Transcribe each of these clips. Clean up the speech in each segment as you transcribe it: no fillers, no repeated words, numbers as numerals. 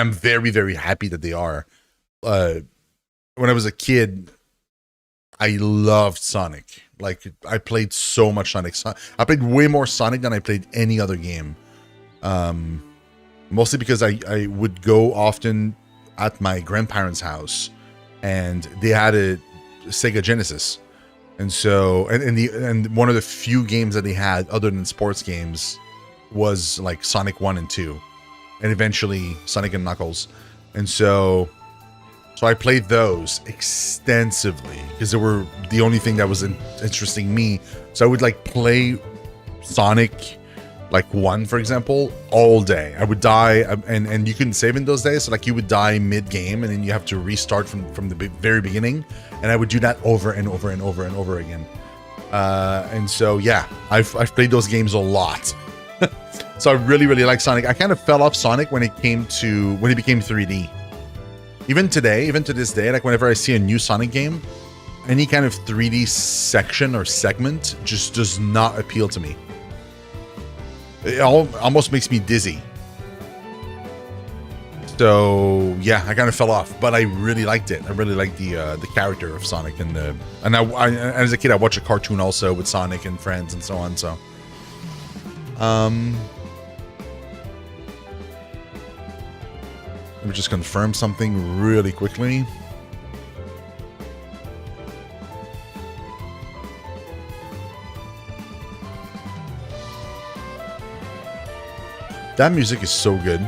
I'm very, very happy that they are. When I was a kid, I loved Sonic. Like, I played so much Sonic. I played way more Sonic than I played any other game. Mostly because I would go often at my grandparents' house, and they had a Sega Genesis. And so, and one of the few games that they had other than sports games was like Sonic 1 and 2, and eventually Sonic and Knuckles. And so I played those extensively because they were the only thing that was interesting me. So I would like play Sonic like 1, for example, all day. I would die, and you couldn't save in those days, so like you would die mid-game, and then you have to restart from the very beginning, and I would do that over and over and over and over again. And so, yeah, I've played those games a lot. So I really, really like Sonic. I kind of fell off Sonic when it became 3D. Even today, even to this day, like whenever I see a new Sonic game, any kind of 3D section or segment just does not appeal to me. It almost makes me dizzy. So yeah, I kind of fell off, but I really liked it. I really liked the character of Sonic, and I as a kid I watched a cartoon also with Sonic and friends and so on. So let me just confirm something really quickly. That music is so good.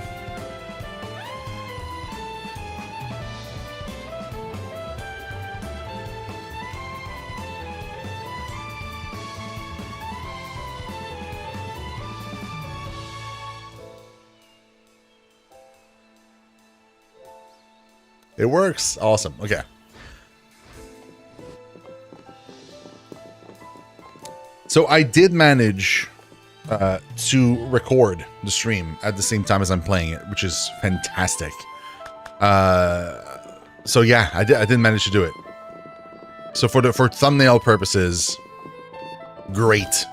It works. Awesome. Okay. So I did manage to record the stream at the same time as I'm playing it, which is fantastic. So yeah, I did manage to do it. So for thumbnail purposes, great.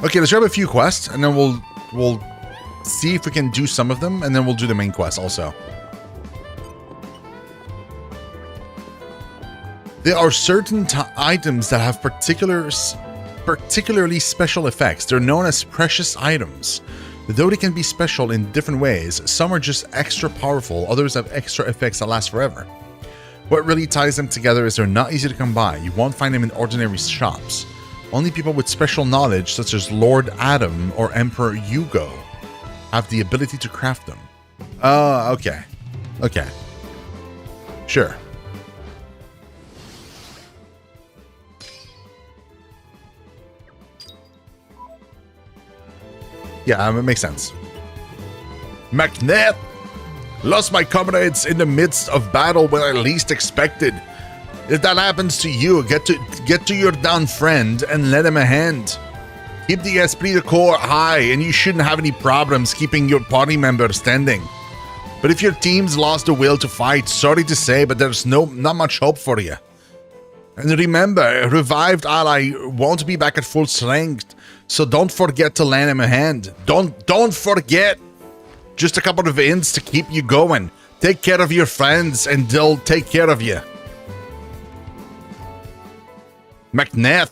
Okay, let's grab a few quests, and then we'll see if we can do some of them, and then we'll do the main quest also. There are certain items that have particularly special effects. They're known as precious items. Though they can be special in different ways, some are just extra powerful, others have extra effects that last forever. What really ties them together is they're not easy to come by. You won't find them in ordinary shops. Only people with special knowledge, such as Lord Adam or Emperor Hugo, have the ability to craft them. Oh, okay. Okay. Sure. Yeah, it makes sense. Magnet! Lost my comrades in the midst of battle when I least expected. If that happens to you, get to your down friend and lend him a hand. Keep the esprit de corps high, and you shouldn't have any problems keeping your party member standing. But if your team's lost the will to fight, sorry to say, but there's not much hope for you. And remember, a revived ally won't be back at full strength, so don't forget to lend him a hand. Don't forget. Just a couple of hints to keep you going. Take care of your friends, and they'll take care of you. Magnet.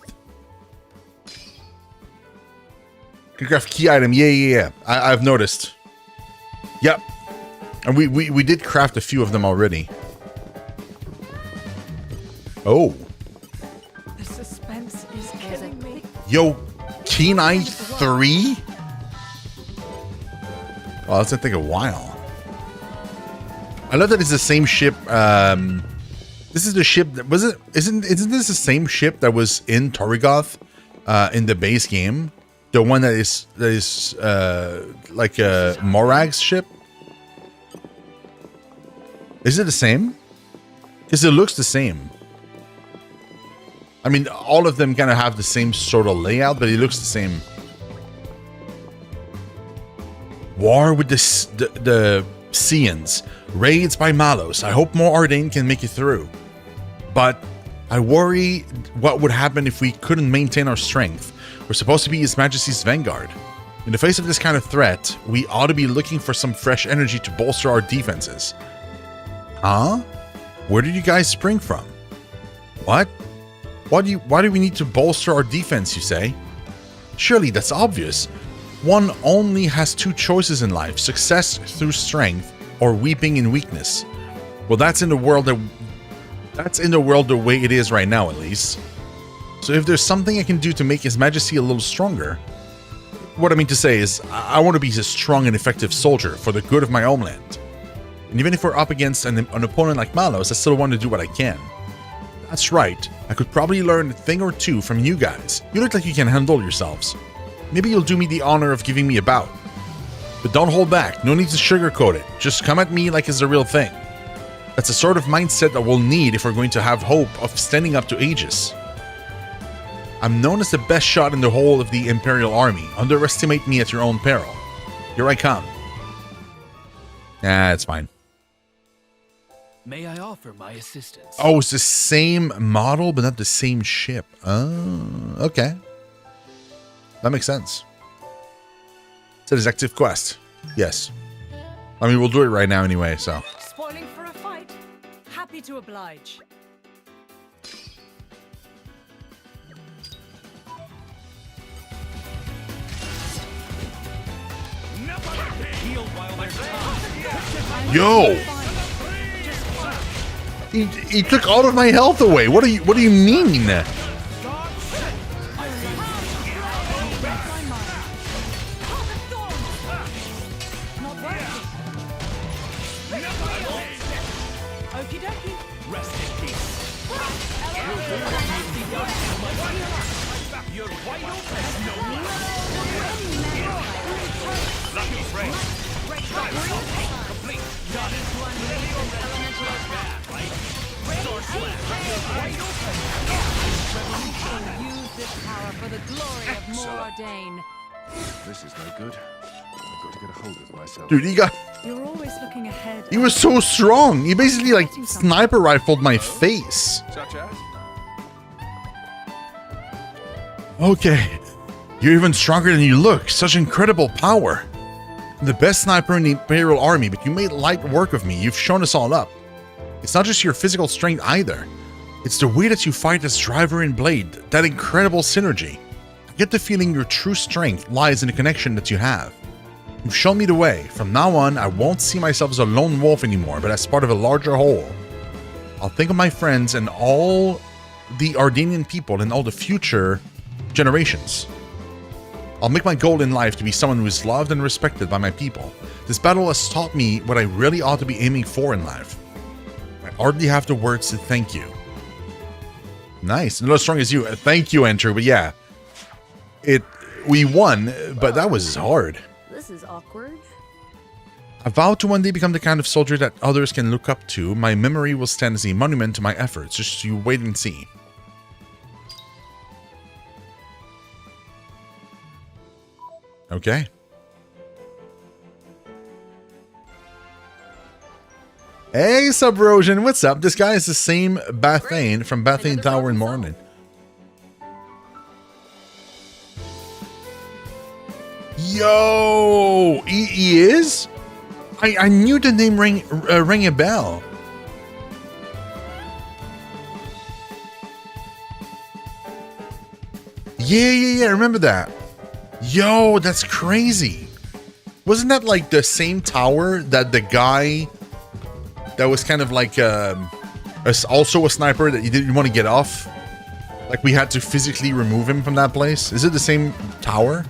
Can craft key item. Yeah. I've noticed. Yep. And we did craft a few of them already. Oh. The suspense is killing me. Yo, Kenai 3? Oh, that's gonna take a while. I love that it's the same ship. This is the ship that was it. Isn't this the same ship that was in Torigoth, in the base game? The one that is like a Morag's ship. Is it the same? Because it looks the same. I mean, all of them kind of have the same sort of layout, but it looks the same. War with the Seans. Raids by Malos. I hope more Ardain can make it through. But I worry what would happen if we couldn't maintain our strength. We're supposed to be His Majesty's vanguard. In the face of this kind of threat, we ought to be looking for some fresh energy to bolster our defenses. Huh? Where did you guys spring from? What? Why do we need to bolster our defense, you say? Surely that's obvious. One only has two choices in life, success through strength or weeping in weakness. Well, that's in the world the way it is right now, at least. So if there's something I can do to make His Majesty a little stronger, what I mean to say is, I want to be a strong and effective soldier for the good of my homeland. And even if we're up against an opponent like Malos, I still want to do what I can. That's right, I could probably learn a thing or two from you guys. You look like you can handle yourselves. Maybe you'll do me the honor of giving me a bout. But don't hold back, no need to sugarcoat it. Just come at me like it's the real thing. That's the sort of mindset that we'll need if we're going to have hope of standing up to Aegis. I'm known as the best shot in the whole of the Imperial Army. Underestimate me at your own peril. Here I come. It's fine. May I offer my assistance? Oh, it's the same model, but not the same ship. Oh, okay. That makes sense. It's a detective quest. Yes. I mean, we'll do it right now anyway, so. Spoiling for a fight? Happy to oblige. Yo! He took all of my health away. What do you mean? This is no good. I've got to get a hold of myself. Dude, You're always looking ahead. he was so strong. He basically like sniper rifled my face. Such as? Okay. You're even stronger than you look. Such incredible power. The best sniper in the Imperial Army, but you made light work of me. You've shown us all up. It's not just your physical strength either. It's the way that you fight as driver and blade. That incredible synergy. I get the feeling your true strength lies in the connection that you have. You've shown me the way. From now on, I won't see myself as a lone wolf anymore, but as part of a larger whole. I'll think of my friends and all the Ardenian people and all the future generations. I'll make my goal in life to be someone who is loved and respected by my people. This battle has taught me what I really ought to be aiming for in life. I hardly have the words to thank you. Nice. Not as strong as you. Thank you, Enter. But yeah, we won, but that was hard. This is awkward. I vow to one day become the kind of soldier that others can look up to. My memory will stand as a monument to my efforts. Just you wait and see. Okay. Hey, Subrosion, what's up? This guy is the same Bathane from Bathane Tower in Morning. Yo, he is? I knew the name rang a bell. Yeah, I remember that. Yo, that's crazy. Wasn't that like the same tower that the guy that was kind of like also a sniper that you didn't want to get off? Like we had to physically remove him from that place? Is it the same tower?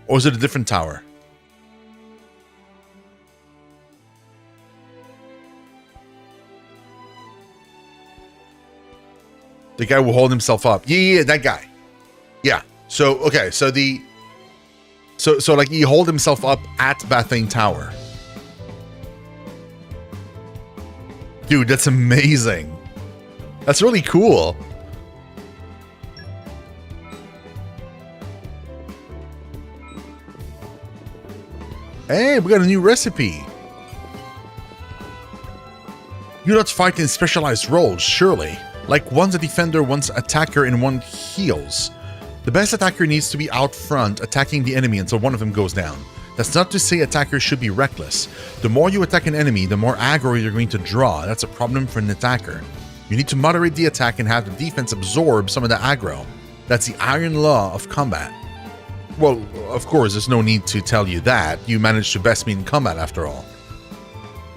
Or is it a different tower? The guy will hold himself up. Yeah, that guy. Yeah. So, okay. So so like he hold himself up at Bathane Tower. Dude, that's amazing. That's really cool. Hey, we got a new recipe. You not fight in specialized roles, surely. Like one's a defender, one's attacker, and one heals. The best attacker needs to be out front, attacking the enemy until one of them goes down. That's not to say attackers should be reckless. The more you attack an enemy, the more aggro you're going to draw. That's a problem for an attacker. You need to moderate the attack and have the defense absorb some of the aggro. That's the iron law of combat. Well, of course, there's no need to tell you that. You managed to best me in combat after all.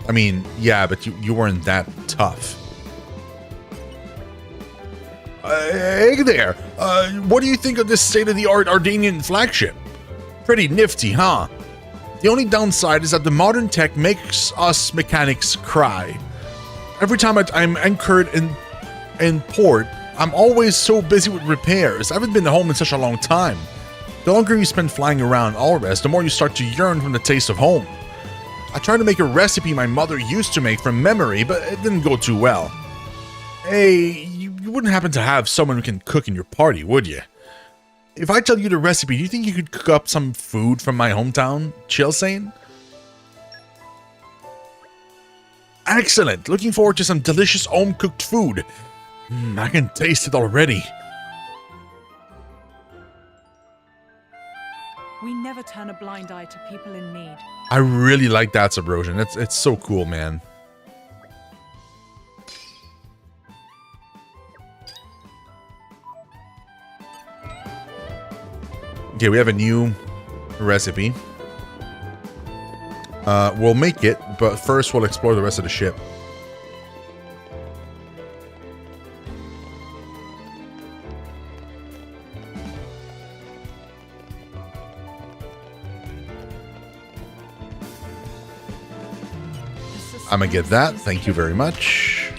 I mean, yeah, but you weren't that tough. Hey there! What do you think of this state-of-the-art Ardanian flagship? Pretty nifty, huh? The only downside is that the modern tech makes us mechanics cry. Every time I'm anchored in port, I'm always so busy with repairs. I haven't been home in such a long time. The longer you spend flying around Alres, the more you start to yearn from the taste of home. I tried to make a recipe my mother used to make from memory, but it didn't go too well. Hey, you wouldn't happen to have someone who can cook in your party, would you? If I tell you the recipe, do you think you could cook up some food from my hometown, Chilsane? Excellent! Looking forward to some delicious home-cooked food. I can taste it already. We never turn a blind eye to people in need. I really like that Subrosion. It's so cool, man. Okay, we have a new recipe. We'll make it, but first we'll explore the rest of the ship. I'm gonna get that. Thank you very much.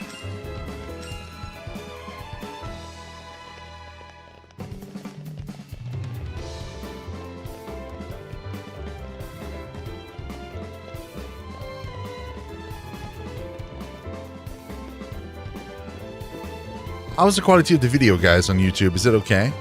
How's the quality of the video, guys, on YouTube? Is it okay?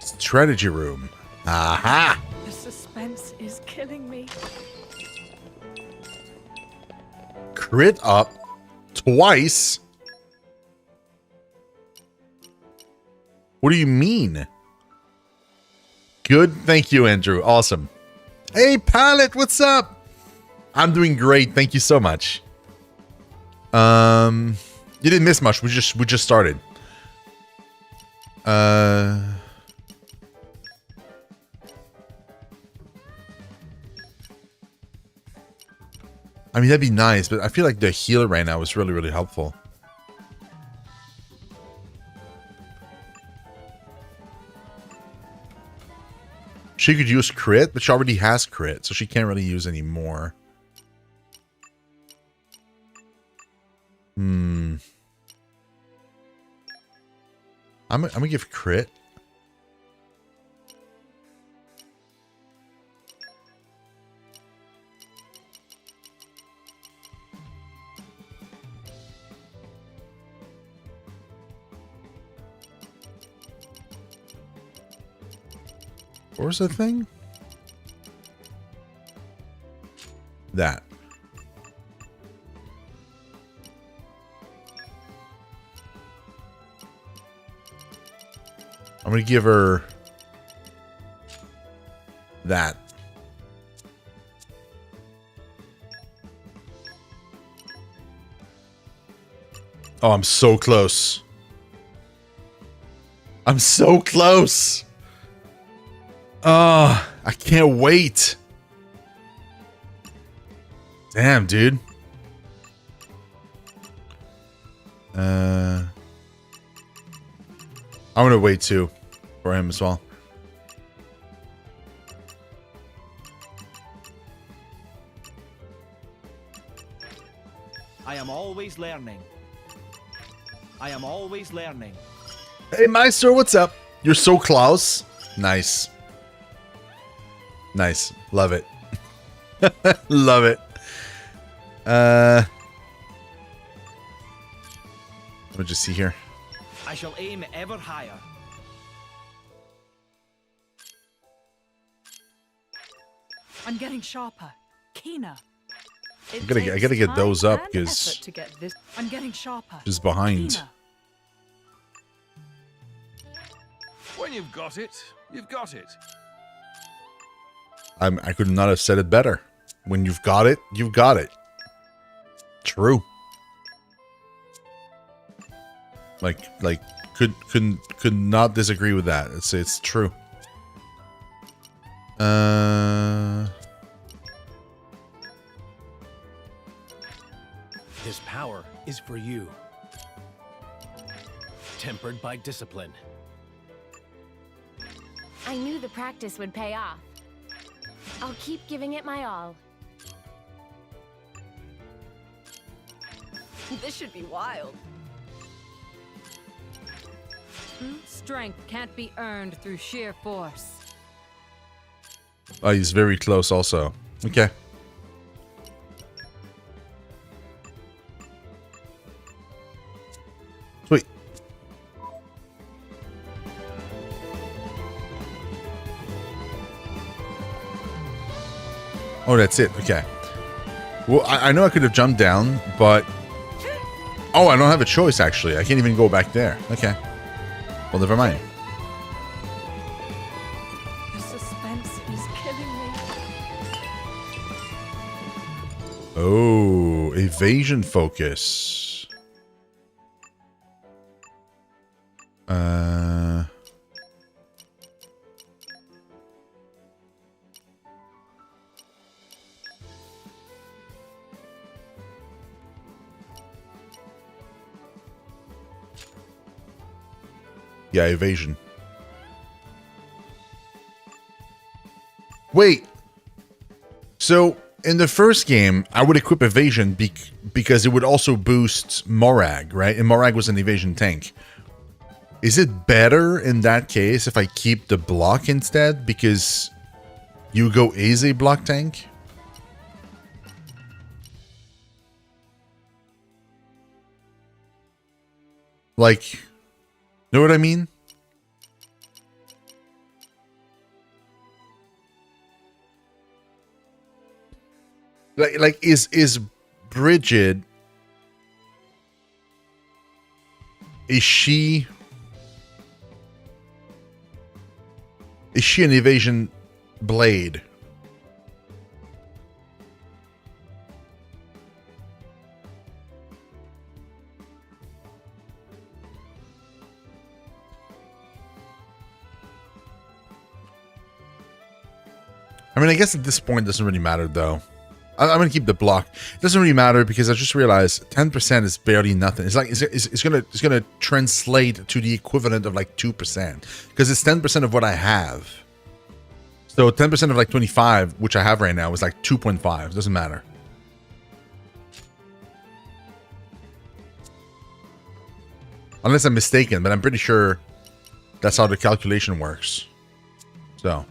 Strategy room. Aha! The suspense is killing me. Crit up twice? What do you mean? Good. Thank you, Andrew. Awesome. Hey, Pallet, what's up? I'm doing great. Thank you so much. You didn't miss much. We just started. I mean, that'd be nice, but I feel like the heal right now is really, really helpful. She could use crit, but she already has crit, so she can't really use any more. I'm gonna give crit. Where's the thing? That. I'm gonna give her that. Oh, I'm so close. I'm so close. Oh, I can't wait. Damn, dude. I'm gonna wait too for him as well. I am always learning. I am always learning. Hey, Meister, what's up? You're so close. Nice. Nice. Love it. Love it. Let me just see here. I shall aim ever higher. I'm getting sharper, keener. I gotta get those up because to get this. I'm getting sharper. just behind. Keener. When you've got it, you've got it. I could not have said it better. When you've got it, you've got it. True. Could not disagree with that. It's true. This power is for you. Tempered by discipline. I knew the practice would pay off. I'll keep giving it my all. This should be wild. Strength can't be earned through sheer force. Oh, he's very close also. Okay. Sweet. Oh, that's it. Okay. Well, I know I could have jumped down, but... Oh, I don't have a choice, actually. I can't even go back there. Okay. Well, never mind. The suspense is killing me. Oh, evasion focus. Yeah, evasion. Wait. So, in the first game, I would equip evasion because it would also boost Morag, right? And Morag was an evasion tank. Is it better in that case if I keep the block instead? Because Yugo is a block tank? Like... Know what I mean? Like is Bridget, is she an evasion blade? I mean, I guess at this point it doesn't really matter, though. I'm going to keep the block. It doesn't really matter because I just realized 10% is barely nothing. It's like it's gonna translate to the equivalent of like 2% because it's 10% of what I have. So 10% of like 25, which I have right now, is like 2.5. Doesn't matter. Unless I'm mistaken, but I'm pretty sure that's how the calculation works. So.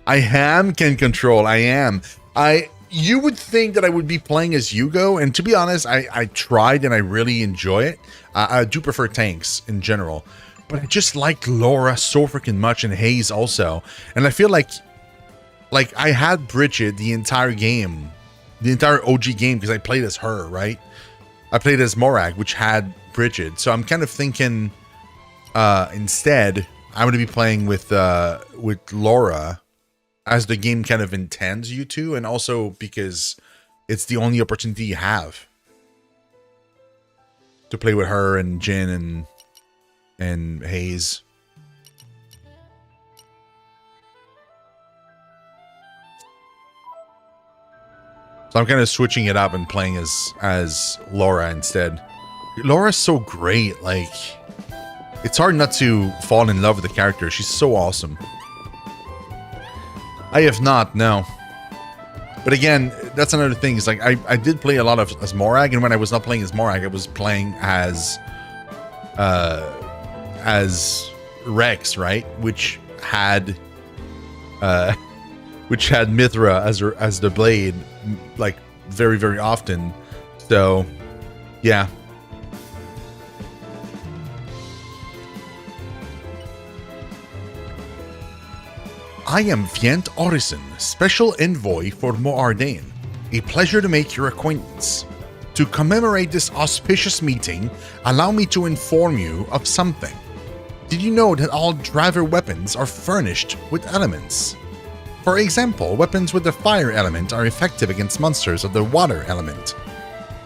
I can control. I am. You would think that I would be playing as Yugo, and to be honest, I tried and I really enjoy it. I do prefer tanks in general, but I just like Laura so freaking much, and Hayes also. And I feel like I had Bridget the entire game, the entire OG game, because I played as her, right? I played as Morag, which had Bridget. So I'm kind of thinking instead I'm going to be playing with Laura, as the game kind of intends you to, and also because it's the only opportunity you have to play with her and Jin and Hayes. So I'm kind of switching it up and playing as Laura instead. Laura's so great, like it's hard not to fall in love with the character. She's so awesome. I have not, no. But again, that's another thing. Is like I did play a lot as Morag, and when I was not playing as Morag, I was playing as Rex, right? Which had Mithra as the blade, like very, very often. So, yeah. I am Viant Orison, Special Envoy for Moardain. A pleasure to make your acquaintance. To commemorate this auspicious meeting, allow me to inform you of something. Did you know that all driver weapons are furnished with elements? For example, weapons with the fire element are effective against monsters of the water element.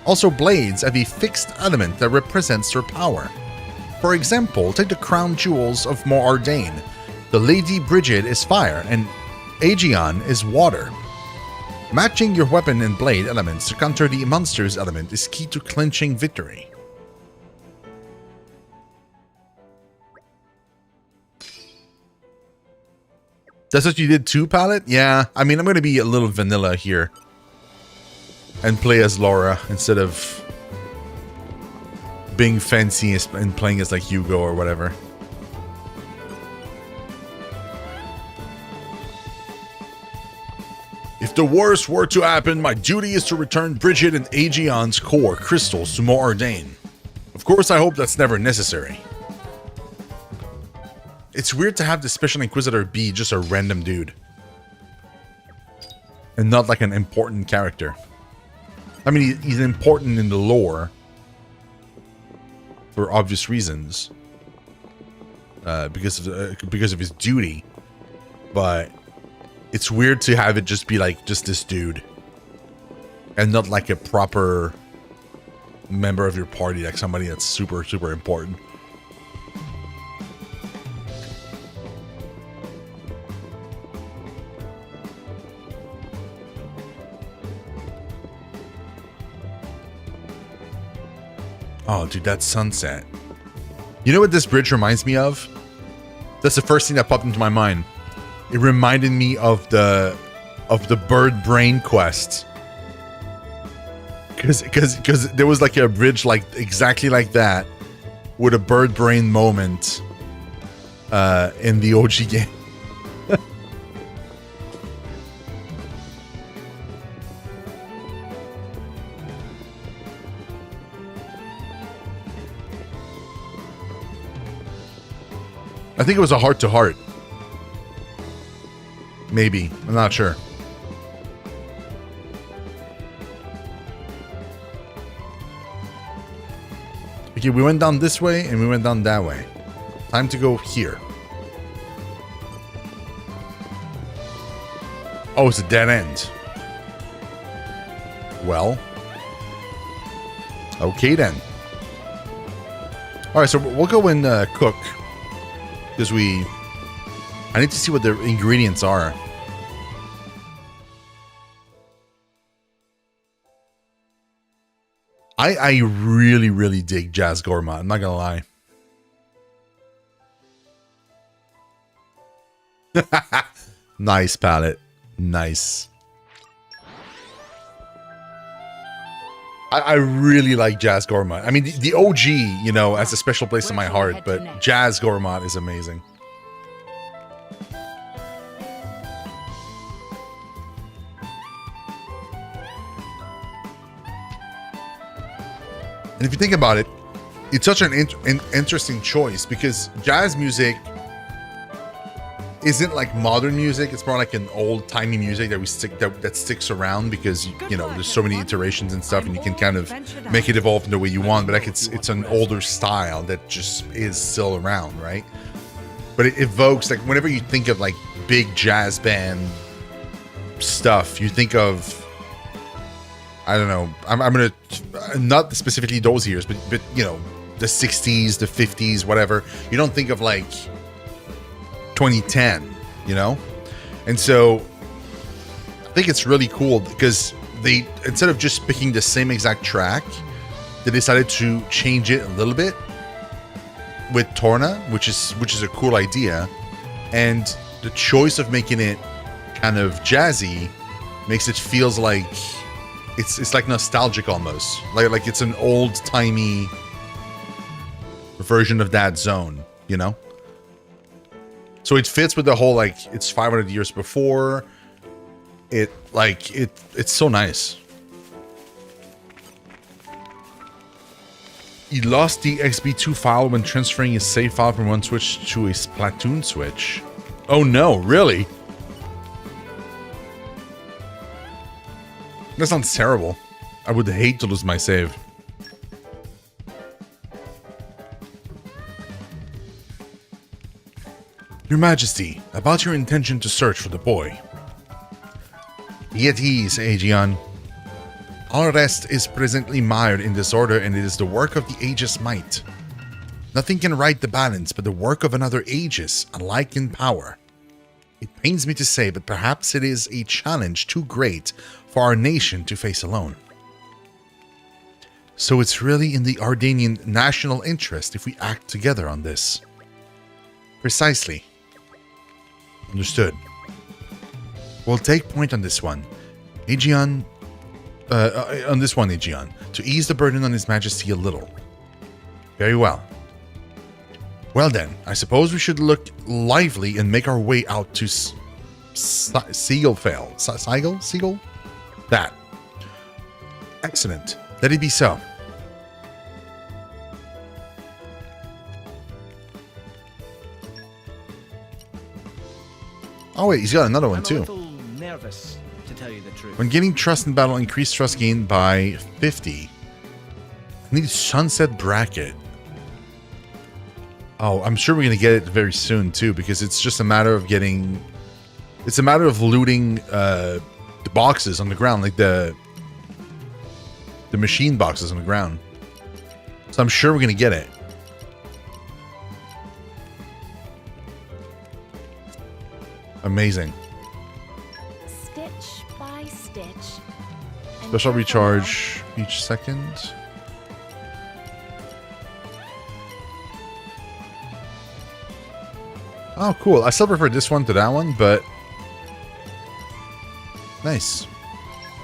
Also, blades have a fixed element that represents their power. For example, take the crown jewels of Moardain. The Lady Brigid is fire and Aegeon is water. Matching your weapon and blade elements to counter the monster's element is key to clinching victory. That's what you did too, Palette? Yeah, I mean, I'm going to be a little vanilla here. And play as Laura instead of being fancy and playing as like Hugo or whatever. If the worst were to happen, my duty is to return Brigid and Aegeon's core crystals to Moardain. Of course, I hope that's never necessary. It's weird to have the Special Inquisitor be just a random dude. And not like an important character. I mean, he's important in the lore. For obvious reasons. Because of his duty. But it's weird to have it just be like, just this dude. And not like a proper member of your party, like somebody that's super, super important. Oh, dude, that sunset. You know what this bridge reminds me of? That's the first thing that popped into my mind. It reminded me of the bird brain quest. Because there was like a bridge like exactly like that with a bird brain moment in the OG game. I think it was a heart-to-heart. Maybe. I'm not sure. Okay, we went down this way and we went down that way. Time to go here. Oh, it's a dead end. Well. Okay then. Alright, so we'll go and cook. Because I need to see what the ingredients are. I really, really dig Jazz Gourmet. I'm not gonna lie. Nice palette. Nice. I really like Jazz Gourmet. I mean, the OG, you know, has a special place in my heart, but Jazz Gourmet is amazing. And if you think about it, it's such an interesting choice because jazz music isn't like modern music. It's more like an old-timey music that that sticks around because you know there's so many iterations and stuff, and you can kind of make it evolve in the way you want. But like it's an older style that just is still around, right? But it evokes like whenever you think of like big jazz band stuff, you think of I don't know. I'm gonna not specifically those years, but you know the 60s, the 50s, whatever. You don't think of like 2010, you know? And so I think it's really cool because they, instead of just picking the same exact track, they decided to change it a little bit with Torna, which is a cool idea. And the choice of making it kind of jazzy makes it feels like it's like nostalgic almost. Like it's an old-timey version of that zone, you know? So it fits with the whole, like, it's 500 years before. It's so nice. He lost the XB2 file when transferring his save file from one switch to a Splatoon switch. Oh no, really? That sounds terrible. I would hate to lose my save. Your Majesty, about your intention to search for the boy. Be at ease, Aegeon. All rest is presently mired in disorder, and it is the work of the Aegis might. Nothing can right the balance but the work of another Aegis, alike in power. It pains me to say, but perhaps it is a challenge too great for our nation to face alone. So it's really in the Ardanian national interest if we act together on this. Precisely. Understood. We'll take point on this one. Aegeon, Aegeon, to ease the burden on His Majesty a little. Very well. Well then, I suppose we should look lively and make our way out to Seagullfell. Seagull? That. Excellent. Let it be so. Oh wait, he's got another one too. I'm a little nervous, to tell you the truth. When gaining trust in battle, increase trust gain by 50. I need Sunset Bracket. Oh, I'm sure we're going to get it very soon too, because it's just a matter of getting... It's a matter of looting the boxes on the ground, like the machine boxes on the ground. So I'm sure we're going to get it. Amazing. Stitch by stitch. And Special careful recharge each second. Oh, cool. I still prefer this one to that one, but... Nice.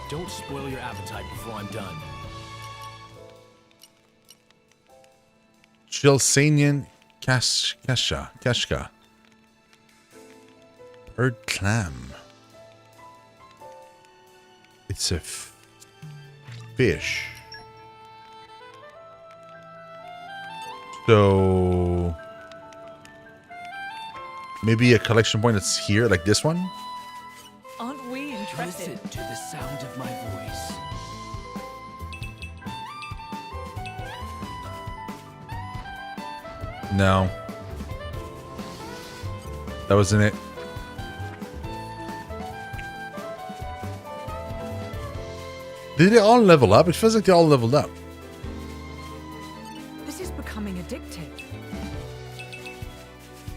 Don't spoil your appetite before I'm done. Chilsanian Kashka. Bird clam. It's a fish. So maybe a collection point that's here, like this one. Aren't we Listen intrepid? to the sound of my voice. No. That wasn't it. Did they all level up? It feels like they all leveled up. This is becoming addictive.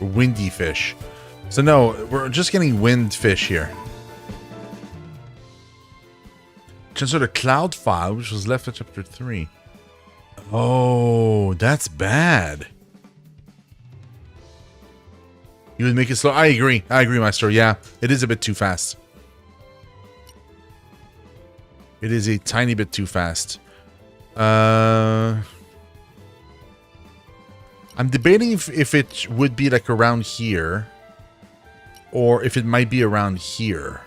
Windy fish. So no, we're just getting wind fish here. Transfer the cloud file, which was left at chapter 3. Oh, that's bad. You would make it slow. I agree, Maestro. Yeah, it is a bit too fast. It is a tiny bit too fast. I'm debating if it would be like around here, or if it might be around here.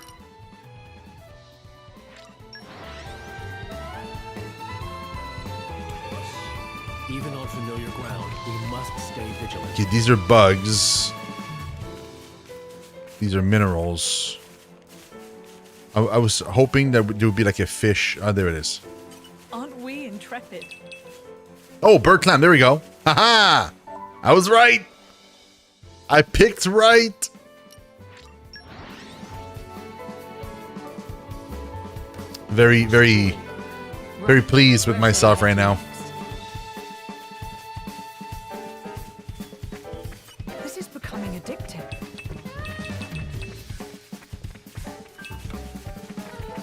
Even on familiar ground, we must stay vigilant. Okay, these are bugs. These are minerals. I was hoping that there would be like a fish. Oh, there it is. Aren't we intrepid? Oh, bird clam. There we go. Haha! I was right. I picked right. Very, very, very pleased with myself right now. This is becoming addictive.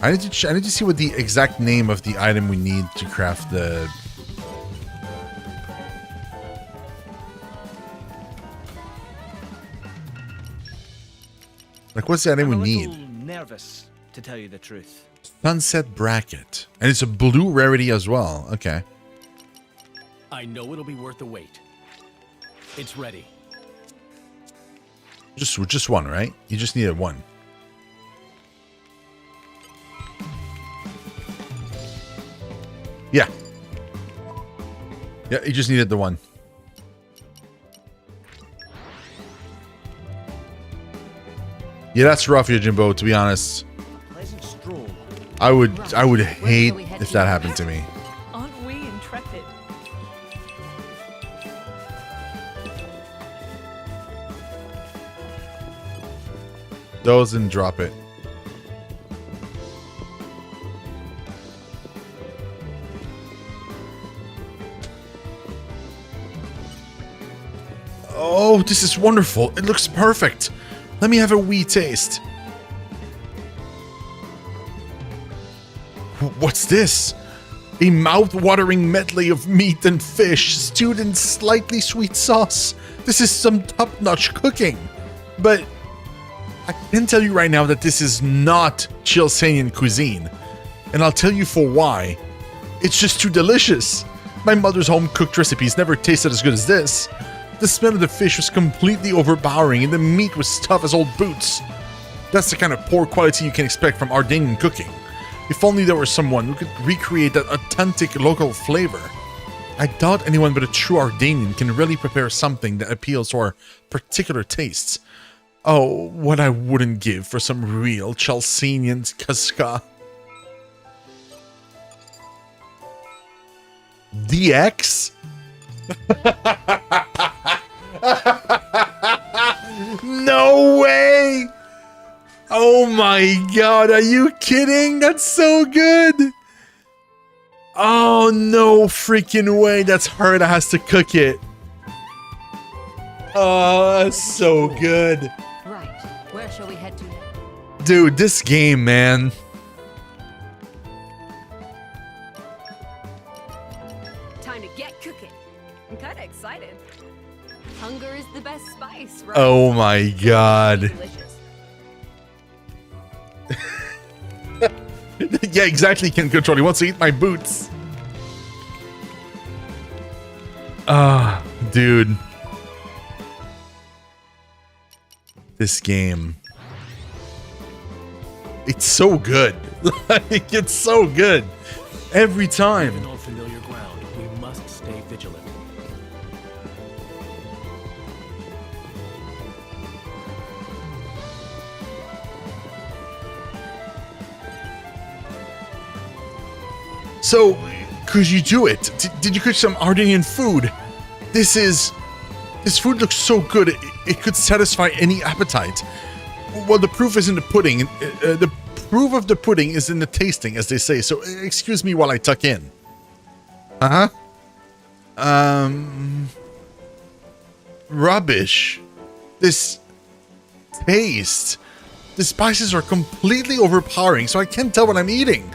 I need to see what the exact name of the item we need to craft the... Like, what's the item we I'm a need? little nervous, to tell you the truth. Sunset Bracket. And it's a blue rarity as well. Okay. I know it'll be worth the wait. It's ready. Just one, right? You just needed one. Yeah. Yeah, you just needed the one. Yeah, that's rough, Yojimbo, to be honest. Pleasant stroll I would hate if that happened to me. Aren't we intrepid? Doesn't drop it. Oh, this is wonderful. It looks perfect. Let me have a wee taste. What's this? A mouth-watering medley of meat and fish stewed in slightly sweet sauce. This is some top-notch cooking. But I can tell you right now that this is not Chilsanian cuisine. And I'll tell you for why. It's just too delicious. My mother's home-cooked recipes never tasted as good as this. The smell of the fish was completely overpowering and the meat was tough as old boots. That's the kind of poor quality you can expect from Ardanian cooking. If only there was someone who could recreate that authentic local flavor. I doubt anyone but a true Ardanian can really prepare something that appeals to our particular tastes. Oh, what I wouldn't give for some real Chalcenian kaska. DX? No way! Oh my god, are you kidding? That's so good! Oh, no freaking way. That's her that has to cook it. Oh, that's so good. Right. Where shall we head to now? Dude, this game, man. Time to get cooking. I'm kind of excited. Hunger is the best spice, right? Oh my god. Delicious. Yeah, exactly, Ken Control. He wants to eat my boots. Ah, dude. This game. It's so good. Like, it's so good. Every time. Even on familiar ground, we must stay vigilant. So, could you do it? Did you cook some Ardanian food? This food looks so good, it could satisfy any appetite. Well, the proof is in the pudding. The proof of the pudding is in the tasting, as they say. So, excuse me while I tuck in. Rubbish. This taste. The spices are completely overpowering, so I can't tell what I'm eating.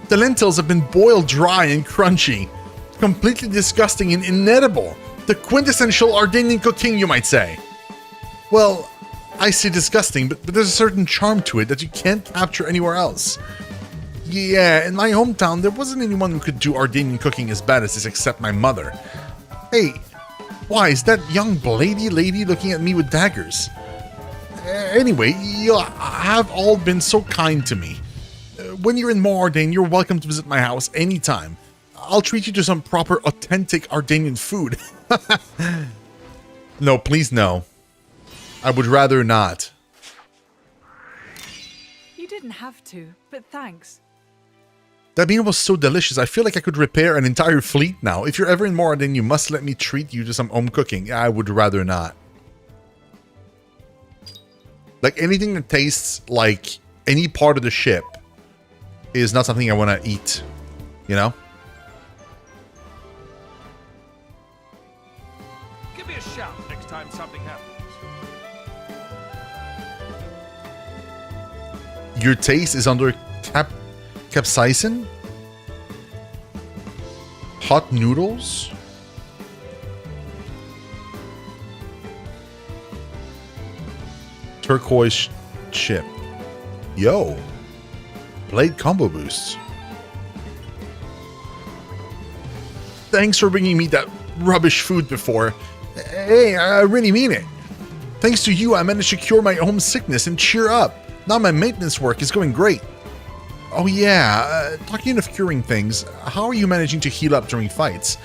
The lentils have been boiled dry and crunchy. Completely disgusting and inedible. The quintessential Ardanian cooking, you might say. Well, I say disgusting, but there's a certain charm to it that you can't capture anywhere else. Yeah, in my hometown, there wasn't anyone who could do Ardanian cooking as bad as this except my mother. Hey, why is that young Blady lady looking at me with daggers? Anyway, you have all been so kind to me. When you're in Moardane, you're welcome to visit my house anytime. I'll treat you to some proper, authentic Ardanian food. No, please no. I would rather not. You didn't have to, but thanks. That meal was so delicious, I feel like I could repair an entire fleet now. If you're ever in Moardane, you must let me treat you to some home cooking. I would rather not. Like, anything that tastes like any part of the ship is not something I want to eat, you know? Give me a shout next time something happens. Your taste is under capsaicin? Hot noodles? Turquoise chip. Yo. Blade combo boosts. Thanks for bringing me that rubbish food before. Hey, I really mean it. Thanks to you, I managed to cure my homesickness and cheer up. Now my maintenance work is going great. Oh yeah, talking of curing things, how are you managing to heal up during fights?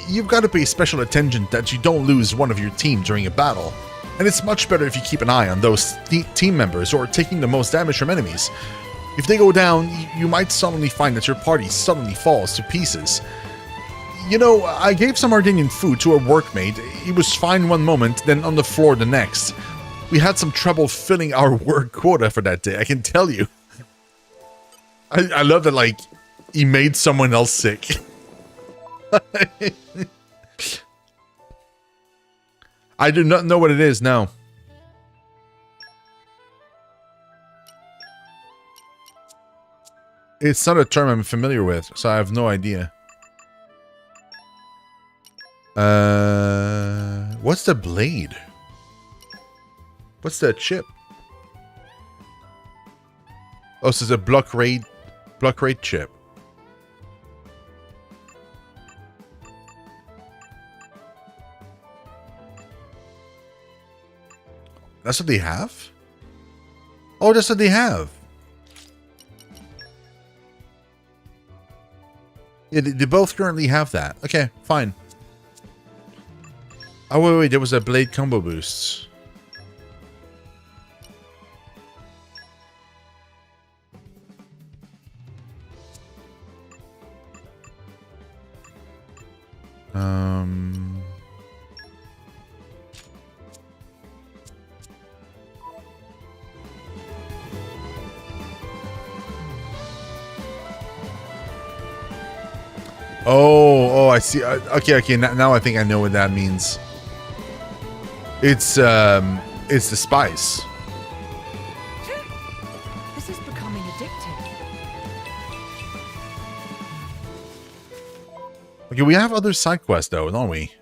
You've got to pay special attention that you don't lose one of your team during a battle. And it's much better if you keep an eye on those team members who are taking the most damage from enemies. If they go down, you might suddenly find that your party suddenly falls to pieces. You know, I gave some Ardennian food to a workmate. He was fine one moment, then on the floor the next. We had some trouble filling our work quota for that day, I can tell you. I love that, like, he made someone else sick. I do not know what it is now. It's not a term I'm familiar with, so I have no idea. What's the blade? What's that chip? Oh, so it's a block rate chip. That's what they have? Oh, that's what they have. Yeah, they both currently have that. Okay, fine. Oh, wait, there was a blade combo boost. Oh, I see. Okay. Now I think I know what that means. It's the spice. This is becoming addictive. Okay, we have other side quests though, don't we?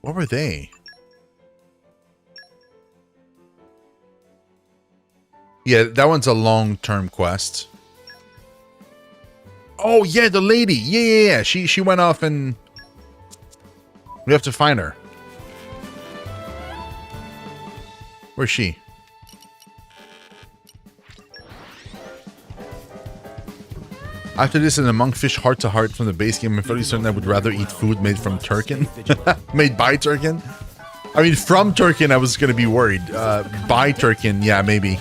What were they? Yeah, that one's a long-term quest. Oh yeah, the lady. Yeah. She went off and we have to find her. Where's she? After this and a monkfish heart-to-heart from the base game, I'm fairly certain I would rather eat food made from Turkin. Made by Turkin? I mean, from Turkin, I was going to be worried. By Turkin, yeah, maybe.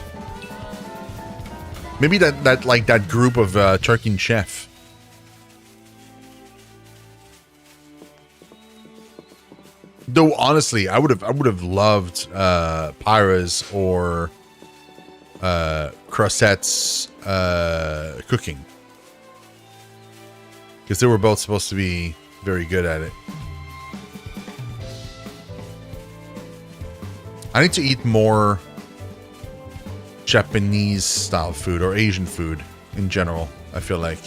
Maybe that group of Turkin chef. Though honestly, I would have loved Pyra's or Crosette's cooking, because they were both supposed to be very good at it. I need to eat more Japanese style food or Asian food in general, I feel like.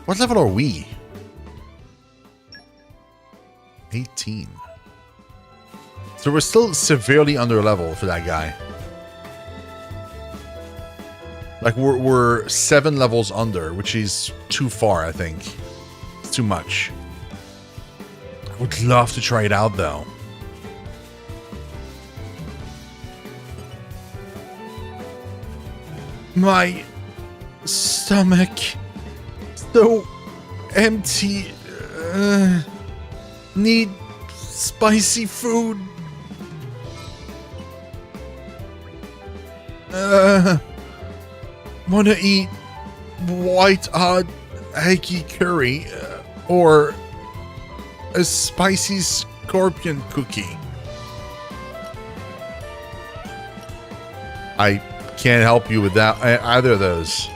What level are we? 18. So we're still severely under level for that guy. Like we're 7 levels under, which is too far, I think. It's too much. I would love to try it out though. My stomach so empty. Need spicy food. Wanna eat white odd eggy curry or a spicy scorpion cookie. I can't help you with that, either of those.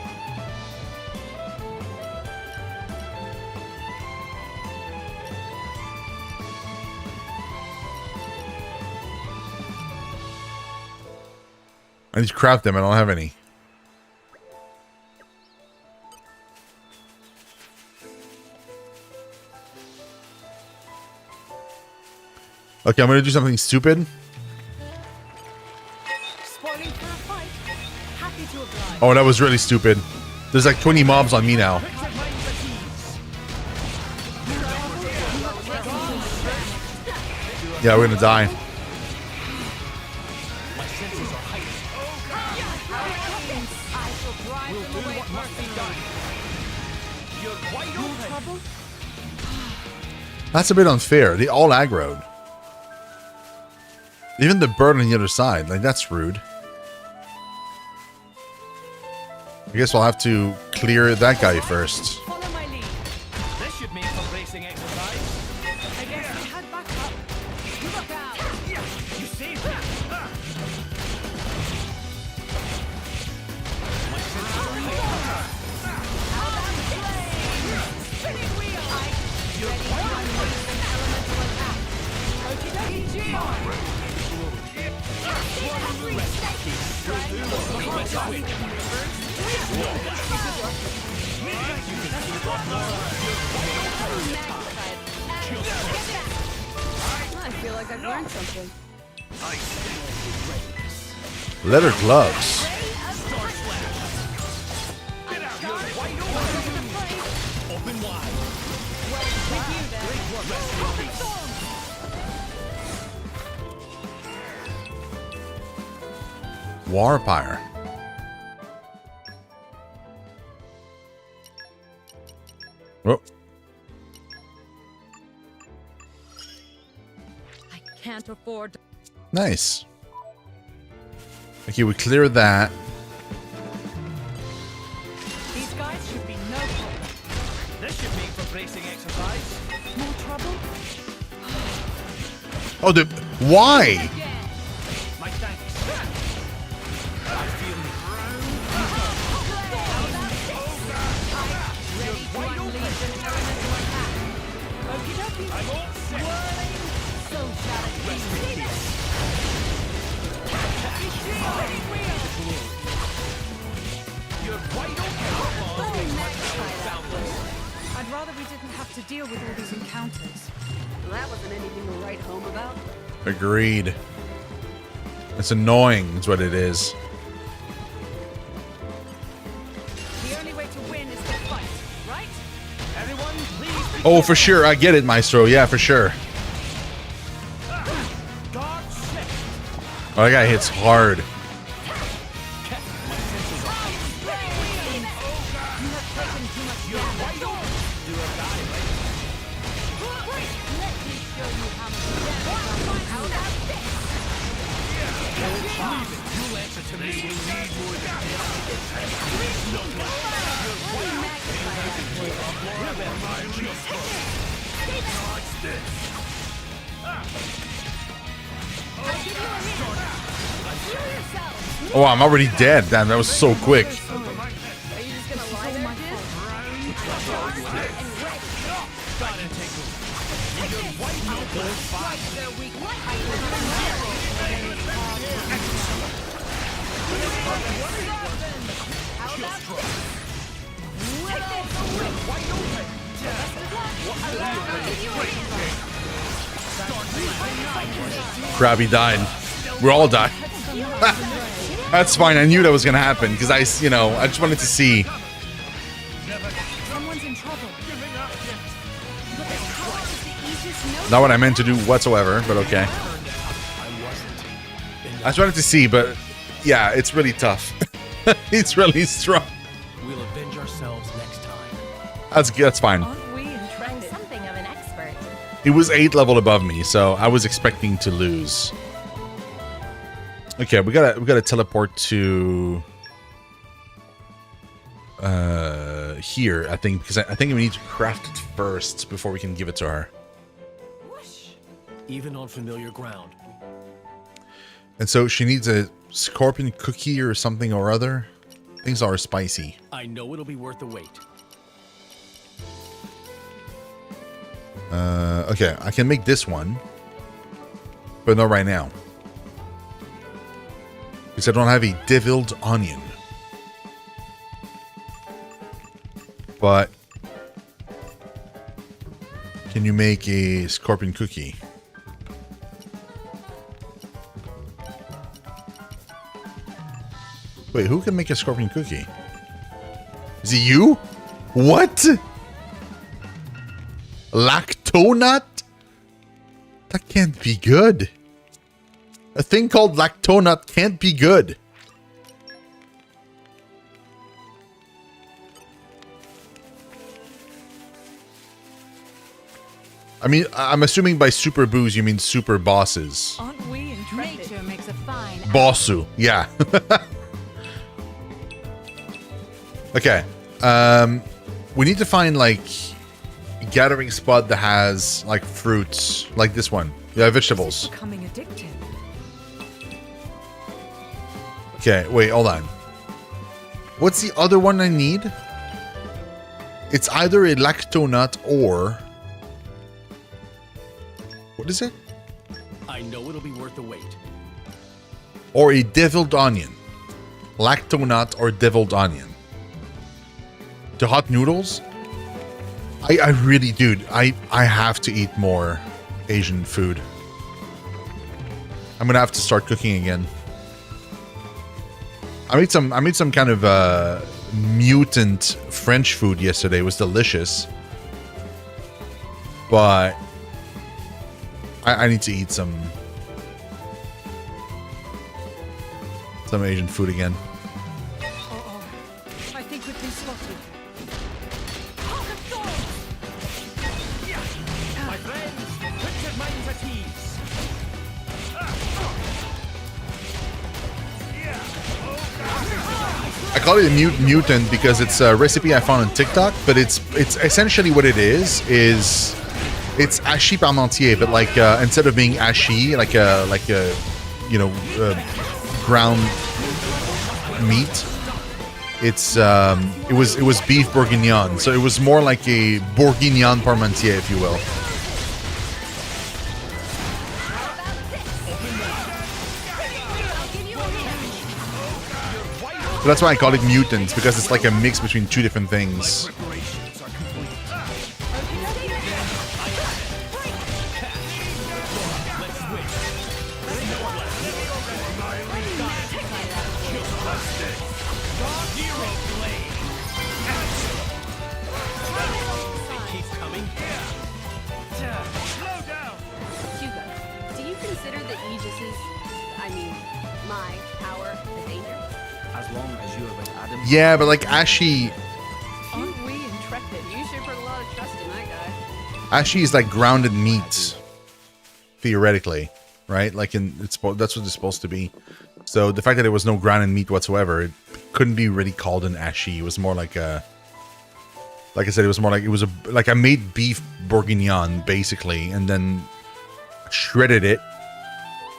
I need to craft them. I don't have any. Okay, I'm gonna do something stupid. Oh, that was really stupid. There's like 20 mobs on me now. Yeah, we're gonna die. That's a bit unfair. They all aggroed. Even the bird on the other side, like that's rude. I guess I'll have to clear that guy first. Follow my lead. This should make for bracing exercise. I guess we had backup. Look out! You saved me. My senses are heightened. Spinning wheel! Ready to unleash an elemental attack. I feel like I've learned something. Leather gloves. Open wide. Warpire. Oh, I can't afford. nice. Okay, we clear that. These guys should be no problem. This should make for bracing exercise. More trouble? Oh, the why? My thanks. I feel Ready to unleash an elemental attack. Okie dokie. I'm all set. So challenging. You're wide open. I'd rather we didn't have to deal with all these encounters. Well, that wasn't anything to write home about. Agreed. It's annoying, is what it is. The only way to win is to fight, right? Everyone, please. Oh, for sure. I get it, Maestro. Yeah, for sure. Guard set. Oh, that guy hits hard. You'll answer to me. We need more than Oh, I'm already dead. Damn, that was so quick. Are you just gonna lie there, kid? Krabby died. We all died. That's fine. I knew that was gonna happen because I just wanted to see. Someone's in trouble. Not what I meant to do whatsoever, but okay. I just wanted to see, but yeah, it's really tough. It's really strong. We'll avenge ourselves next time. That's fine. Aren't we in trouble? I'm something of an expert. It was 8 level above me, so I was expecting to lose. Okay, we gotta teleport to here, I think, because I think we need to craft it first before we can give it to her. Even on familiar ground. And so she needs a scorpion cookie or something or other. Things are spicy. I know it'll be worth the wait. Okay, I can make this one, but not right now. Because I don't have a deviled onion. But can you make a scorpion cookie? Wait, who can make a scorpion cookie? Is it you? What? Lactonut? That can't be good. A thing called lactonut can't be good. I mean, I'm assuming by super boos you mean super bosses. Aren't we intrepid? Nature makes a fine Bossu, yeah. Okay. We need to find like a gathering spot that has like fruits, like this one. Yeah, vegetables. Becoming addictive. Okay, wait, hold on. What's the other one I need? It's either a lactonut or... What is it? I know it'll be worth the wait. Or a deviled onion. Lactonut or deviled onion. The hot noodles? I really, dude, I have to eat more Asian food. I'm gonna have to start cooking again. I made some kind of mutant French food yesterday. It was delicious. But I need to eat some Asian food again. Uh-oh. I think we've been spotted. My friends, put your minds at ease. I call it a mutant because it's a recipe I found on TikTok, but it's essentially what it is it's hachis parmentier, but like instead of being hachis, like a you know ground meat, it's it was beef bourguignon, so it was more like a bourguignon parmentier, if you will. So that's why I call it mutants, because it's like a mix between two different things. Hugo, do you consider the Aegis's, I mean, my power a danger? As long as you have an Adam. Yeah, but like ashi Aren't we intrepid? You sure put a lot of trust in that guy. ashi is like grounded meat, theoretically, right? Like that's what it's supposed to be. So the fact that there was no grounded meat whatsoever, it couldn't be really called an ashi. It was more like a, like I said, it was like I made beef bourguignon basically, and then shredded it,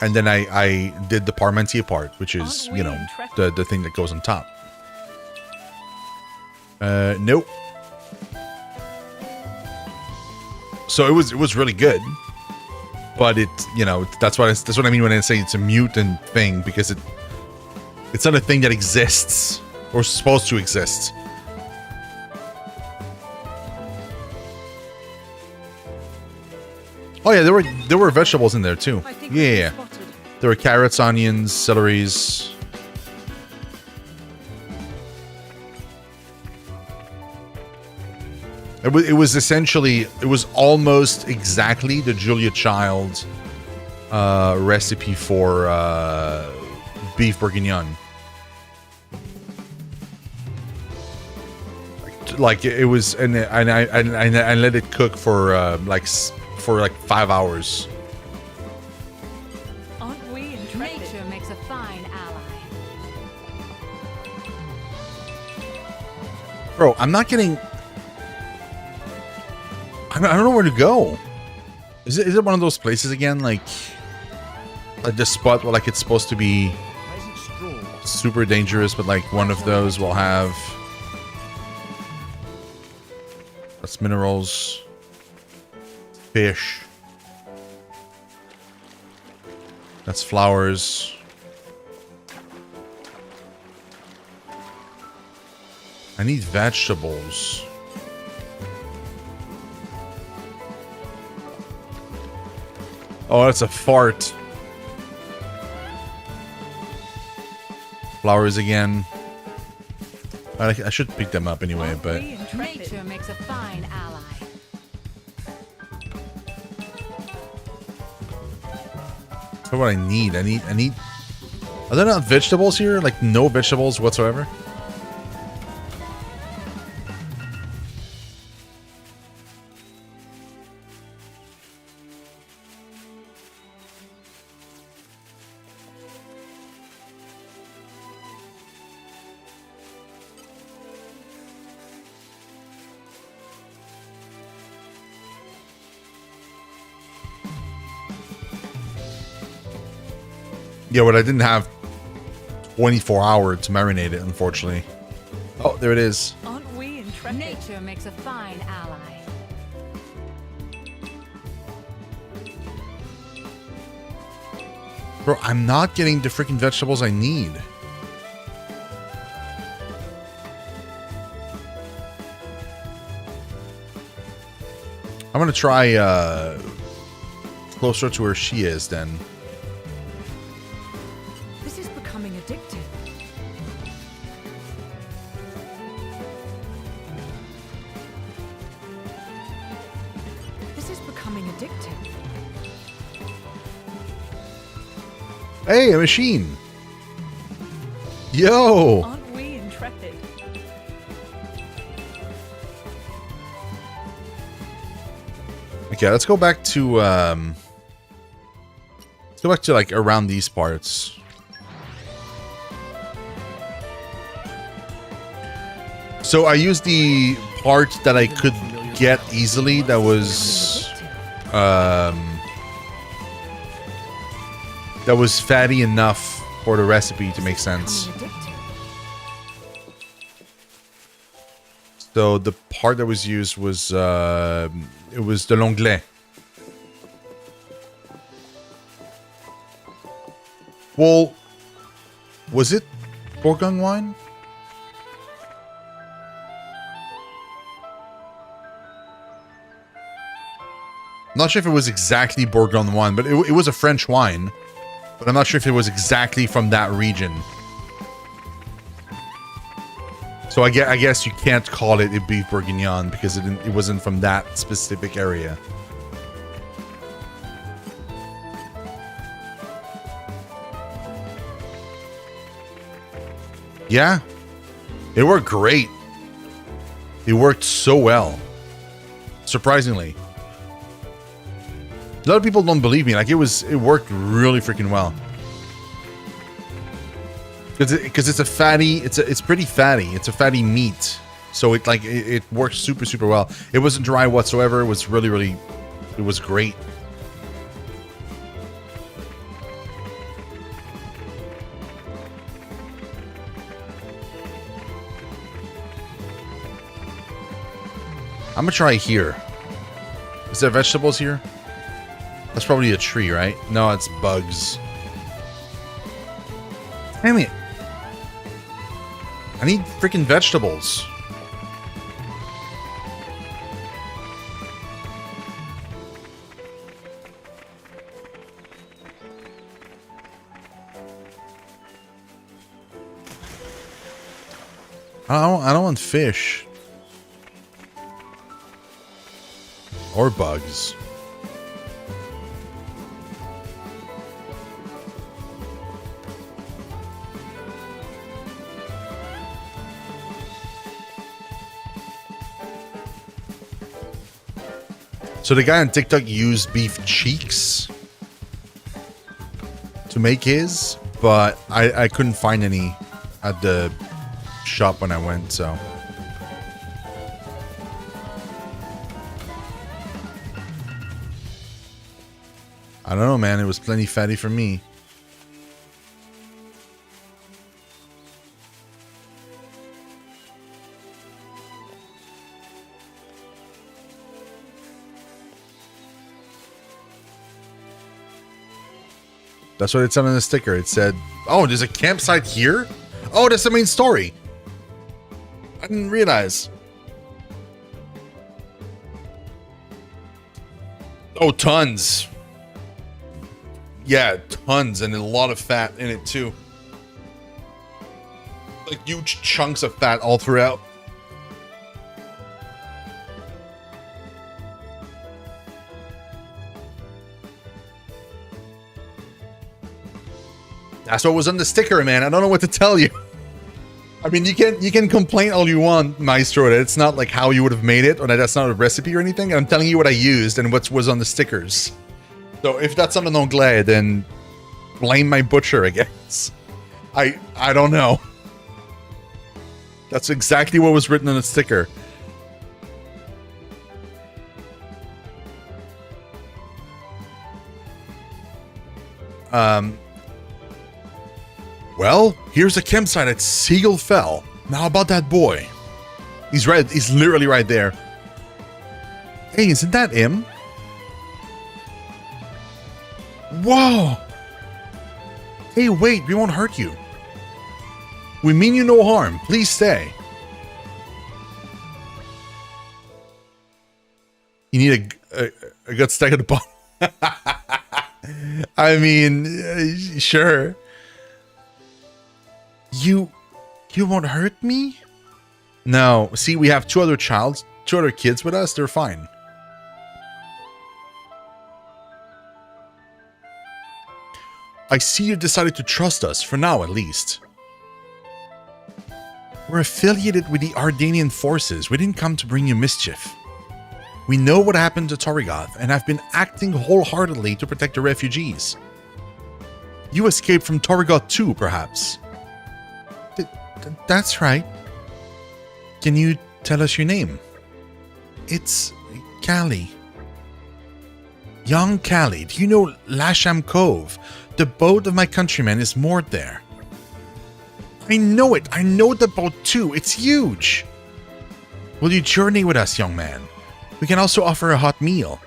and then I did the parmentier part, which is, you know, the thing that goes on top. Nope. So it was really good, but it, you know, that's what I mean when I say it's a mutant thing, because it's not a thing that exists or supposed to exist. Oh yeah, there were vegetables in there too. Yeah. There were carrots, onions, celeries. It was essentially, it was almost exactly the Julia Child recipe for beef bourguignon. Like it was, and I let it cook for like 5 hours. Aren't we intrepid? Nature makes a fine ally. Bro, I'm not getting. I don't know where to go. Is it one of those places again, like the spot where like it's supposed to be super dangerous, but like one of those will have. That's minerals. Fish. That's flowers. I need vegetables. Oh, that's a fart. Flowers again. I should pick them up anyway, but... Nature makes a fine ally. That's what I need. I need... Are there not vegetables here? Like, no vegetables whatsoever? Yeah, but I didn't have 24 hours to marinate it, unfortunately. Oh, there it is. Aren't we intrepid? Nature makes a fine ally. Bro, I'm not getting the freaking vegetables I need. I'm gonna try closer to where she is then. This is becoming addictive. This is becoming addictive. Hey, a machine. Yo. Aren't we intrepid? Okay, let's go back to like around these parts. So I used the part that I could get easily that was fatty enough for the recipe to make sense. Becoming addictive. So the part that was used was it was de l'onglet. Well, was it Bourgogne wine? I'm not sure if it was exactly Bourgogne wine, but it was a French wine. But I'm not sure if it was exactly from that region. So I guess you can't call it a beef bourguignon because it wasn't from that specific area. Yeah, it worked great. It worked so well, surprisingly. A lot of people don't believe me. Like it worked really freaking well. Because it's a fatty, it's pretty fatty. It's a fatty meat, so it works super well. It wasn't dry whatsoever. It was really, it was great. I'm gonna try here. Is there vegetables here? That's probably a tree, right? No, it's bugs. Damn it. I need freaking vegetables. I don't want fish. Or bugs. So the guy on TikTok used beef cheeks to make his, but I couldn't find any at the shop when I went, so. I don't know, man. It was plenty fatty for me. That's what it said on the sticker. It said, oh, there's a campsite here? Oh, that's the main story. I didn't realize. Oh, tons. Yeah, tons, and a lot of fat in it too. Like huge chunks of fat all throughout. That's what was on the sticker, man. I don't know what to tell you. I mean, you can complain all you want, Maestro. That it's not like how you would have made it, or that that's not a recipe or anything. I'm telling you what I used and what was on the stickers. So if that's on an onglet, then blame my butcher, I guess. I don't know. That's exactly what was written on the sticker. Well, here's a campsite at Seagull Fell. Now about that boy. He's literally right there. Hey, isn't that him? Whoa! Hey, wait, we won't hurt you. We mean you no harm. Please stay. You need a gut stack at the bottom. I mean, sure. You won't hurt me? No. See, we have two other kids with us. They're fine. I see you decided to trust us, for now at least. We're affiliated with the Ardanian forces. We didn't come to bring you mischief. We know what happened to Torigoth, and have been acting wholeheartedly to protect the refugees. You escaped from Torigoth too, perhaps? That's right. Can you tell us your name? It's Callie. Young Callie, do you know Lasham Cove? The boat of my countrymen is moored there. I know it. I know the boat too. It's huge. Will you journey with us, young man? We can also offer a hot meal.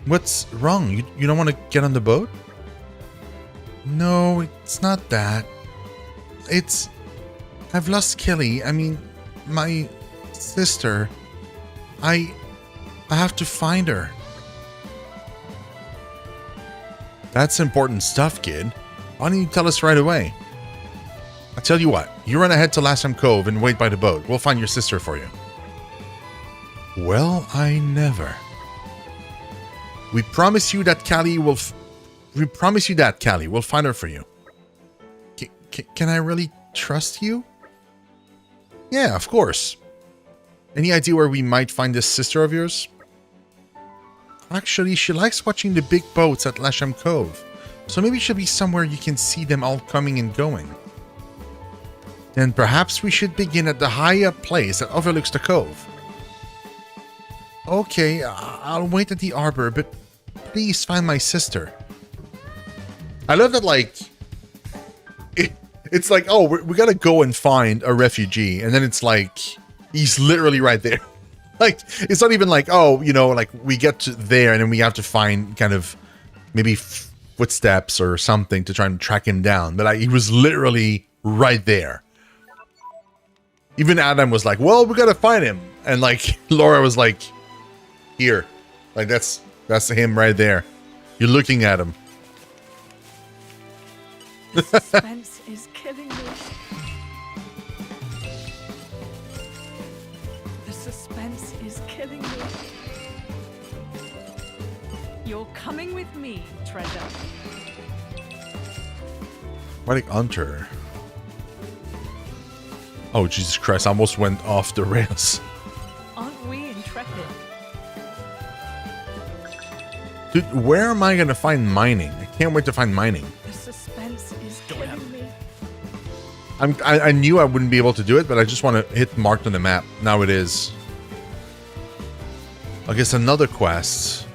What's wrong? You don't want to get on the boat? No, it's not that. I've lost Kelly. I mean, my sister. I have to find her. That's important stuff, kid. Why don't you tell us right away? I'll tell you what. You run ahead to Lasham Cove and wait by the boat. We'll find your sister for you. Well, I never. We promise you that Callie will... We'll find her for you. Can I really trust you? Yeah, of course. Any idea where we might find this sister of yours? Actually, she likes watching the big boats at Lasham Cove. So maybe she'll be somewhere you can see them all coming and going. Then perhaps we should begin at the high up place that overlooks the cove. Okay, I'll wait at the arbor, but please find my sister. I love that, like... It's like, oh, we gotta go and find a refugee. And then it's like, he's literally right there. Like, it's not even like, oh, you know, like we get to there and then we have to find kind of maybe footsteps or something to try and track him down. But he was literally right there. Even Adam was like, well, we gotta find him. And like, Laura was like, here. Like, that's him right there. You're looking at him. The suspense is killing me. The suspense is killing me. You're coming with me, treasure. What a hunter. Oh, Jesus Christ, I almost went off the rails. Aren't we intrepid? Dude, where am I going to find mining? I can't wait to find mining. The suspense is killing me. I knew I wouldn't be able to do it, but I just want to hit marked on the map. Now it is. I guess another quest.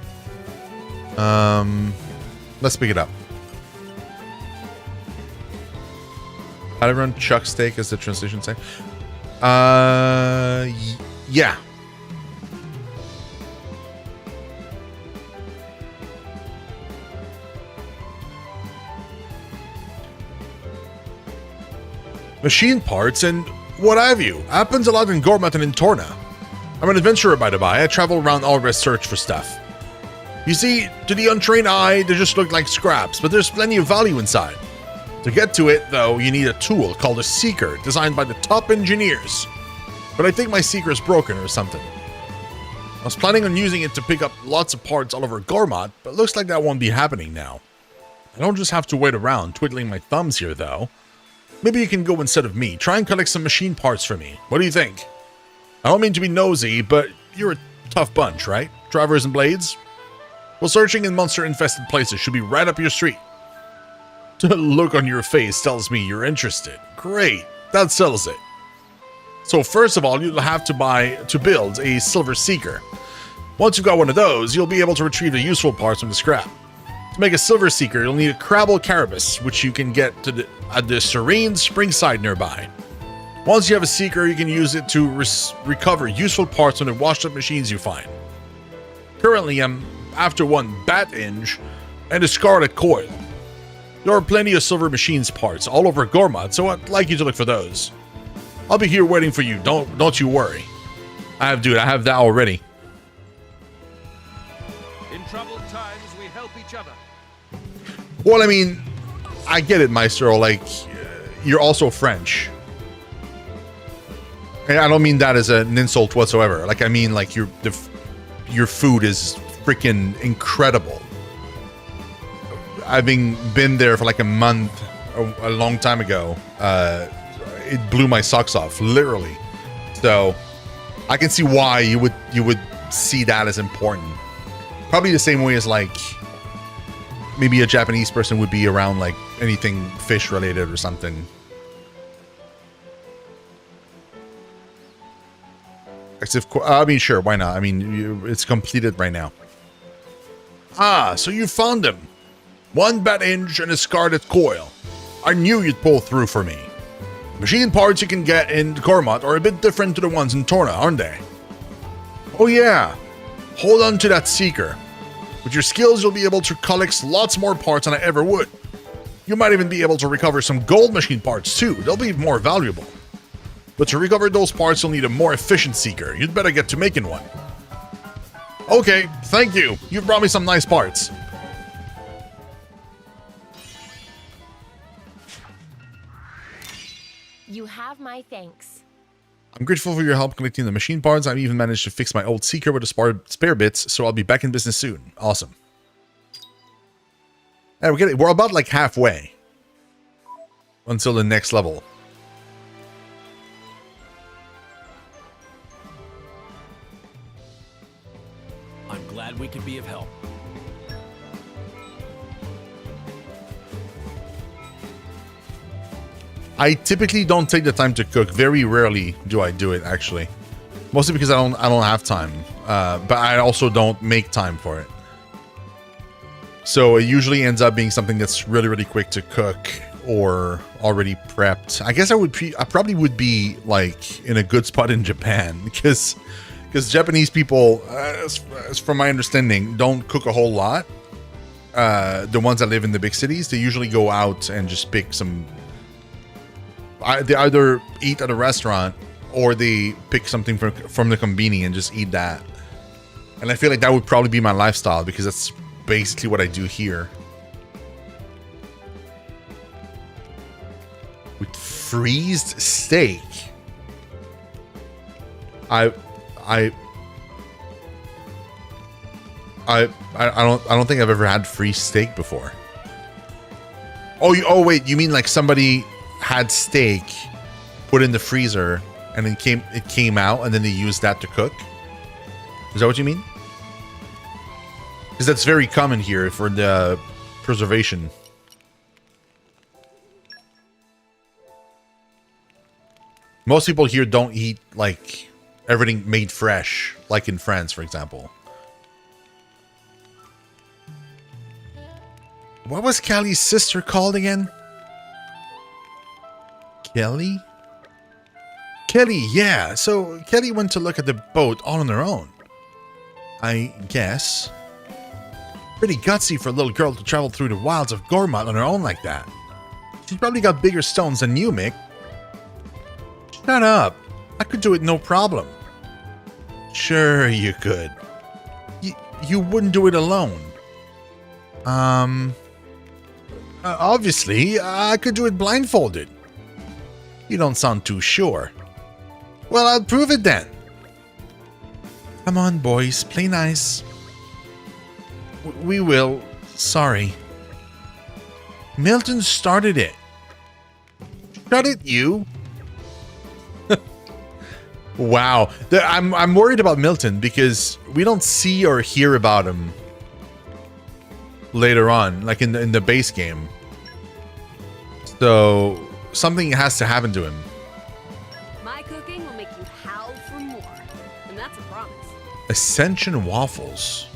Let's pick it up. How to run chuck steak as the translation say? Yeah. Machine parts and what have you. Happens a lot in Gormat and in Torna. I'm an adventurer, by the by. I travel around all rest search for stuff. You see, to the untrained eye, they just look like scraps, but there's plenty of value inside. To get to it, though, you need a tool called a Seeker, designed by the top engineers. But I think my Seeker is broken or something. I was planning on using it to pick up lots of parts all over Gormat, but looks like that won't be happening now. I don't just have to wait around twiddling my thumbs here, though. Maybe you can go instead of me. Try and collect some machine parts for me. What do you think? I don't mean to be nosy, but you're a tough bunch, right? Drivers and blades? Well, searching in monster-infested places should be right up your street. The look on your face tells me you're interested. Great, that settles it. So first of all, you'll have to build a Silver Seeker. Once you've got one of those, you'll be able to retrieve the useful parts from the scrap. To make a Silver Seeker, you'll need a Crabble Carapace, which you can get at the Serene Springside nearby. Once you have a Seeker, you can use it to recover useful parts on the washed-up machines you find. Currently, I'm after one Bat-Inge and a Scarlet Coil. There are plenty of Silver Machines parts all over Gormod, so I'd like you to look for those. I'll be here waiting for you, don't you worry. I have that already. In troubled times, we help each other. Well, I mean, I get it, Maestro. Like, you're also French. And I don't mean that as an insult whatsoever. Like, I mean, like, your food is freaking incredible. Having been there for like a month, a long time ago, it blew my socks off, literally. So, I can see why you would see that as important. Probably the same way as like maybe a Japanese person would be around like anything fish related or something. I mean, sure, why not? I mean, it's completed right now. Ah, so you found them. One Bat-Inge and a Scarlet Coil. I knew you'd pull through for me. Machine parts you can get in Gormod are a bit different to the ones in Torna, aren't they? Oh yeah. Hold on to that Seeker. With your skills, you'll be able to collect lots more parts than I ever would. You might even be able to recover some gold machine parts too. They'll be more valuable. But to recover those parts, you'll need a more efficient Seeker. You'd better get to making one. Okay, thank you. You've brought me some nice parts. You have my thanks. I'm grateful for your help collecting the machine parts. I've even managed to fix my old Seeker with the spare bits, so I'll be back in business soon. Awesome. And we're about like halfway until the next level. I'm glad we could be of help. I typically don't take the time to cook. Very rarely do I do it, actually. Mostly because I don't have time. But I also don't make time for it. So it usually ends up being something that's really, really quick to cook or already prepped. I guess I probably would be like in a good spot in Japan because Japanese people, as from my understanding, don't cook a whole lot. The ones that live in the big cities, they usually go out and just pick some. They either eat at a restaurant or they pick something from the conveni and just eat that. And I feel like that would probably be my lifestyle because that's basically what I do here. With freezed steak. I don't think I've ever had freezed steak before. Oh wait, you mean like somebody had steak put in the freezer and then it came out and then they used that to cook? Is that what you mean? Because that's very common here for the preservation. Most people here don't eat like everything made fresh, like in France, for example. What was Callie's sister called again? Kelly? Kelly, yeah. So Kelly went to look at the boat all on her own. I guess. Pretty gutsy for a little girl to travel through the wilds of Gormod on her own like that. She's probably got bigger stones than you, Mick. Shut up. I could do it no problem. Sure you could. You wouldn't do it alone. Obviously, I could do it blindfolded. You don't sound too sure. Well, I'll prove it then. Come on, boys. Play nice. We will. Sorry. Milton started it. Shut it, you. Wow. I'm worried about Milton because we don't see or hear about him later on, like in the base game. So something has to happen to him. My cooking will make you howl for more, and that's a promise. Ascension waffles.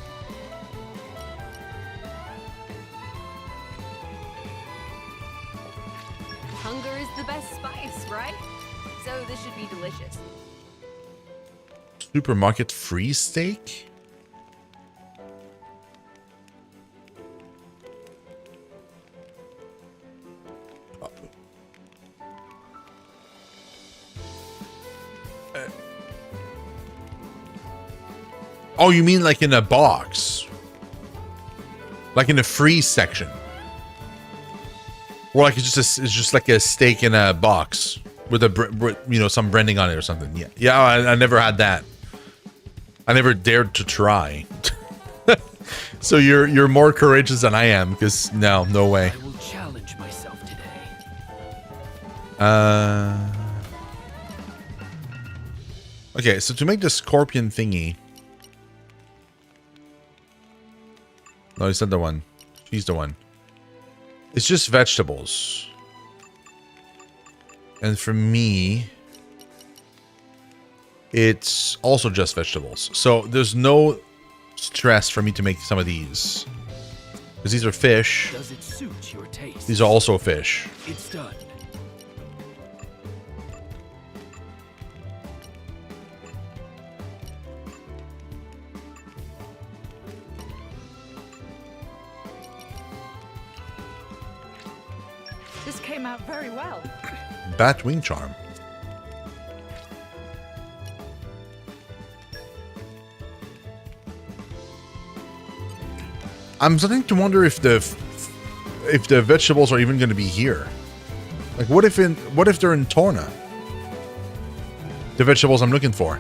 Hunger is the best spice, right? So this should be delicious. Supermarket free steak? Oh, you mean like in a box? Like in the free section? Or like it's just like a steak in a box with some branding on it or something. Yeah, yeah. I never had that. I never dared to try. So you're more courageous than I am, because no way. I will challenge myself today. Okay, so to make the scorpion thingy. No, it's not the one. She's the one. It's just vegetables. And for me, it's also just vegetables. So there's no stress for me to make some of these. Because these are fish. Does it suit your taste? These are also fish. It's done. This came out very well. Bat wing charm. I'm starting to wonder if the vegetables are even going to be here. Like, what if they're in Torna? The vegetables I'm looking for.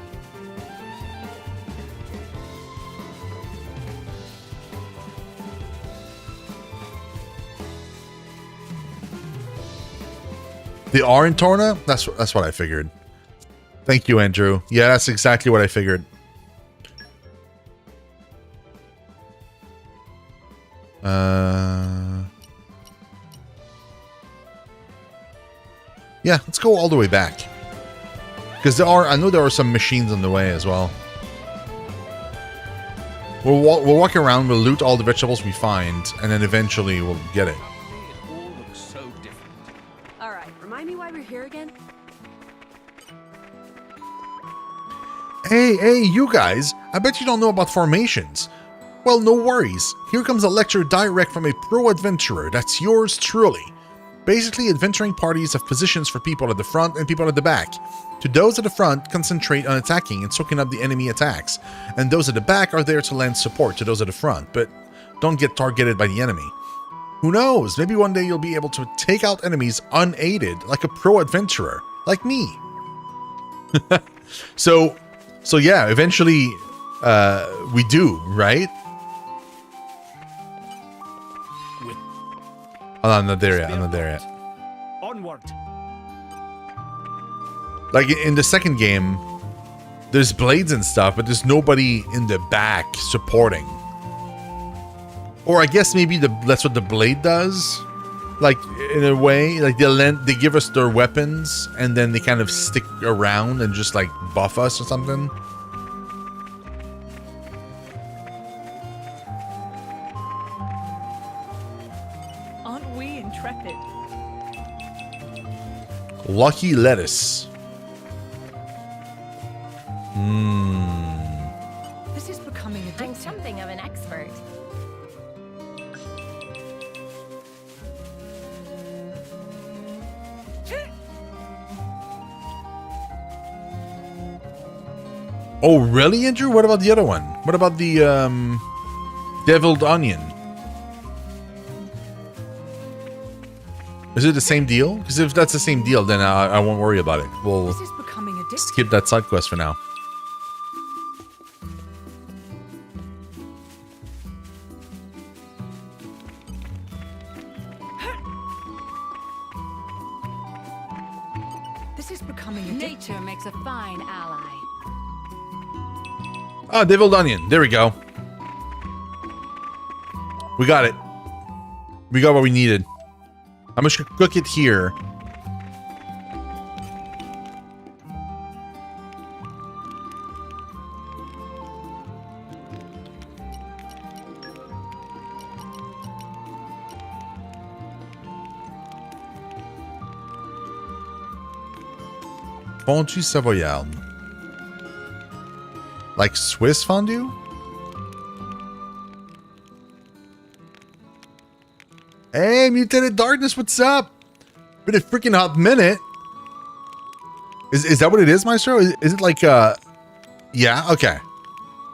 They are in Torna? That's what I figured. Thank you, Andrew. Yeah, that's exactly what I figured. Yeah, let's go all the way back. Because I know there are some machines on the way as well. We'll walk around, we'll loot all the vegetables we find, and then eventually we'll get it. It all looks so different. All right, remind me why we're here again? Hey, you guys! I bet you don't know about formations. Well, no worries. Here comes a lecture direct from a pro adventurer. That's yours truly. Basically, adventuring parties have positions for people at the front and people at the back. To those at the front, concentrate on attacking and soaking up the enemy attacks. And those at the back are there to lend support to those at the front, but don't get targeted by the enemy. Who knows? Maybe one day you'll be able to take out enemies unaided like a pro adventurer, like me. So yeah, eventually we do, right? Oh, I'm not there yet. I'm not there yet. Onward. Like in the second game, there's blades and stuff, but there's nobody in the back supporting. Or I guess maybe that's what the blade does. Like in a way, like they give us their weapons and then they kind of stick around and just like buff us or something. Aren't we intrepid? Lucky lettuce. This is becoming I'm addictive. something of an expert. Oh, really, Andrew? What about the other one? What about the deviled onion? Is it the same deal? Because if that's the same deal, then I won't worry about it. We'll This is becoming addictive. skip that side quest for now. This is becoming addictive. Nature makes a fine ally. Ah, deviled onion. There we go. We got it. We got what we needed. I'm just gonna cook it here. Fondue Savoyard. Like Swiss fondue? Hey, Mutated Darkness, what's up? Been a freaking hot minute. Is that what it is, Maestro? Is it like yeah, okay.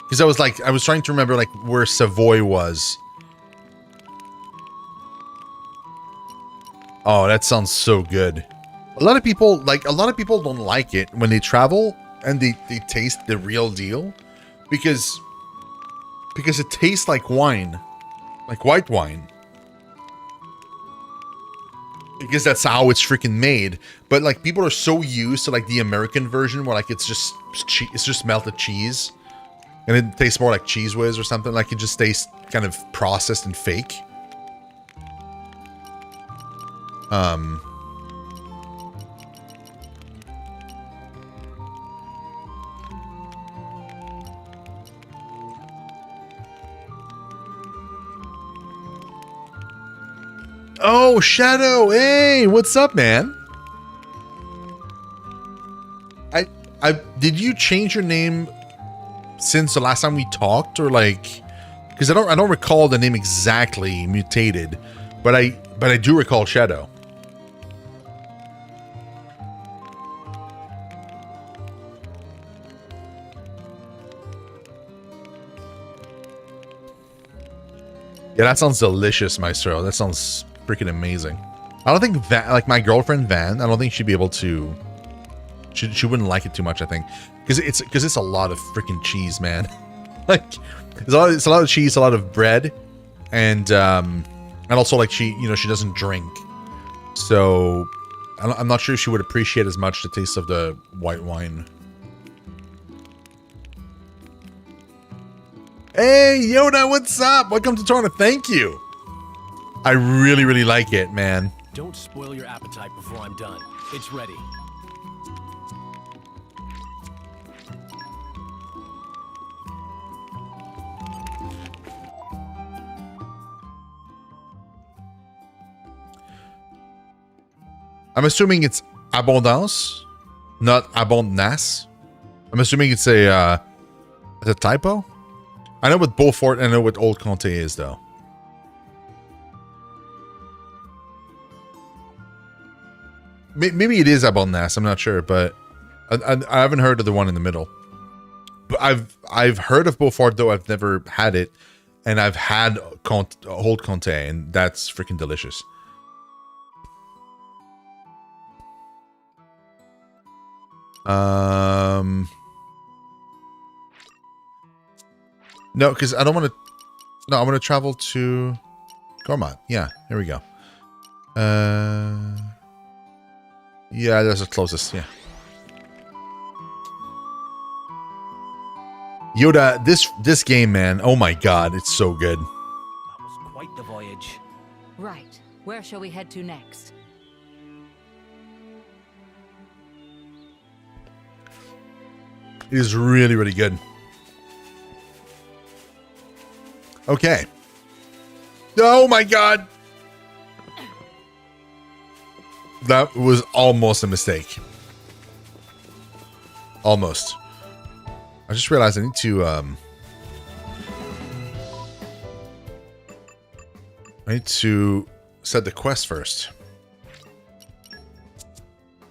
Because I was trying to remember like where Savoy was. Oh, that sounds so good. A lot of people don't like it when they travel and they taste the real deal because it tastes like wine, like white wine. Because that's how it's freaking made. But like people are so used to like the American version where like it's just melted cheese and it tastes more like Cheese Whiz or something. Like it just tastes kind of processed and fake. Oh, Shadow! Hey, what's up, man? Did you change your name since the last time we talked, or like? Because I don't recall the name exactly mutated, but I do recall Shadow. Yeah, that sounds delicious, Maestro. That sounds freaking amazing. I don't think that, like my girlfriend Van, I don't think she'd be able to. She wouldn't like it too much, I think, because it's a lot of freaking cheese, man. Like it's a lot of cheese, a lot of bread, and also like she doesn't drink, so I'm not sure if she would appreciate as much the taste of the white wine. Hey, Yoda, what's up? Welcome to Torna. Thank you. I really, really like it, man. Don't spoil your appetite before I'm done. It's ready. I'm assuming it's abondance, not abondance. I'm assuming it's a typo. I know what Beaufort and I know what Old Comté is, though. Maybe it is abondance. I'm not sure, but I haven't heard of the one in the middle. But I've heard of Beaufort, though I've never had it, and I've had Old Comté, and that's freaking delicious. No, because I don't want to. No, I want to travel to Gormat. Yeah, here we go. Yeah, that's the closest. Yeah. Yoda, this game, man. Oh my God, it's so good. That was quite the voyage. Right. Where shall we head to next? It is really, really good. Okay. Oh my God. That was almost a mistake. Almost. I just realized I need to set the quest first.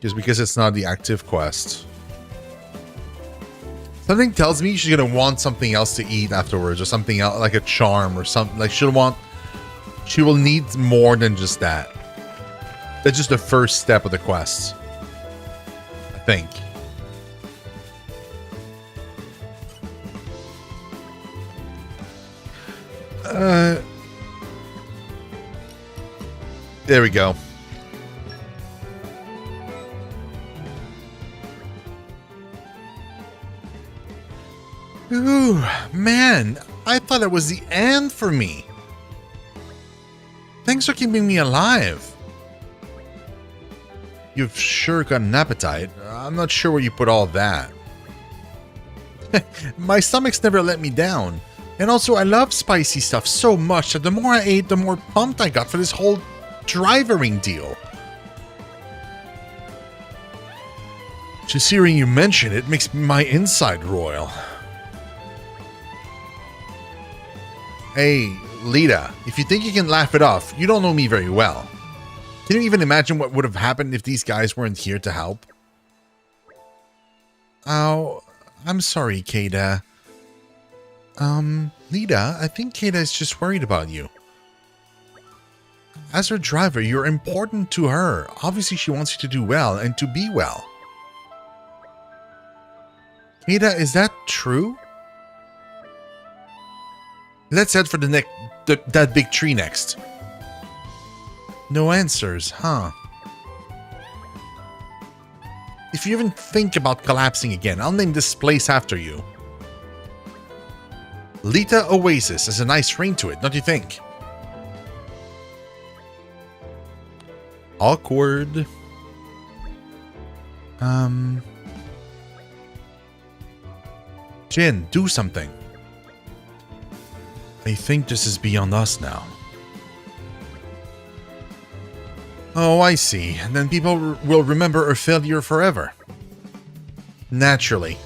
Just because it's not the active quest. Something tells me she's gonna want something else to eat afterwards, or something else like a charm or something. Like she will need more than just that. That's just the first step of the quest, I think. There we go. Ooh, man, I thought it was the end for me. Thanks for keeping me alive. You've sure got an appetite. I'm not sure where you put all that. My stomach's never let me down. And also, I love spicy stuff so much that the more I ate, the more pumped I got for this whole drivering deal. Just hearing you mention it makes my inside royal. Hey, Lita, if you think you can laugh it off, you don't know me very well. Can you even imagine what would have happened if these guys weren't here to help? Oh, I'm sorry, Kada. Lita, I think Kada is just worried about you. As her driver, you're important to her. Obviously, she wants you to do well and to be well. Kada, is that true? Let's head for that big tree next. No answers, huh? If you even think about collapsing again, I'll name this place after you. Lita Oasis has a nice ring to it, don't you think? Awkward. Jin, do something. I think this is beyond us now. Oh, I see. And then people will remember our failure forever. Naturally.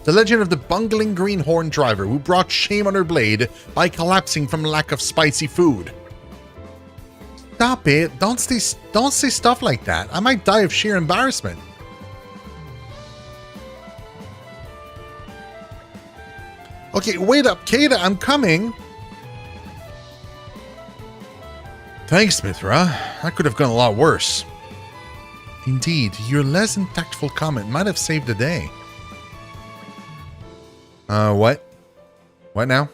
The legend of the bungling greenhorn driver who brought shame on her blade by collapsing from lack of spicy food. Stop it. Don't say stuff like that. I might die of sheer embarrassment. Okay, wait up, Kada, I'm coming. Thanks, Mithra. That could have gone a lot worse. Indeed, your less than tactful comment might have saved the day. What? What now?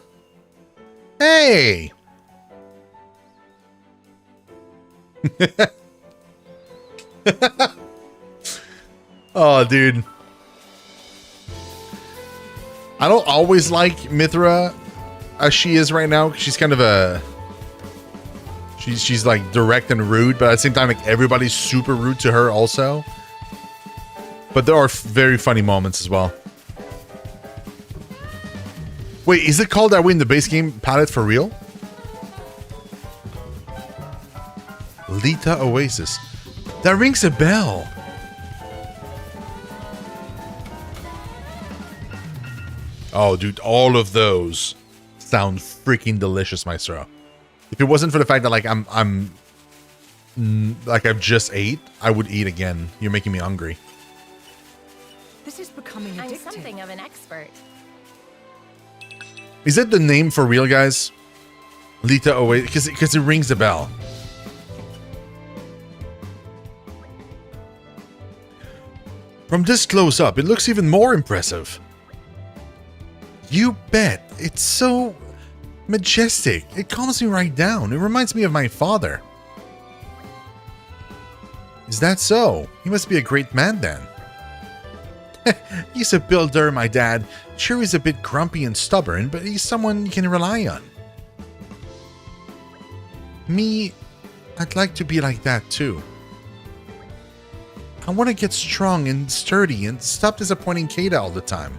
Hey! Oh, dude. I don't always like Mithra as she is right now. She's kind of a... She's like direct and rude, but at the same time, like everybody's super rude to her also. But there are very funny moments as well. Wait, is it called that way in the base game palette for real? Lita Oasis. That rings a bell. Oh, dude, all of those sound freaking delicious, Maestro. If it wasn't for the fact that like I've just ate, I would eat again. You're making me hungry. This is becoming addictive. I'm something of an expert. Is it the name for real, guys? Lita Oasis, because it rings a bell. From this close up, it looks even more impressive. You bet. It's so majestic. It calms me right down. It reminds me of my father. Is that so? He must be a great man then. He's a builder, my dad. Sure, he's a bit grumpy and stubborn, but he's someone you can rely on. Me, I'd like to be like that too. I want to get strong and sturdy and stop disappointing Kada all the time.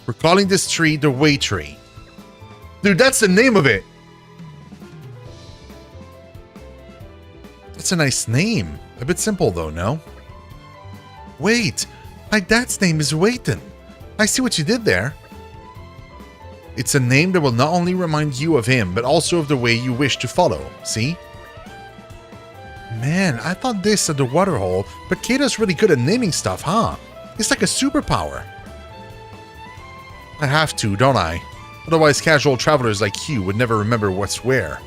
We're calling this tree the Way Tree. Dude, that's the name of it. That's a nice name. A bit simple though, no? Wait, my dad's name is Waiton. I see what you did there. It's a name that will not only remind you of him, but also of the way you wish to follow, see? Man, I thought this at the waterhole, but Kata's really good at naming stuff, huh? It's like a superpower. I have to, don't I? Otherwise casual travelers like you would never remember what's where.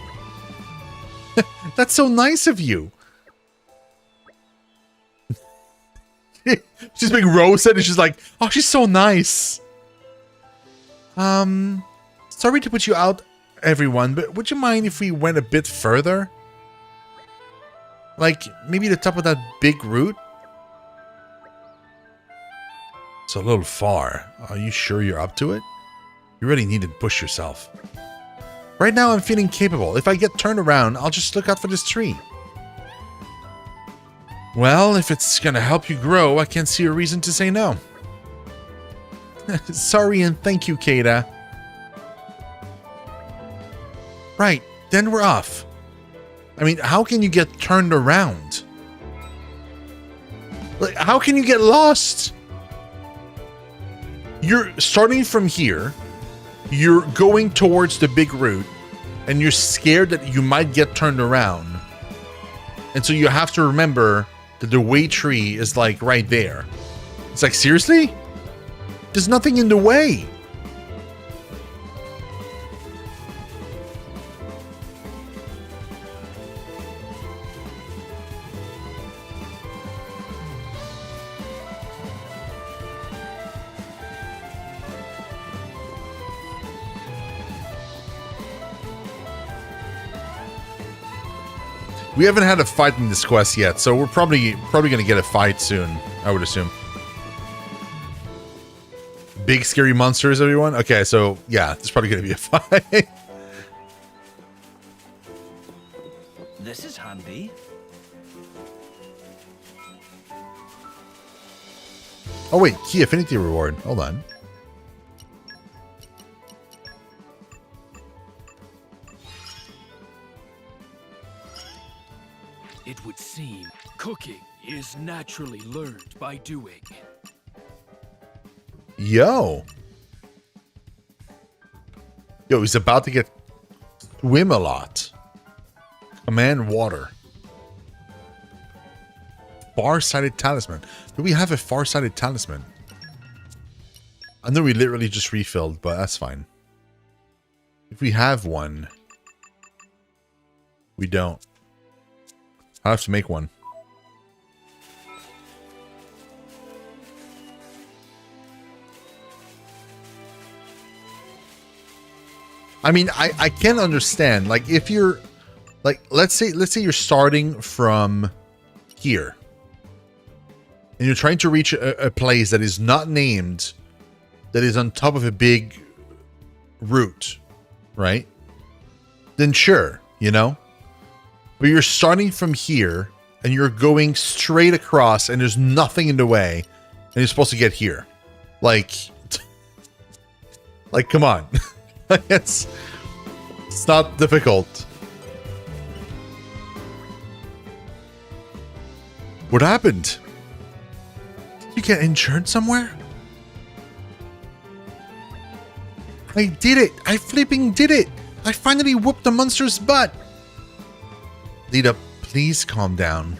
That's so nice of you. She's being roasted and she's like, oh, she's so nice. Sorry to put you out, everyone, but would you mind if we went a bit further? Like, maybe the top of that big root? It's a little far. Are you sure you're up to it? You really need to push yourself. Right now I'm feeling capable. If I get turned around, I'll just look out for this tree. Well, if it's gonna help you grow, I can't see a reason to say no. Sorry and thank you, Kada. Right, then we're off. I mean, how can you get turned around? Like, how can you get lost? You're starting from here, you're going towards the big route, and you're scared that you might get turned around. And so you have to remember that the way tree is like right there. It's like, seriously? There's nothing in the way. We haven't had a fight in this quest yet, so we're probably going to get a fight soon, I would assume. Big scary monsters, everyone? Okay, so yeah, there's probably going to be a fight. This is handy. Oh wait, key affinity reward. Hold on. It would seem cooking is naturally learned by doing. Yo, he's about to get swim a lot. Command water. Far-sighted talisman. Do we have a far-sighted talisman? I know we literally just refilled, but that's fine. If we have one, we don't. I'll have to make one. I mean, I can understand, like, if you're, like, let's say you're starting from here, and you're trying to reach a place that is not named, that is on top of a big route, right? Then sure, you know? But you're starting from here, and you're going straight across, and there's nothing in the way, and you're supposed to get here. Like, come on. it's not difficult. What happened? Did you get injured somewhere? I did it! I flipping did it! I finally whooped the monster's butt! Lita, please calm down.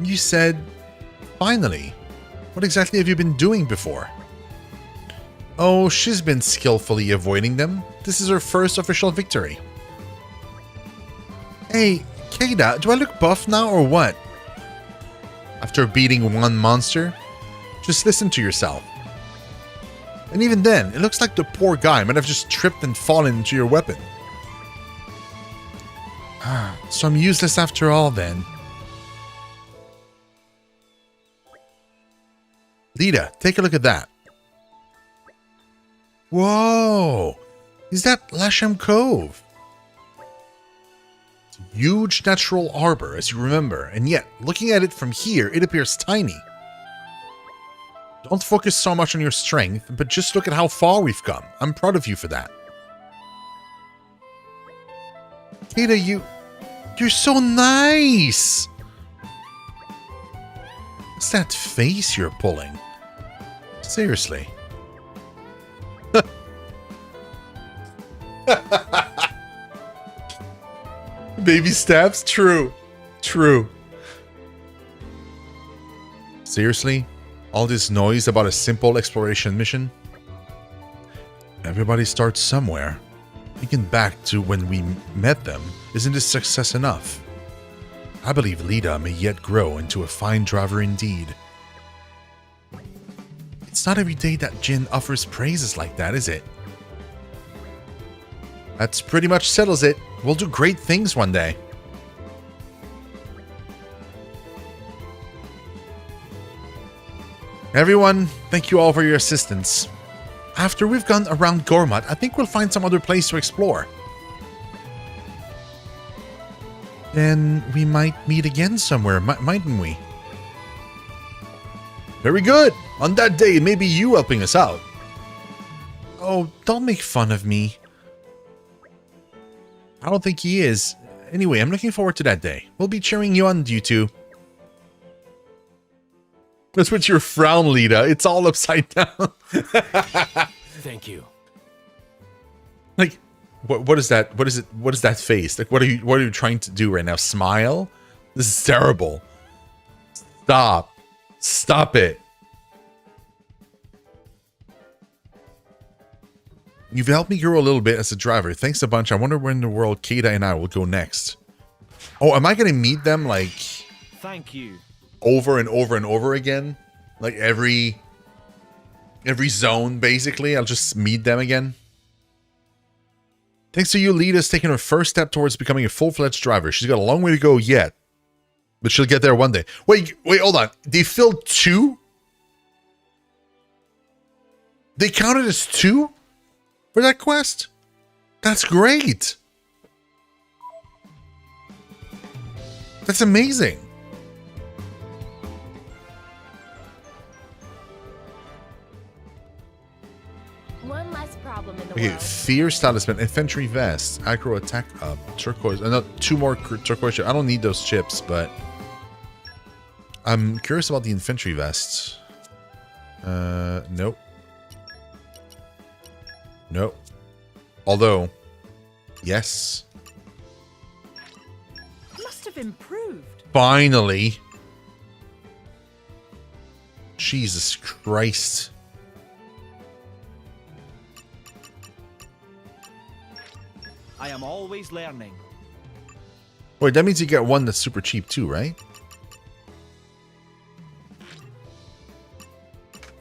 You said, finally. What exactly have you been doing before? Oh, she's been skillfully avoiding them. This is her first official victory. Hey, Kada, do I look buff now or what? After beating one monster? Just listen to yourself. And even then, it looks like the poor guy might have just tripped and fallen into your weapon. So I'm useless after all then. Lita, take a look at that. Whoa! Is that Lasham Cove? It's a huge natural arbor, as you remember, and yet, looking at it from here, it appears tiny. Don't focus so much on your strength, but just look at how far we've come. I'm proud of you for that. Kada, you're so nice! What's that face you're pulling? Seriously. Baby steps? True. True. Seriously? All this noise about a simple exploration mission? Everybody starts somewhere. Thinking back to when we met them, isn't this success enough? I believe Lita may yet grow into a fine driver indeed. It's not every day that Jin offers praises like that, is it? That's pretty much settles it. We'll do great things one day. Everyone, thank you all for your assistance. After we've gone around Gormat, I think we'll find some other place to explore. Then we might meet again somewhere, mightn't we? Very good! On that day, it may be you helping us out. Oh, don't make fun of me. I don't think he is. Anyway, I'm looking forward to that day. We'll be cheering you on, you two. That's what your frown, Lita. It's all upside down. Thank you. Like, what is that? What is it? What is that face? Like, what are you trying to do right now? Smile? This is terrible. Stop. Stop it. You've helped me grow a little bit as a driver. Thanks a bunch. I wonder where in the world Kada and I will go next. Oh, am I going to meet them like Thank you. over and over and over again? Like every zone, basically. I'll just meet them again. Thanks to you, Lita's taking her first step towards becoming a full-fledged driver. She's got a long way to go yet, but she'll get there one day. Wait, hold on. They filled 2? They counted as 2 for that quest? That's great. That's amazing. One less problem in the Okay, world. Fierce Talisman, Infantry Vest, Aggro Attack Up, Turquoise, no, 2 more Turquoise chips. I don't need those chips, but I'm curious about the Infantry Vest. Nope. Nope. Although, yes. Must have improved. Finally. Jesus Christ. I am always learning. Wait, that means you get one that's super cheap too, right?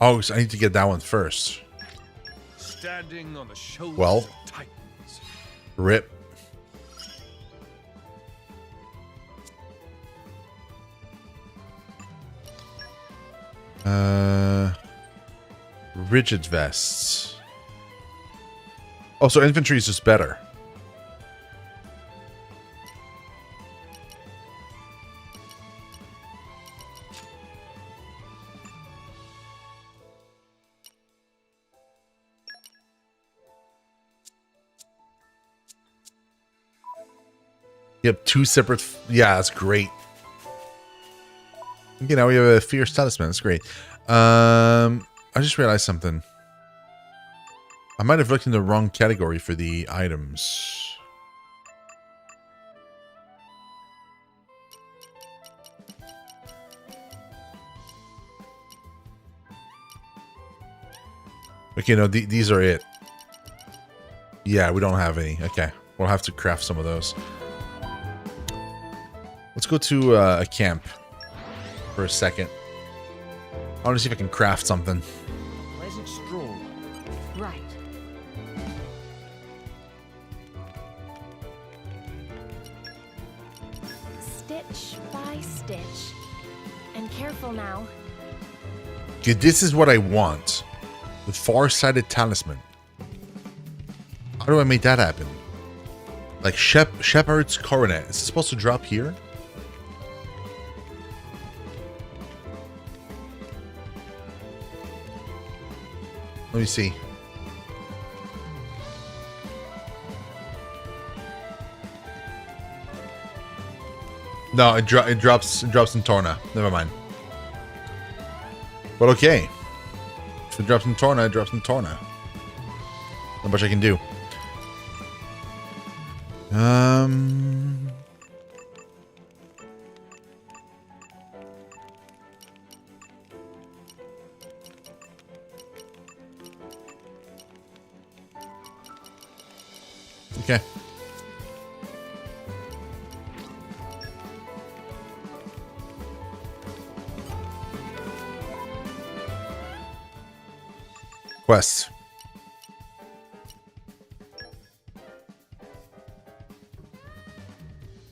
Oh, so I need to get that one first. Standing on the shoulders Well. of titans. Rip. Rigid vests. Oh, so infantry is just better. Yep, 2 separate. Yeah, that's great. Okay, now we have a Fierce Talisman. That's great. I just realized something. I might have looked in the wrong category for the items. Okay, no, these are it. Yeah, we don't have any. Okay, we'll have to craft some of those. Let's go to a camp for a second. I want to see if I can craft something. Pleasant stroll. Right. Stitch by stitch. And careful now. Okay, this is what I want. The far-sighted talisman. How do I make that happen? Like Shepherd's Coronet. Is it supposed to drop here? Let me see. No, it drops in Torna. Never mind. But okay. If it drops in Torna, it drops in Torna. Not much I can do. Okay. Quest.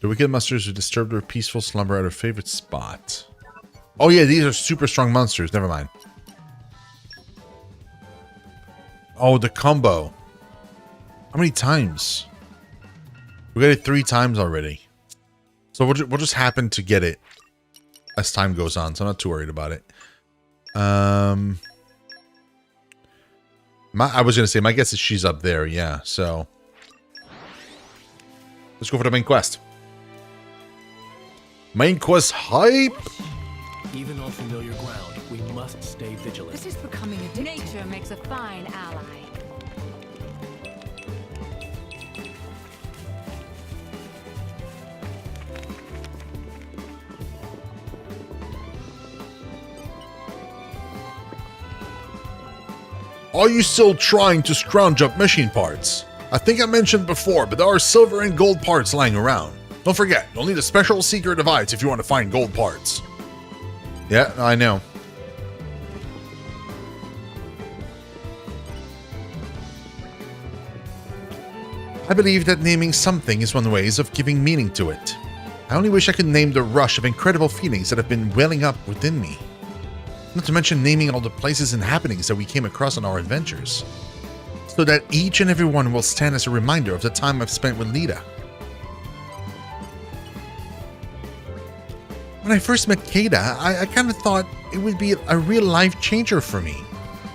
The wicked monsters who disturb their peaceful slumber at her favorite spot. Oh yeah, these are super strong monsters. Never mind. Oh, the combo. How many times? We got it 3 times already. So we'll just happen to get it as time goes on. So I'm not too worried about it. I was going to say, my guess is she's up there. Yeah, so. Let's go for the main quest. Main quest hype! Even on familiar ground, we must stay vigilant. This is becoming addictive. Nature makes a fine ally. Are you still trying to scrounge up machine parts? I think I mentioned before, but there are silver and gold parts lying around. Don't forget, you'll need a special secret device if you want to find gold parts. Yeah, I know. I believe that naming something is one of the ways of giving meaning to it. I only wish I could name the rush of incredible feelings that have been welling up within me. Not to mention naming all the places and happenings that we came across on our adventures. So that each and every one will stand as a reminder of the time I've spent with Lita. When I first met Kada, I kind of thought it would be a real life changer for me.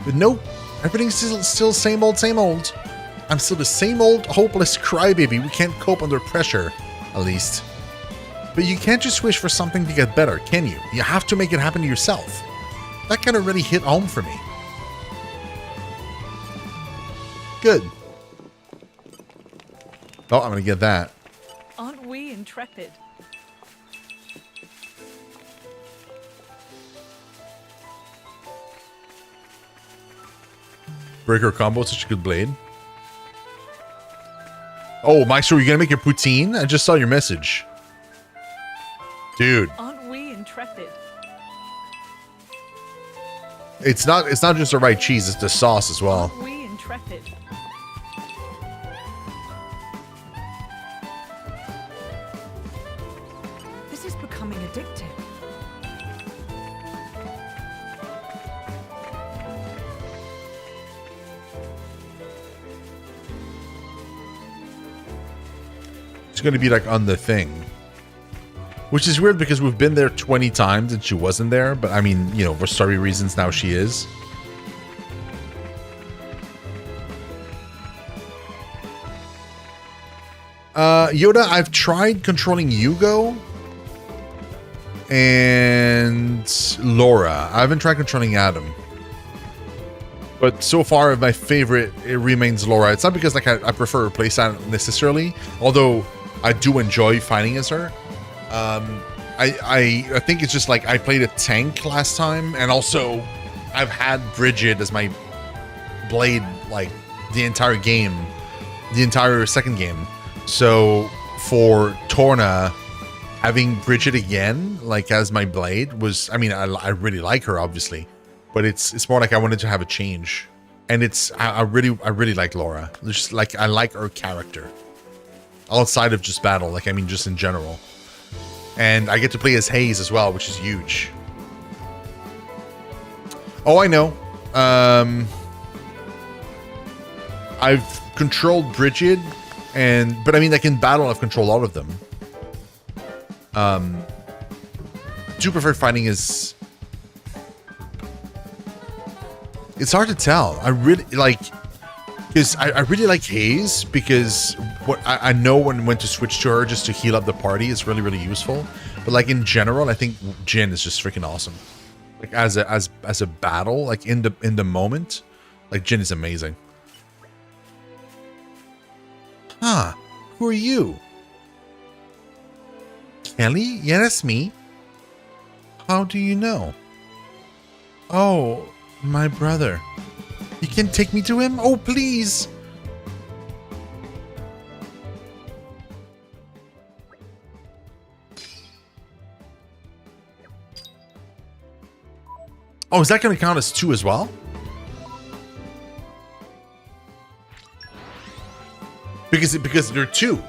But nope, everything's still same old, same old. I'm still the same old hopeless crybaby who can't cope under pressure, at least. But you can't just wish for something to get better, can you? You have to make it happen to yourself. That kind of really hit home for me. Good. Oh, I'm gonna get that. Aren't we intrepid? Breaker combo, such a good blade. Oh, Maestro, you gonna make your poutine? I just saw your message. Dude. Aren't we intrepid? It's not just the right cheese, it's the sauce as well. Aren't we intrepid? This is becoming addictive. It's gonna be like on the thing. Which is weird because we've been there 20 times and she wasn't there, but I mean, you know, for story reasons now she is. Yoda, I've tried controlling Yugo and Laura. I haven't tried controlling Adam. But so far, my favorite, it remains Laura. It's not because like I prefer her playstyle necessarily, although I do enjoy fighting as her. I think it's just like I played a tank last time, and also I've had Bridget as my blade like the entire game, the entire second game. So for Torna, having Bridget again like as my blade was, I mean, I really like her obviously, but it's more like I wanted to have a change, and I really like Laura. Just like I like her character outside of just battle, like I mean just in general. And I get to play as Hayes as well, which is huge. Oh, I know. I've controlled Bridget, but I mean, like in battle, I've controlled all of them. Do prefer fighting is. It's hard to tell. I really like. Because I really like Hayes because what I know when to switch to her just to heal up the party is really, really useful. But like in general, I think Jin is just freaking awesome. Like as a battle, like in the moment, like Jin is amazing. Huh? Who are you? Kelly? Yeah, that's me. How do you know? Oh, my brother. You can take me to him? Oh, please. Oh, is that going to count as 2 as well? Because they're 2.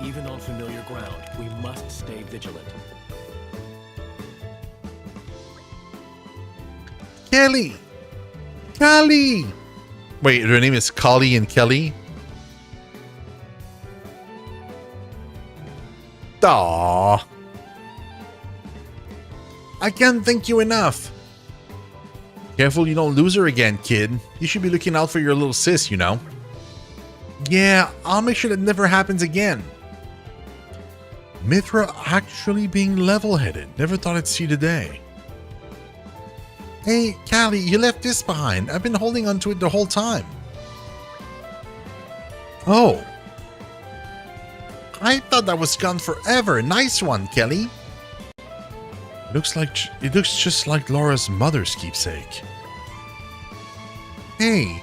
Even on familiar ground, we must stay vigilant. Kelly! Kelly! Wait, their name is Kali and Kelly? Aww. I can't thank you enough. Careful you don't lose her again, kid. You should be looking out for your little sis, you know. Yeah, I'll make sure that never happens again. Mithra actually being level-headed. Never thought I'd see the day. Hey, Callie, you left this behind. I've been holding onto it the whole time. Oh. I thought that was gone forever. Nice one, Kelly. It looks just like Laura's mother's keepsake. Hey,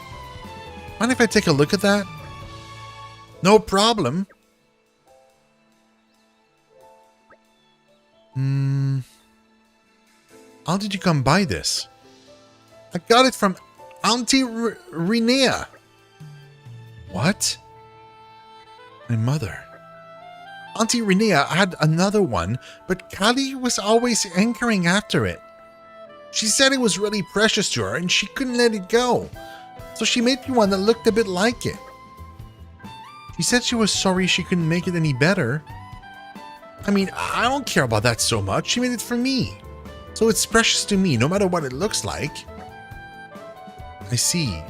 mind if I take a look at that? No problem. How did you come by this? I got it from Auntie Renea. What? My mother. Auntie Renea had another one, but Callie was always hankering after it. She said it was really precious to her and she couldn't let it go. So she made me one that looked a bit like it. She said she was sorry she couldn't make it any better. I mean, I don't care about that so much. She made it for me. So it's precious to me, no matter what it looks like. I see.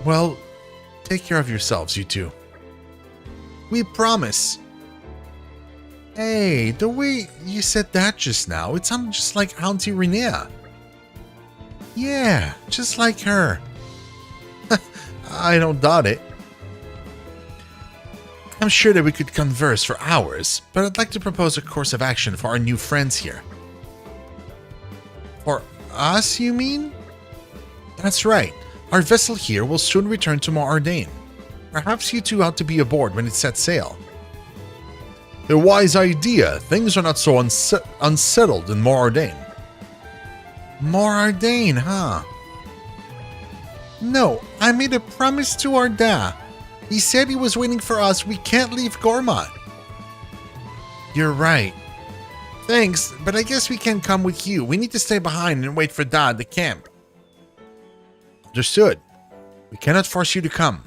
Well, take care of yourselves, you two. We promise. Hey, the way you said that just now, it sounded just like Auntie Renea. Yeah, just like her. I don't doubt it. I'm sure that we could converse for hours, but I'd like to propose a course of action for our new friends here. For us, you mean? That's right. Our vessel here will soon return to Moardain. Perhaps you two ought to be aboard when it sets sail. A wise idea. Things are not so unsettled in Moardain. Moardain, huh? No, I made a promise to Arda. He said he was waiting for us. We can't leave Gormott. You're right. Thanks, but I guess we can't come with you. We need to stay behind and wait for Da at the camp. Understood. We cannot force you to come.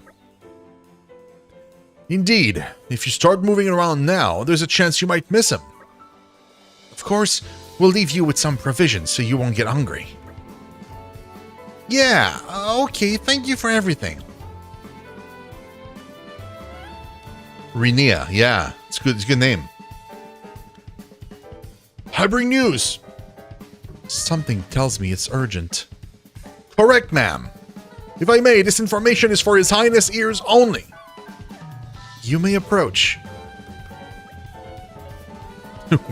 Indeed, if you start moving around now, there's a chance you might miss him. Of course, we'll leave you with some provisions so you won't get hungry. Yeah, okay, thank you for everything. Renea, yeah, it's good. It's a good name. I bring news. Something tells me it's urgent. Correct, ma'am. If I may, this information is for His Highness' ears only. You may approach.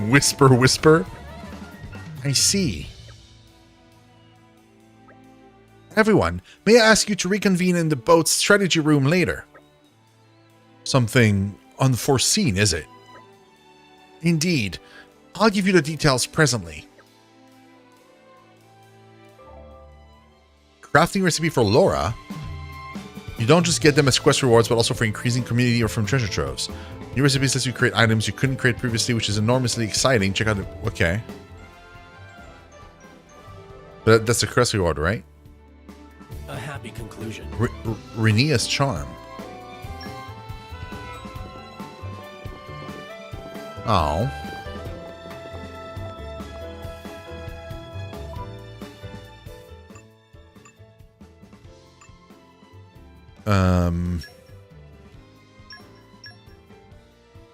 Whisper, whisper. I see. Everyone, may I ask you to reconvene in the boat's strategy room later? Something unforeseen, is it? Indeed. I'll give you the details presently. Crafting recipe for Laura. You don't just get them as quest rewards, but also for increasing community or from treasure troves. New recipes lets you create items you couldn't create previously, which is enormously exciting. Check out the... Okay. But that's a quest reward, right? A happy conclusion. Renea's charm. Oh.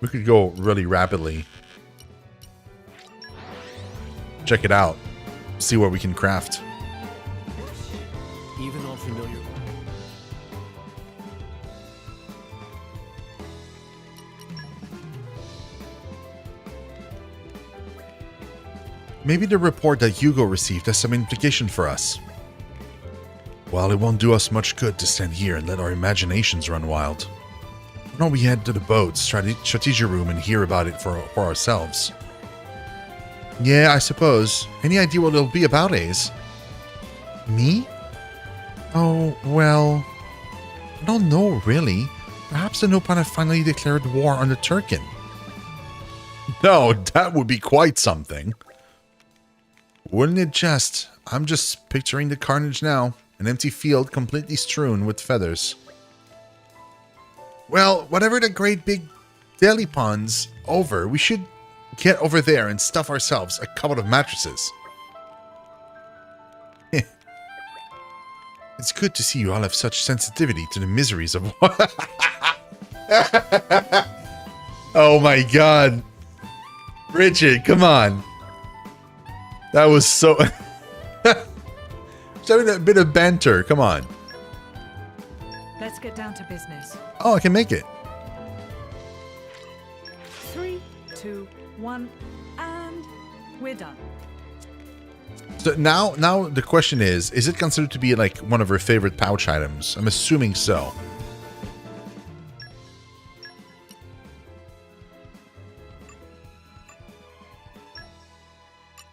We could go really rapidly. Check it out. See what we can craft. Even on familiar. Maybe the report that Hugo received has some implication for us. Well, it won't do us much good to stand here and let our imaginations run wild. Why don't we head to the boat's strategy room and hear about it for ourselves? Yeah, I suppose. Any idea what it'll be about, Ace? Me? Oh, well... I don't know, really. Perhaps the Nopan have finally declared war on the Turkin. No, that would be quite something. Wouldn't it just? I'm just picturing the carnage now. An empty field completely strewn with feathers. Well, whatever the great big deli pond's over, we should get over there and stuff ourselves a couple of mattresses. It's good to see you all have such sensitivity to the miseries of war. Oh my god. Richard, come on. That was so... Just having a bit of banter. Come on. Let's get down to business. Oh, I can make it. 3, 2, 1, and we're done. So now the question is it considered to be like one of her favorite pouch items? I'm assuming so.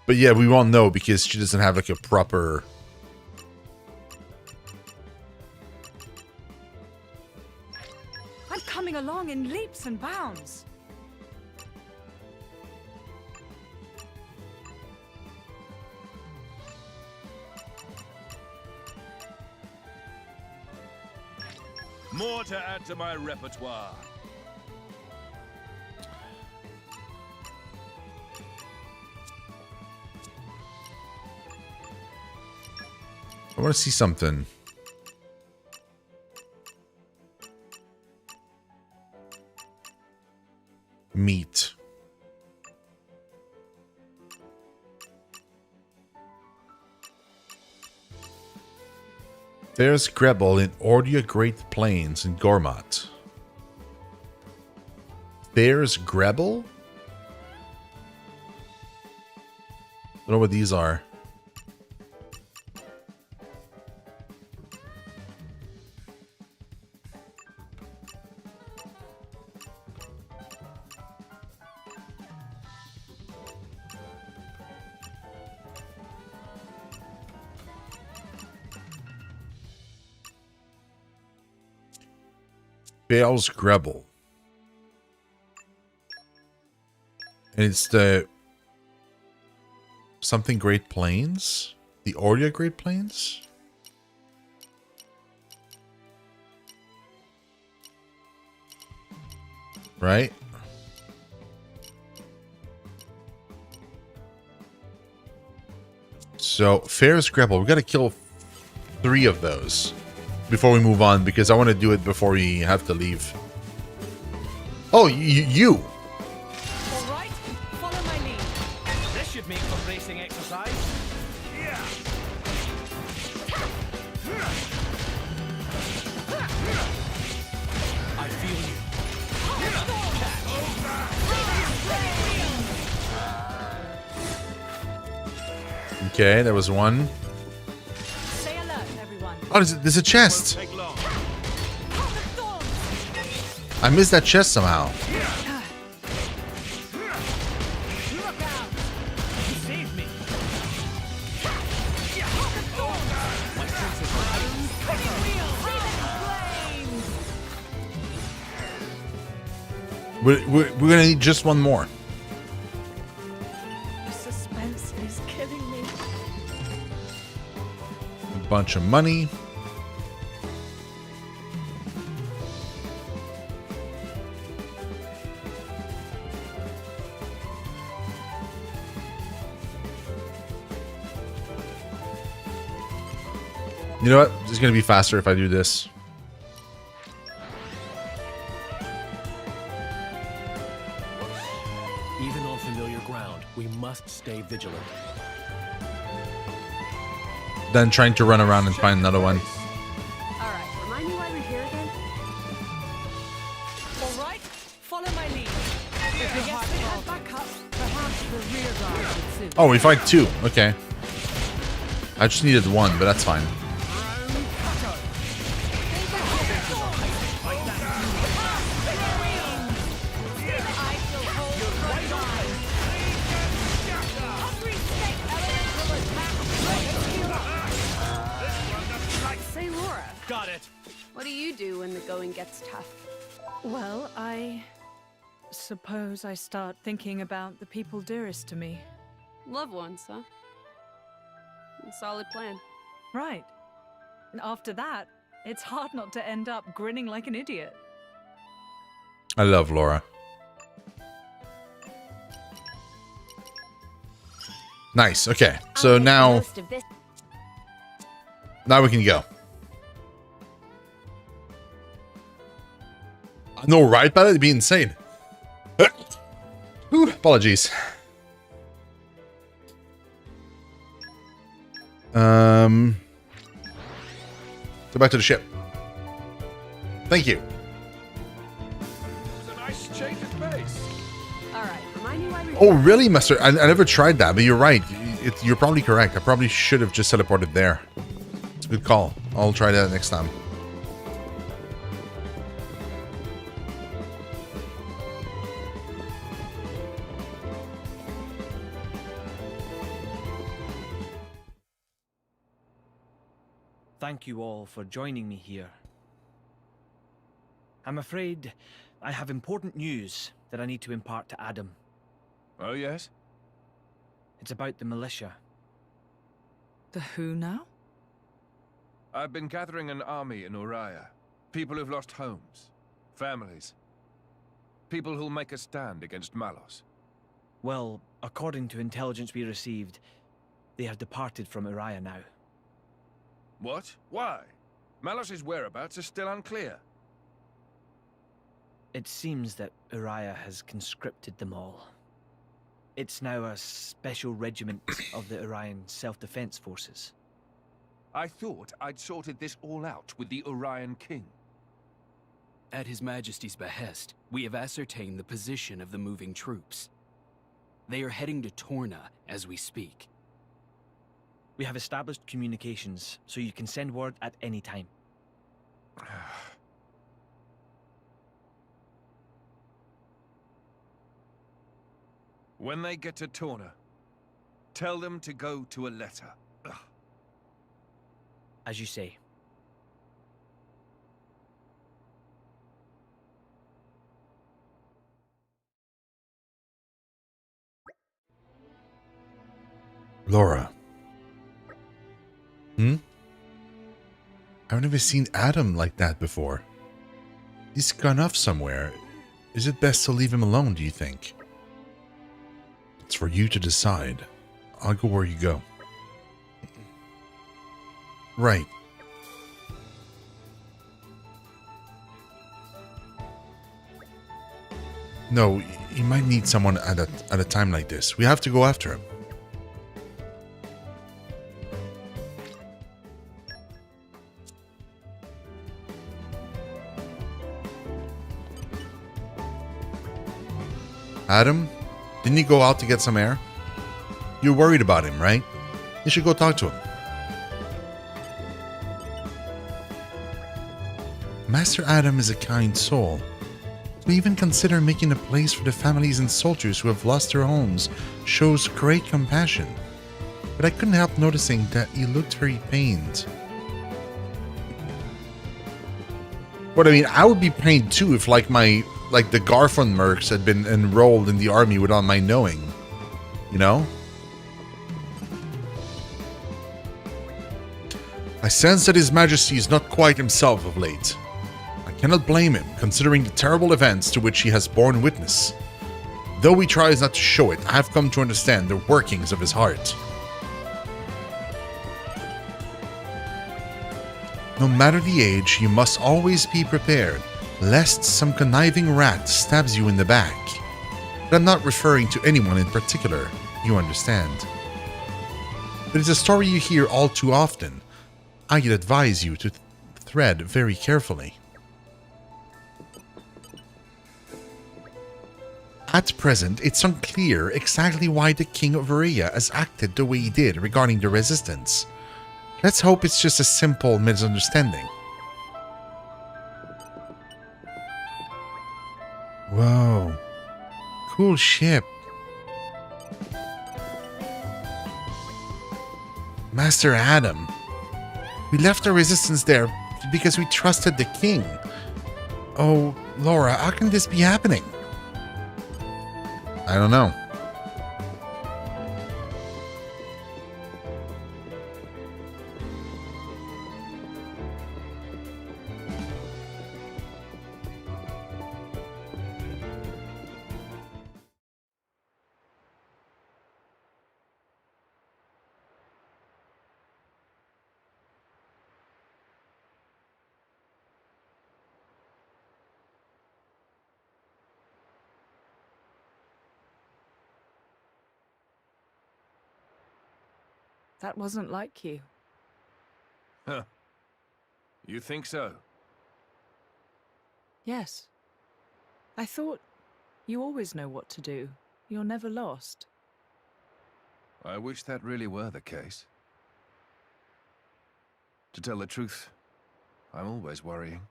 But yeah, we won't know because she doesn't have like a proper... I'm coming along in leaps and bounds. More to add to my repertoire. I want to see something. Meat. There's Grebel in Ordia Great Plains in Gormat. There's Grebel? I don't know what these are. Bale's Grebel. And it's the... something Great Plains? The Ordia Great Plains? Right? So, Fair's Grebel. We gotta kill 3 of those before we move on, because I want to do it before we have to leave. Oh, you! All right, follow my lead. This should make for racing exercise. Yeah. I feel you. Okay, there was one. Stay alert, everyone. Oh, there's a chest! Take long. I missed that chest somehow. Look out! You saved me. We're gonna need just one more. The suspense is killing me. A bunch of money. You know what? It's gonna be faster if I do this. Even on familiar ground, we must stay vigilant. Then trying to run around and find another one. All right, remind me why we're here again? All right, follow my lead. If we head back up, perhaps the rear guard would suit. Oh, we fight 2. Okay. I just needed 1, but that's fine. Say, Laura, Got it. what do you do when the going gets tough? Well, I suppose I start thinking about the people dearest to me. Loved ones, huh? A solid plan. Right. And after that, it's hard not to end up grinning like an idiot. I love Laura. Nice. Okay. So I'll make the now most of this. we can go. I know, right? But it'd be insane. Ooh, apologies. Go back to the ship. Thank you. It was a nice change of pace. All right, remind me why we. Oh, really, Master? I never tried that, but you're right. You're probably correct. I probably should have just teleported there. It's a good call. I'll try that next time. Thank you all for joining me here. I'm afraid I have important news that I need to impart to Adam. Oh, yes? It's about the militia. The who now? I've been gathering an army in Uriah. People who've lost homes, families. People who'll make a stand against Malos. Well, according to intelligence we received, they have departed from Uriah now. What? Why? Malos' whereabouts are still unclear. It seems that Uriah has conscripted them all. It's now a special regiment of the Urian Self-Defense Forces. I thought I'd sorted this all out with the Urian king. At His Majesty's behest, we have ascertained the position of the moving troops. They are heading to Torna as we speak. We have established communications, so you can send word at any time. When they get to Torna, tell them to go to a letter. Ugh. As you say. Laura. I've never seen Adam like that before. He's gone off somewhere. Is it best to leave him alone, do you think? It's for you to decide. I'll go where you go. Right. No, he might need someone at a time like this. We have to go after him. Adam, didn't you go out to get some air? You're worried about him, right? You should go talk to him. Master Adam is a kind soul. To even consider making a place for the families and soldiers who have lost their homes shows great compassion. But I couldn't help noticing that he looked very pained. But I mean, I would be pained too if like the Garfund mercs had been enrolled in the army without my knowing. You know? I sense that His Majesty is not quite himself of late. I cannot blame him, considering the terrible events to which he has borne witness. Though he tries not to show it, I have come to understand the workings of his heart. No matter the age, you must always be prepared, lest some conniving rat stabs you in the back. But I'm not referring to anyone in particular, you understand. But it's a story you hear all too often. I'd advise you to tread very carefully. At present, it's unclear exactly why the King of Uriah has acted the way he did regarding the resistance. Let's hope it's just a simple misunderstanding. Whoa. Cool ship. Master Adam. We left the resistance there because we trusted the king. Oh, Laura, how can this be happening? I don't know. That wasn't like you. Huh. You think so? Yes. I thought you always know what to do. You're never lost. I wish that really were the case. To tell the truth, I'm always worrying.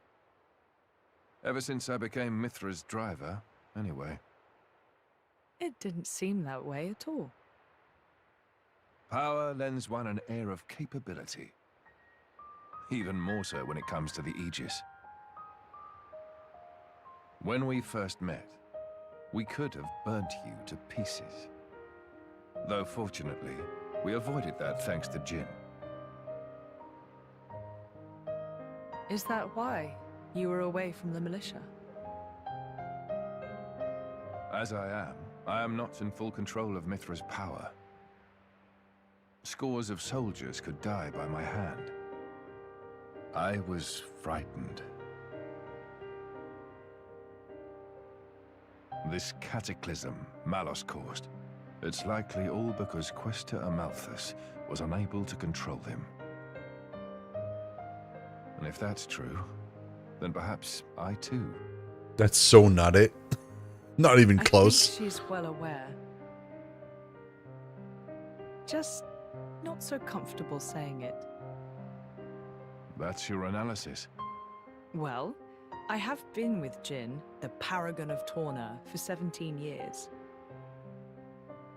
Ever since I became Mithra's driver, anyway. It didn't seem that way at all. Power lends one an air of capability. Even more so when it comes to the Aegis. When we first met, we could have burnt you to pieces. Though fortunately, we avoided that thanks to Jin. Is that why you were away from the militia? As I am not in full control of Mithra's power. Scores of soldiers could die by my hand. I was frightened. This cataclysm Malos caused, it's likely all because Questa Amalthus was unable to control him. And if that's true, then perhaps I too. That's so not it. Not even close. I think she's well aware. Just not so comfortable saying it. That's your analysis. Well, I have been with Jin, the paragon of Torna, for 17 years.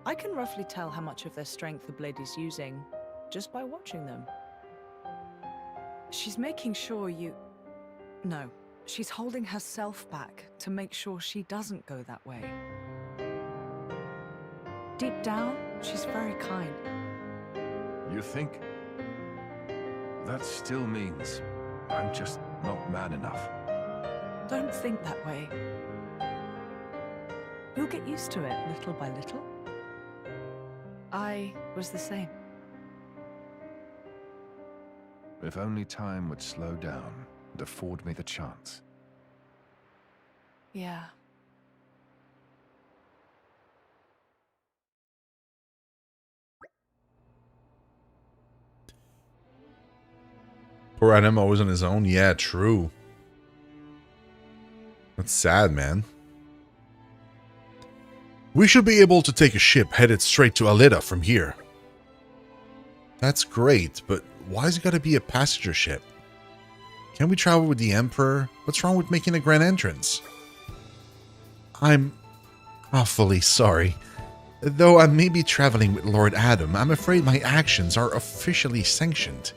I can roughly tell how much of their strength the blade is using just by watching them. She's making sure you... No, she's holding herself back to make sure she doesn't go that way. Deep down, she's very kind. You think? That still means I'm just not man enough. Don't think that way. You'll get used to it little by little. I was the same. If only time would slow down and afford me the chance. Yeah. Poor Adam always on his own. Yeah, true. That's sad, man. We should be able to take a ship headed straight to Alida from here. That's great, but why's it gotta be a passenger ship? Can we travel with the Emperor? What's wrong with making a grand entrance? I'm awfully sorry. Though I may be traveling with Lord Adam, I'm afraid my actions are officially sanctioned.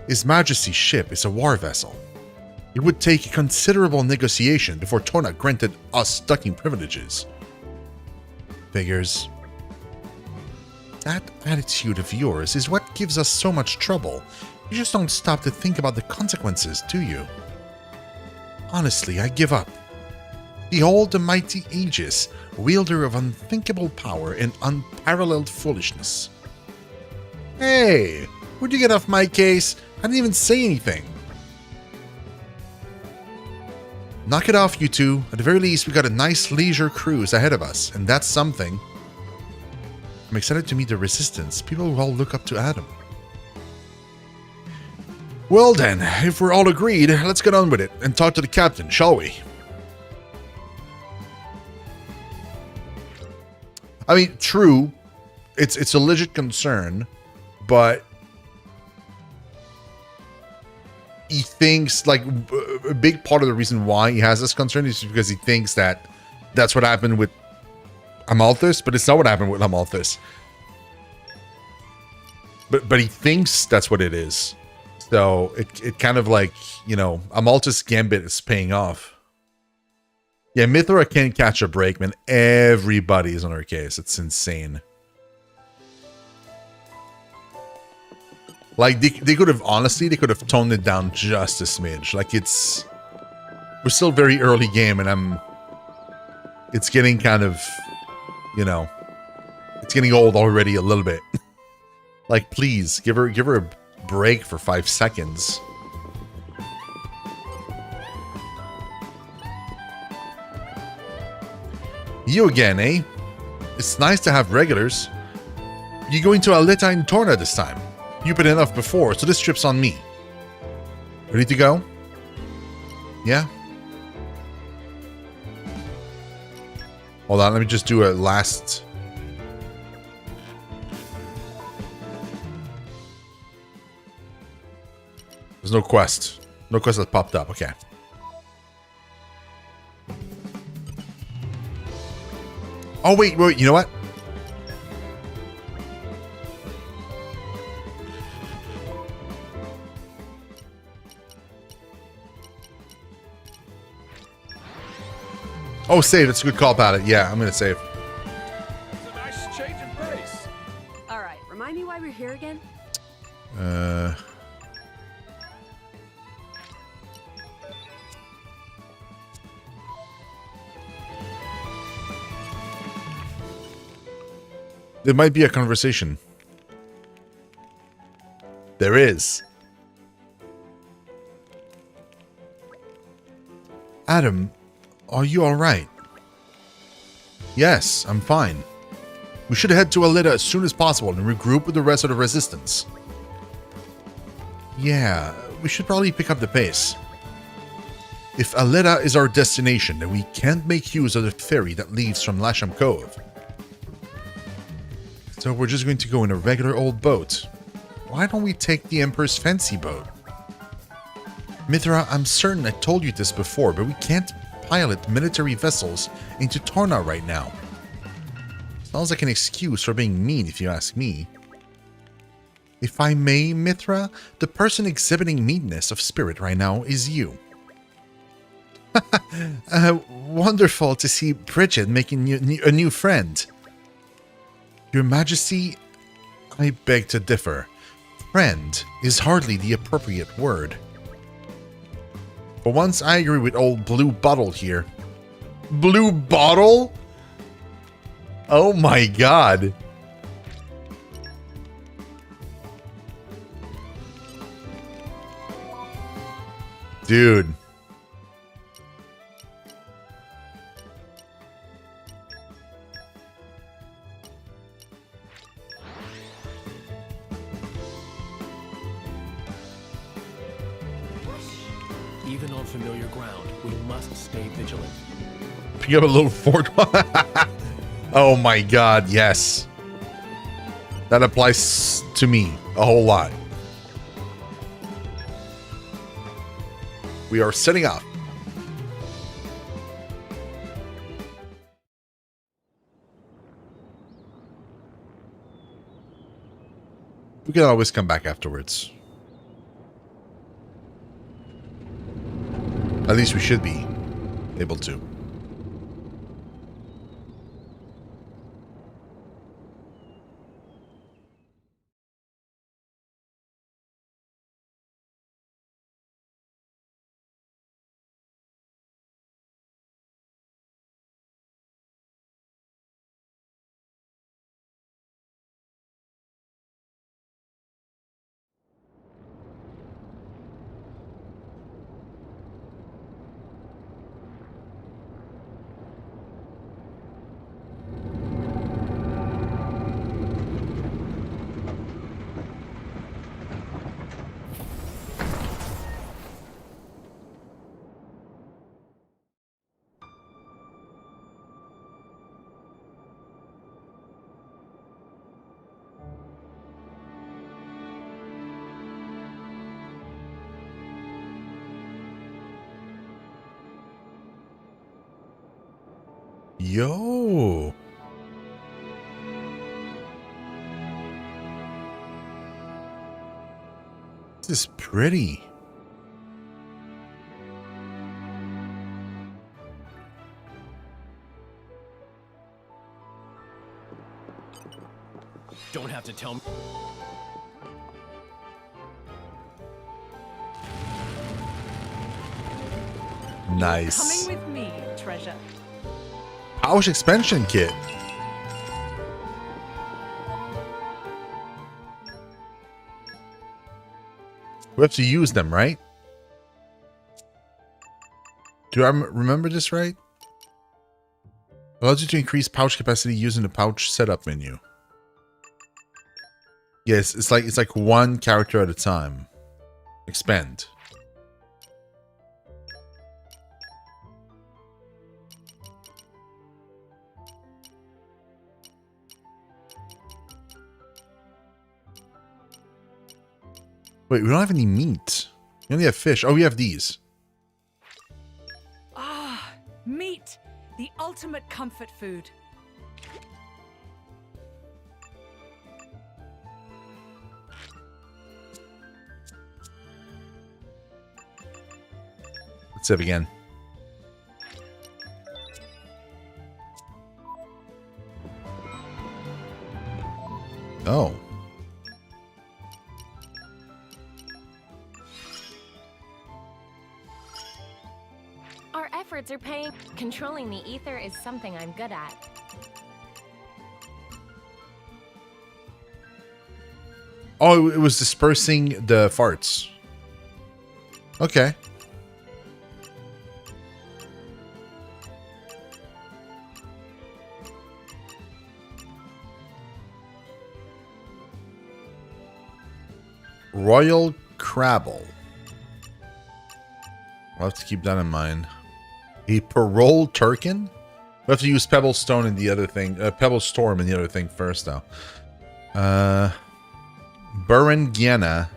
His Majesty's ship is a war vessel. It would take considerable negotiation before Torna granted us docking privileges. Figures. That attitude of yours is what gives us so much trouble. You just don't stop to think about the consequences, do you? Honestly, I give up. Behold the mighty Aegis, wielder of unthinkable power and unparalleled foolishness. Hey, would you get off my case? I didn't even say anything. Knock it off, you two. At the very least, we got a nice leisure cruise ahead of us, and that's something. I'm excited to meet the Resistance, people who all look up to Adam. Well then, if we're all agreed, let's get on with it and talk to the captain, shall we? I mean, true, it's a legit concern, but he thinks, like, a big part of the reason why he has this concern is because he thinks that that's what happened with Amalthus, but it's not what happened with Amalthus. But he thinks that's what it is. So it kind of like, you know, Amalthus Gambit is paying off. Yeah, Mithra can't catch a break, man. Everybody is on her case. It's insane. Like, they could have, honestly, they could have toned it down just a smidge. Like, we're still very early game, and it's getting kind of, you know, it's getting old already a little bit. Like, please, give her a break for 5 seconds. You again, eh? It's nice to have regulars. you're going to Aleta and Torna this time. You've been enough before, so this trip's on me. Ready to go? Yeah? Hold on, let me just do a last... There's no quest. No quest that popped up. Okay. Oh, wait. You know what? Oh, save. That's a good call about it. Yeah, I'm going to save. It's a nice change of pace. All right, remind me why we're here again? There might be a conversation. There is. Adam, are you alright? Yes, I'm fine. We should head to Aleta as soon as possible and regroup with the rest of the resistance. Yeah, we should probably pick up the pace. If Aleta is our destination, then we can't make use of the ferry that leaves from Lasham Cove. So we're just going to go in a regular old boat. Why don't we take the Emperor's fancy boat? Mithra, I'm certain I told you this before, but we can't pilot military vessels into Torna right now. Sounds like an excuse for being mean, if you ask me. If I may, Mithra, the person exhibiting meanness of spirit right now is you. Wonderful to see Bridget making a new friend. Your Majesty, I beg to differ. Friend is hardly the appropriate word. For once, I agree with old Blue Bottle here. Blue Bottle? Oh my god. Dude. Even on familiar ground, we must stay vigilant. Pick up a little fort. Oh my god, yes. That applies to me a whole lot. We are setting up. We can always come back afterwards. At least we should be able to. Yo. This is pretty. Don't have to tell me. Nice. Coming with me, treasure. Pouch expansion kit. We have to use them, right? Do I remember this right? Allows you to increase pouch capacity using the pouch setup menu. Yes, it's like one character at a time. Expand. Wait, we don't have any meat. We only have fish. Oh, we have these. Ah, meat! The ultimate comfort food. Let's save again. Oh. Our efforts are paying. Controlling the ether is something I'm good at. Oh, it was dispersing the farts. Okay. Royal Crabble. I'll have to keep that in mind. A parole Turkin? We have to use Pebble Stone and the other thing. Pebble Storm and the other thing first, though. Berengiana.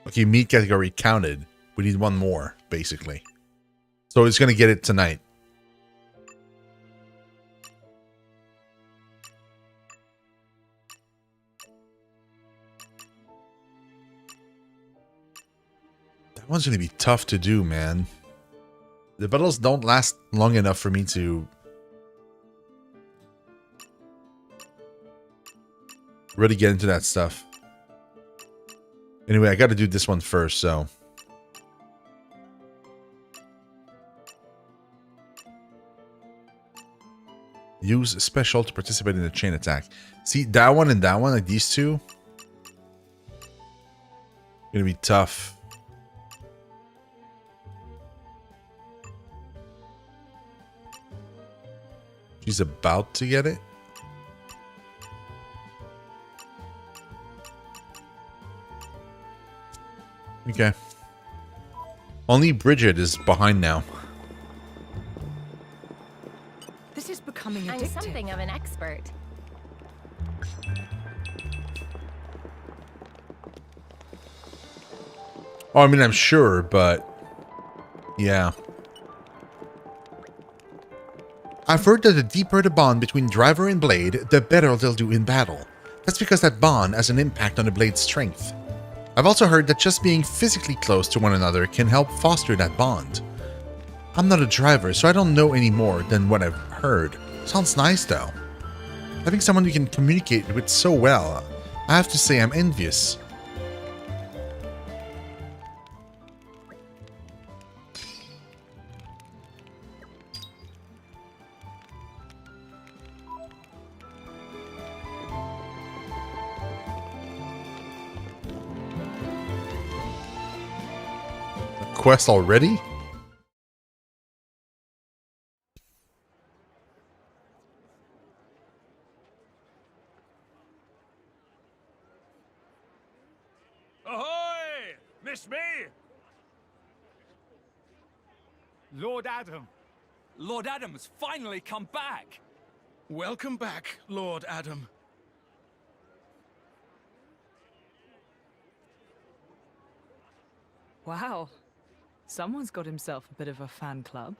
Okay, meat category counted. We need one more, basically. So it's going to get it tonight. That one's going to be tough to do, man. The battles don't last long enough for me to really get into that stuff. Anyway, I got to do this one first, so. Use special to participate in the chain attack. See, that one and that one, like these two, gonna be tough. She's about to get it. Okay. Only Bridget is behind now. This is becoming I'm addictive. something of an expert. Oh, I mean, I'm sure, but yeah. I've heard that the deeper the bond between driver and blade, the better they'll do in battle. That's because that bond has an impact on the blade's strength. I've also heard that just being physically close to one another can help foster that bond. I'm not a driver, so I don't know any more than what I've heard. Sounds nice, though. Having someone you can communicate with so well, I have to say I'm envious. Quest already? Ahoy! Miss me? Lord Adam. Lord Adam's finally come back! Welcome back, Lord Adam. Wow. Someone's got himself a bit of a fan club.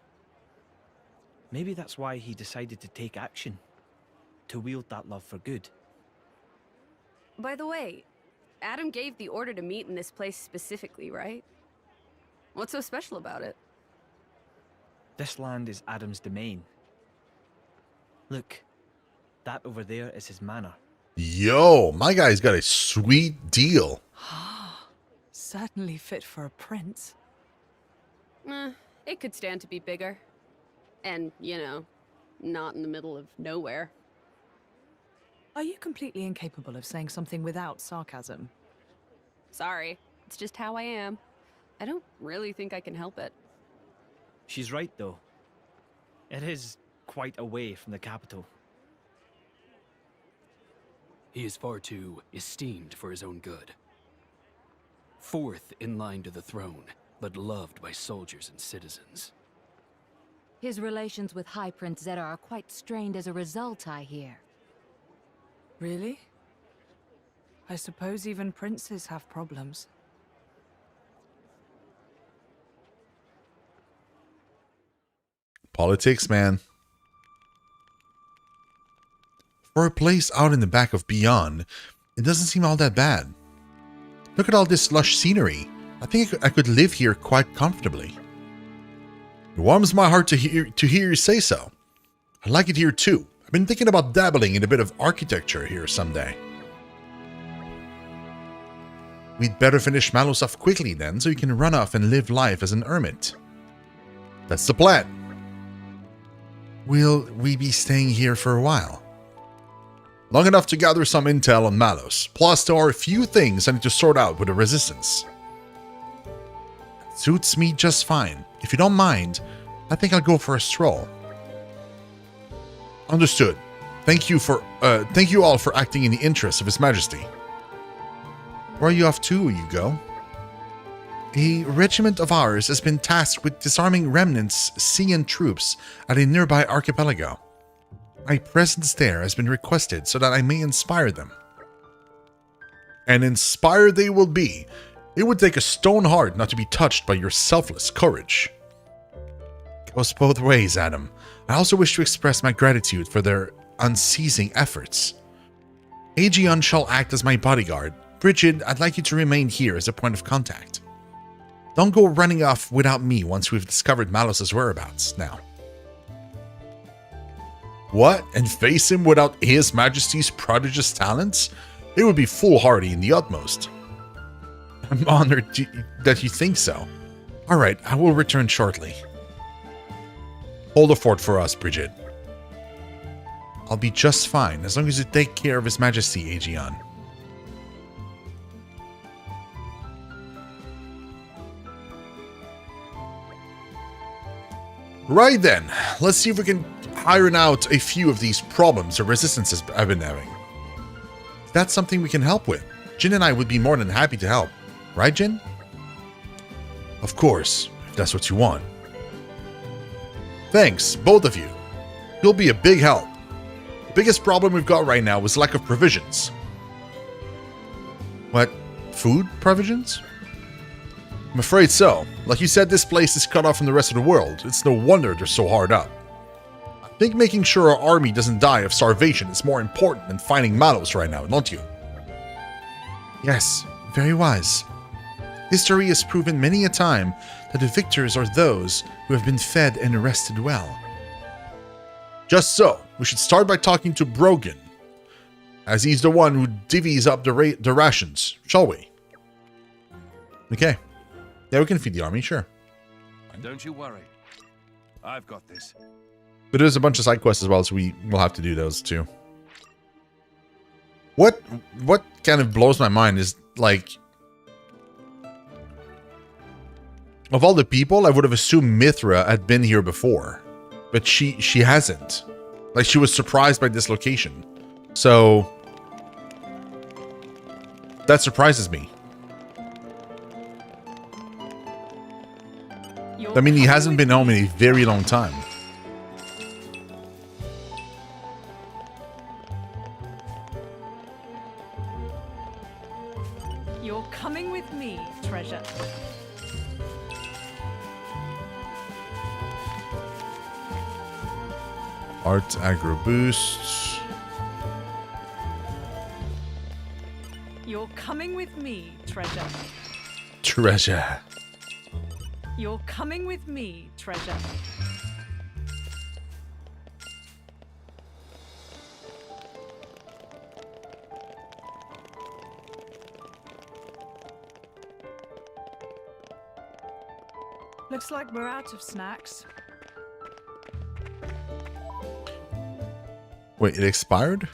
Maybe that's why he decided to take action. To wield that love for good. By the way, Adam gave the order to meet in this place specifically, right? What's so special about it? This land is Adam's domain. Look, that over there is his manor. Yo, my guy's got a sweet deal. Certainly fit for a prince. It could stand to be bigger. And, you know, not in the middle of nowhere. Are you completely incapable of saying something without sarcasm? Sorry, it's just how I am. I don't really think I can help it. She's right, though. It is quite away from the capital. He is far too esteemed for his own good. Fourth in line to the throne, but loved by soldiers and citizens. His relations with High Prince Zeta are quite strained as a result, I hear. Really? I suppose even princes have problems. Politics, man. For a place out in the back of Beyond, it doesn't seem all that bad. Look at all this lush scenery. I think I could live here quite comfortably. It warms my heart to hear you say so. I like it here too. I've been thinking about dabbling in a bit of architecture here someday. We'd better finish Malos off quickly then, so you can run off and live life as an hermit. That's the plan. Will we be staying here for a while? Long enough to gather some intel on Malos, plus there are a few things I need to sort out with the Resistance. Suits me just fine. If you don't mind, I think I'll go for a stroll. Understood. Thank you all for acting in the interest of His Majesty. Where are you off to, Hugo? A regiment of ours has been tasked with disarming remnants Xian troops at a nearby archipelago. My presence there has been requested so that I may inspire them. And inspired they will be. It would take a stone heart not to be touched by your selfless courage. Goes both ways, Adam. I also wish to express my gratitude for their unceasing efforts. Aegeon shall act as my bodyguard. Bridget, I'd like you to remain here as a point of contact. Don't go running off without me once we've discovered Malos' whereabouts now. What? And face him without His Majesty's prodigious talents? It would be foolhardy in the utmost. I'm honored that you think so. Alright, I will return shortly. Hold the fort for us, Bridget. I'll be just fine as long as you take care of His Majesty, Aegeon. Right then, let's see if we can iron out a few of these problems the Resistance has been having. If that's something we can help with, Jin and I would be more than happy to help. Right, Jin? Of course, if that's what you want. Thanks, both of you. You'll be a big help. The biggest problem we've got right now is lack of provisions. What? Food provisions? I'm afraid so. Like you said, this place is cut off from the rest of the world. It's no wonder they're so hard up. I think making sure our army doesn't die of starvation is more important than finding Malos right now, don't you? Yes, very wise. History has proven many a time that the victors are those who have been fed and rested well. Just so, we should start by talking to Brogan, as he's the one who divvies up the rations, shall we? Okay. Yeah, we can feed the army, sure. Don't you worry. I've got this. But there's a bunch of side quests as well, so we will have to do those too. What kind of blows my mind is, like, of all the people, I would have assumed Mithra had been here before. But she hasn't. Like, she was surprised by this location. So that surprises me. I mean, he hasn't been home in a very long time. You're coming with me, treasure. Art aggro boosts. You're coming with me, treasure. Treasure. You're coming with me, treasure. Looks like we're out of snacks. Wait, it expired?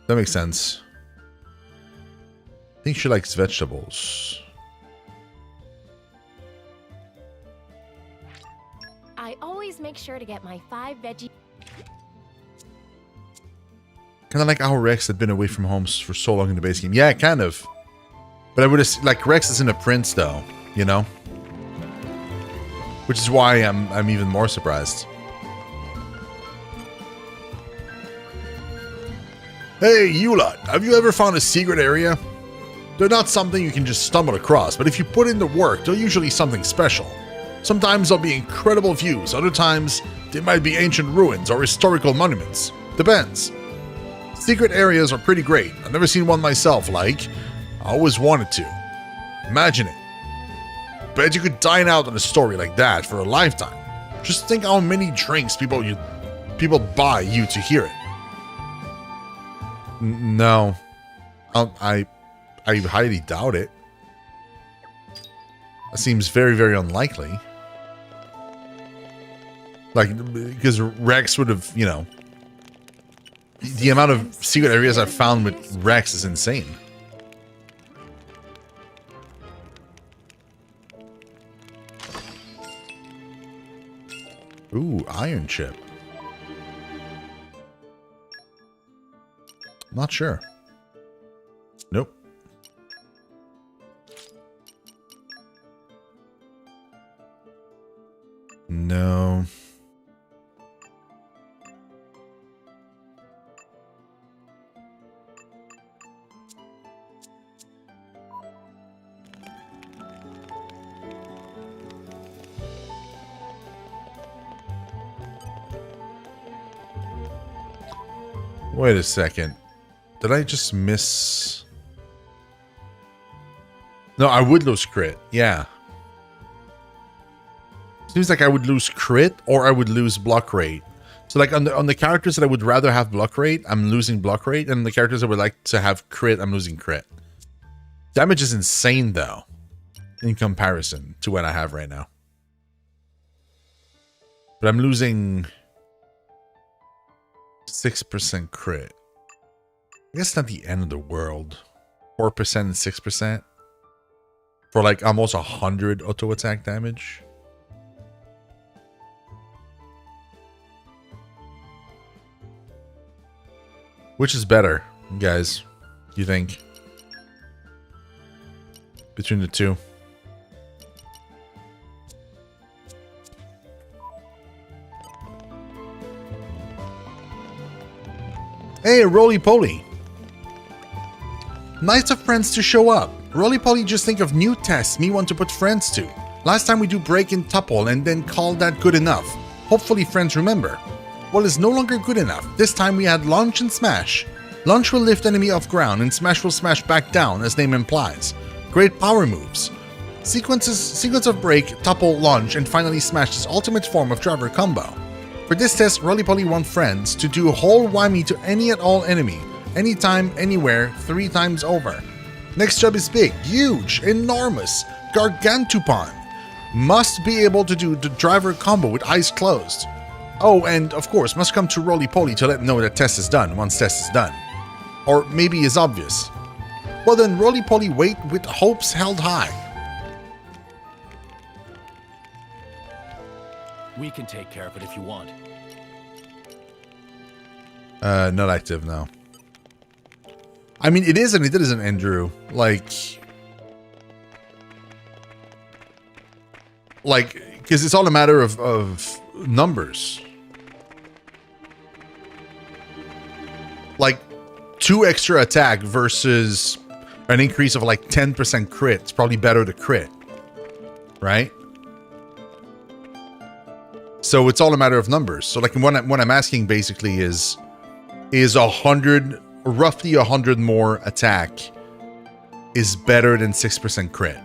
That makes sense. think she likes vegetables. I always make sure to get my 5 veggie. Kind of like how Rex had been away from home for so long in the base game. Yeah, kind of. But I would have like Rex isn't a prince though, you know? Which is why I'm even more surprised. Hey, you lot, have you ever found a secret area? They're not something you can just stumble across, but if you put in the work, they're usually something special. Sometimes they'll be incredible views, other times they might be ancient ruins or historical monuments. Depends. Secret areas are pretty great. I've never seen one myself, like, I always wanted to. Imagine it. Bet you could dine out on a story like that for a lifetime. Just think how many drinks people buy you to hear it. No. I highly doubt it. That seems very, very unlikely. Like, because Rex would have, you know... The amount of secret areas I've found with Rex is insane. Ooh, iron chip. Not sure. Nope. No. Wait a second. Did I just miss... No, I would lose crit. Yeah. Seems like I would lose crit or I would lose block rate. So like on the characters that I would rather have block rate, I'm losing block rate. And the characters I would like to have crit, I'm losing crit. Damage is insane though. In comparison to what I have right now. But I'm losing... 6% crit. I guess not the end of the world. 4% and 6%. For like almost 100 auto attack damage. Which is better, guys? You think? Between the two. Hey, roly-poly. Nice of friends to show up. Roly-poly just think of new tests me want to put friends to. Last time we do break in tuple and then call that good enough. Hopefully friends remember. Well, it's no longer good enough. This time we had launch and smash. Launch will lift enemy off ground and smash will smash back down, as name implies. Great power moves. Sequence of break, tuple, launch, and finally smash is ultimate form of driver combo. For this test, Roly-Poly want friends to do a whole whammy to any and all enemy, anytime, anywhere, 3 times over. Next job is big, huge, enormous, gargantupon. Must be able to do the driver combo with eyes closed. Oh, and of course, must come to Roly-Poly to let him know that test is done once test is done. Or maybe is obvious. Well then, Roly-Poly wait with hopes held high. We can take care of it if you want. Not active, no. I mean, it is and it isn't, Andrew. Like, because it's all a matter of numbers. Like, 2 extra attack versus an increase of like 10% crit. It's probably better to crit, right? So it's all a matter of numbers. So like what I'm asking basically is 100, roughly 100 more attack is better than 6% crit.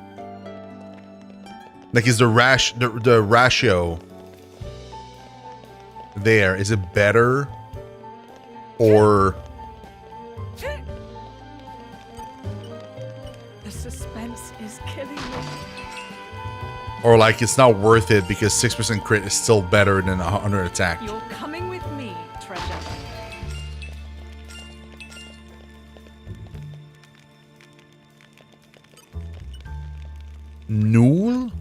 Like, is the ratio there, is it better or... The suspense is killing me. Or like it's not worth it because 6% crit is still better than 100 attack. You're coming with me, treasure. Nool?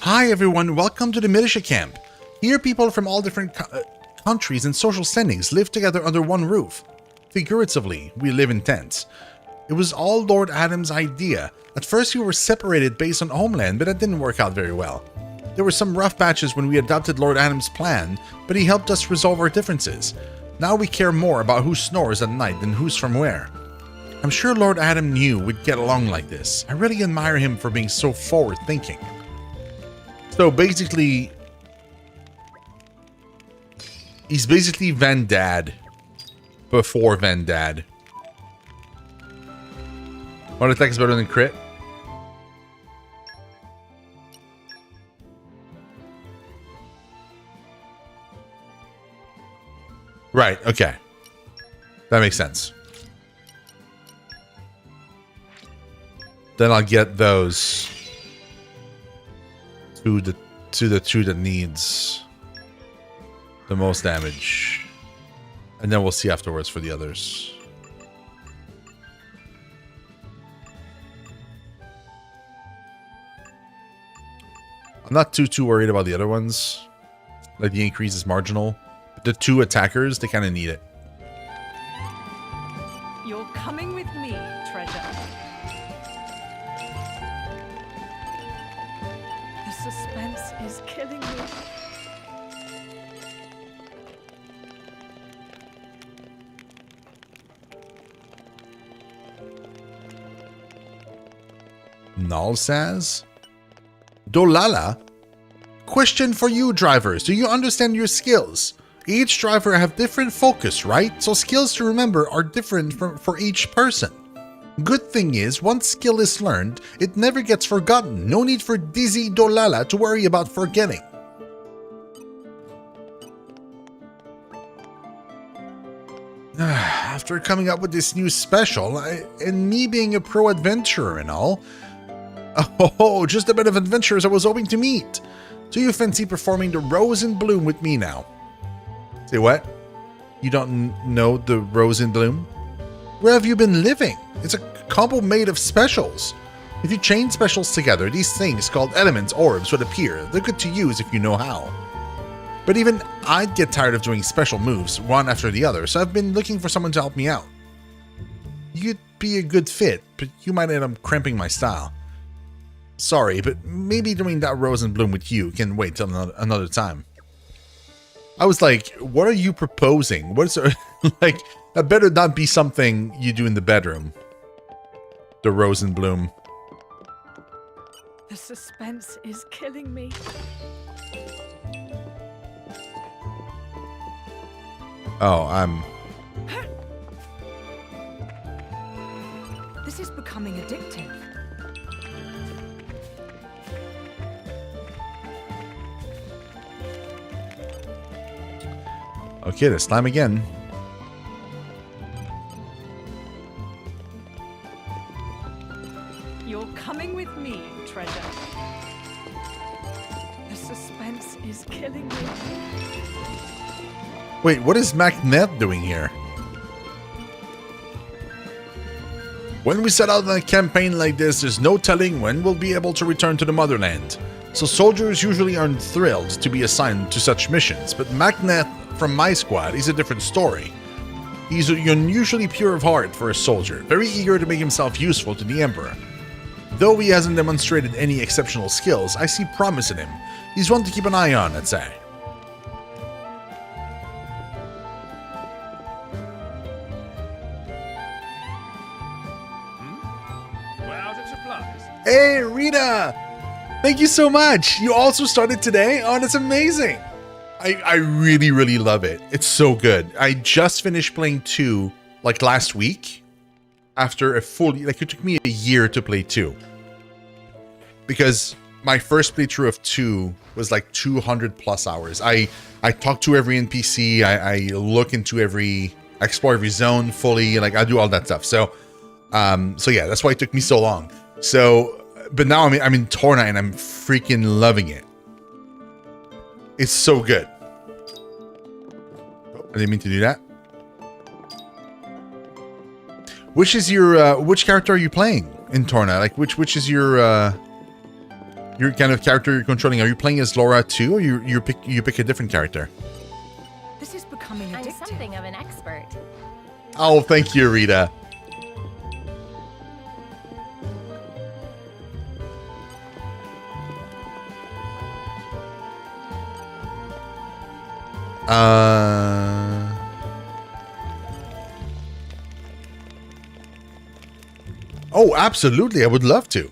Hi everyone, welcome to the militia camp. Here people from all different countries and social standings live together under one roof. Figuratively, we live in tents. It was all Lord Adam's idea. At first we were separated based on homeland, but that didn't work out very well. There were some rough patches when we adopted Lord Adam's plan, but he helped us resolve our differences. Now we care more about who snores at night than who's from where. I'm sure Lord Adam knew we'd get along like this. I really admire him for being so forward-thinking. So basically, he's basically Van Dad before Van Dad. What attack is better than crit? Right, okay. That makes sense. Then I'll get those to the two that needs the most damage. And then we'll see afterwards for the others. I'm not too worried about the other ones. Like the increase is marginal. But the two attackers, they kind of need it. You're coming with me, treasure. The suspense is killing me. Null says? Dolala? Question for you drivers. Do you understand your skills? Each driver have different focus, right? So skills to remember are different for each person. Good thing is, once skill is learned, it never gets forgotten. No need for Dizzy Dolala to worry about forgetting. After coming up with this new special, and me being a pro adventurer and all, oh, just a bit of adventurers I was hoping to meet. Do you fancy performing the Rose in Bloom with me now? Say what? You don't know the Rose in Bloom? Where have you been living? It's a combo made of specials. If you chain specials together, these things called elements orbs would appear. They're good to use if you know how. But even I'd get tired of doing special moves one after the other, so I've been looking for someone to help me out. You'd be a good fit, but you might end up cramping my style. Sorry, but maybe doing that Rose and Bloom with you can wait till another time. I was like, what are you proposing? What is there? Like, that better not be something you do in the bedroom. The Rose and Bloom. The suspense is killing me. Oh, This is becoming addictive. Okay, this time again. You're coming with me, treasure. The suspense is killing me. Wait, what is Magnet doing here? When we set out on a campaign like this, there's no telling when we'll be able to return to the motherland. So soldiers usually aren't thrilled to be assigned to such missions, but Magnet from my squad is a different story. He's unusually pure of heart for a soldier, very eager to make himself useful to the Emperor. Though he hasn't demonstrated any exceptional skills, I see promise in him. He's one to keep an eye on, I'd say. Hey, Rita! Thank you so much! You also started today? Oh, that's amazing! I really, really love it. It's so good. I just finished playing 2, like, last week. After a full... Like, it took me a year to play 2. Because my first playthrough of 2 was, like, 200 plus hours. I talk to every NPC. I look into every... I explore every zone fully. Like, I do all that stuff. So yeah, that's why it took me so long. So, but now I'm in Torna and I'm freaking loving it. It's so good. I didn't mean to do that. Which is your which character are you playing? in Torna? Like, which is your kind of character you're controlling? Are you playing as Laura too, or you pick a different character? This is becoming I'm addictive. something of an expert. Oh, thank you, Rita. Oh, absolutely. I would love to.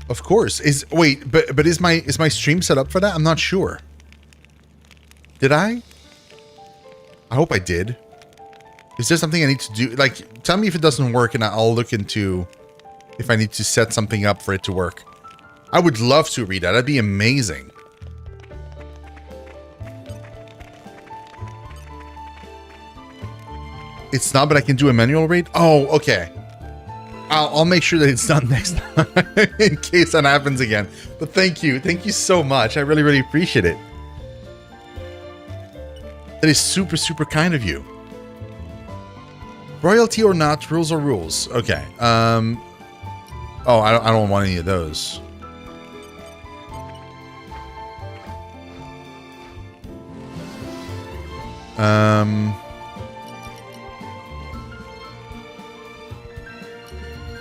Of course. But is my stream set up for that? I'm not sure. Did I? I hope I did. Is there something I need to do? Like, tell me if it doesn't work and I'll look into if I need to set something up for it to work. I would love to read that. That'd be amazing. It's not, but I can do a manual raid? Oh, okay. I'll make sure that it's done next time in case that happens again. But thank you. Thank you so much. I really, really appreciate it. That is super, super kind of you. Royalty or not, rules are rules. Okay. Oh, I don't want any of those.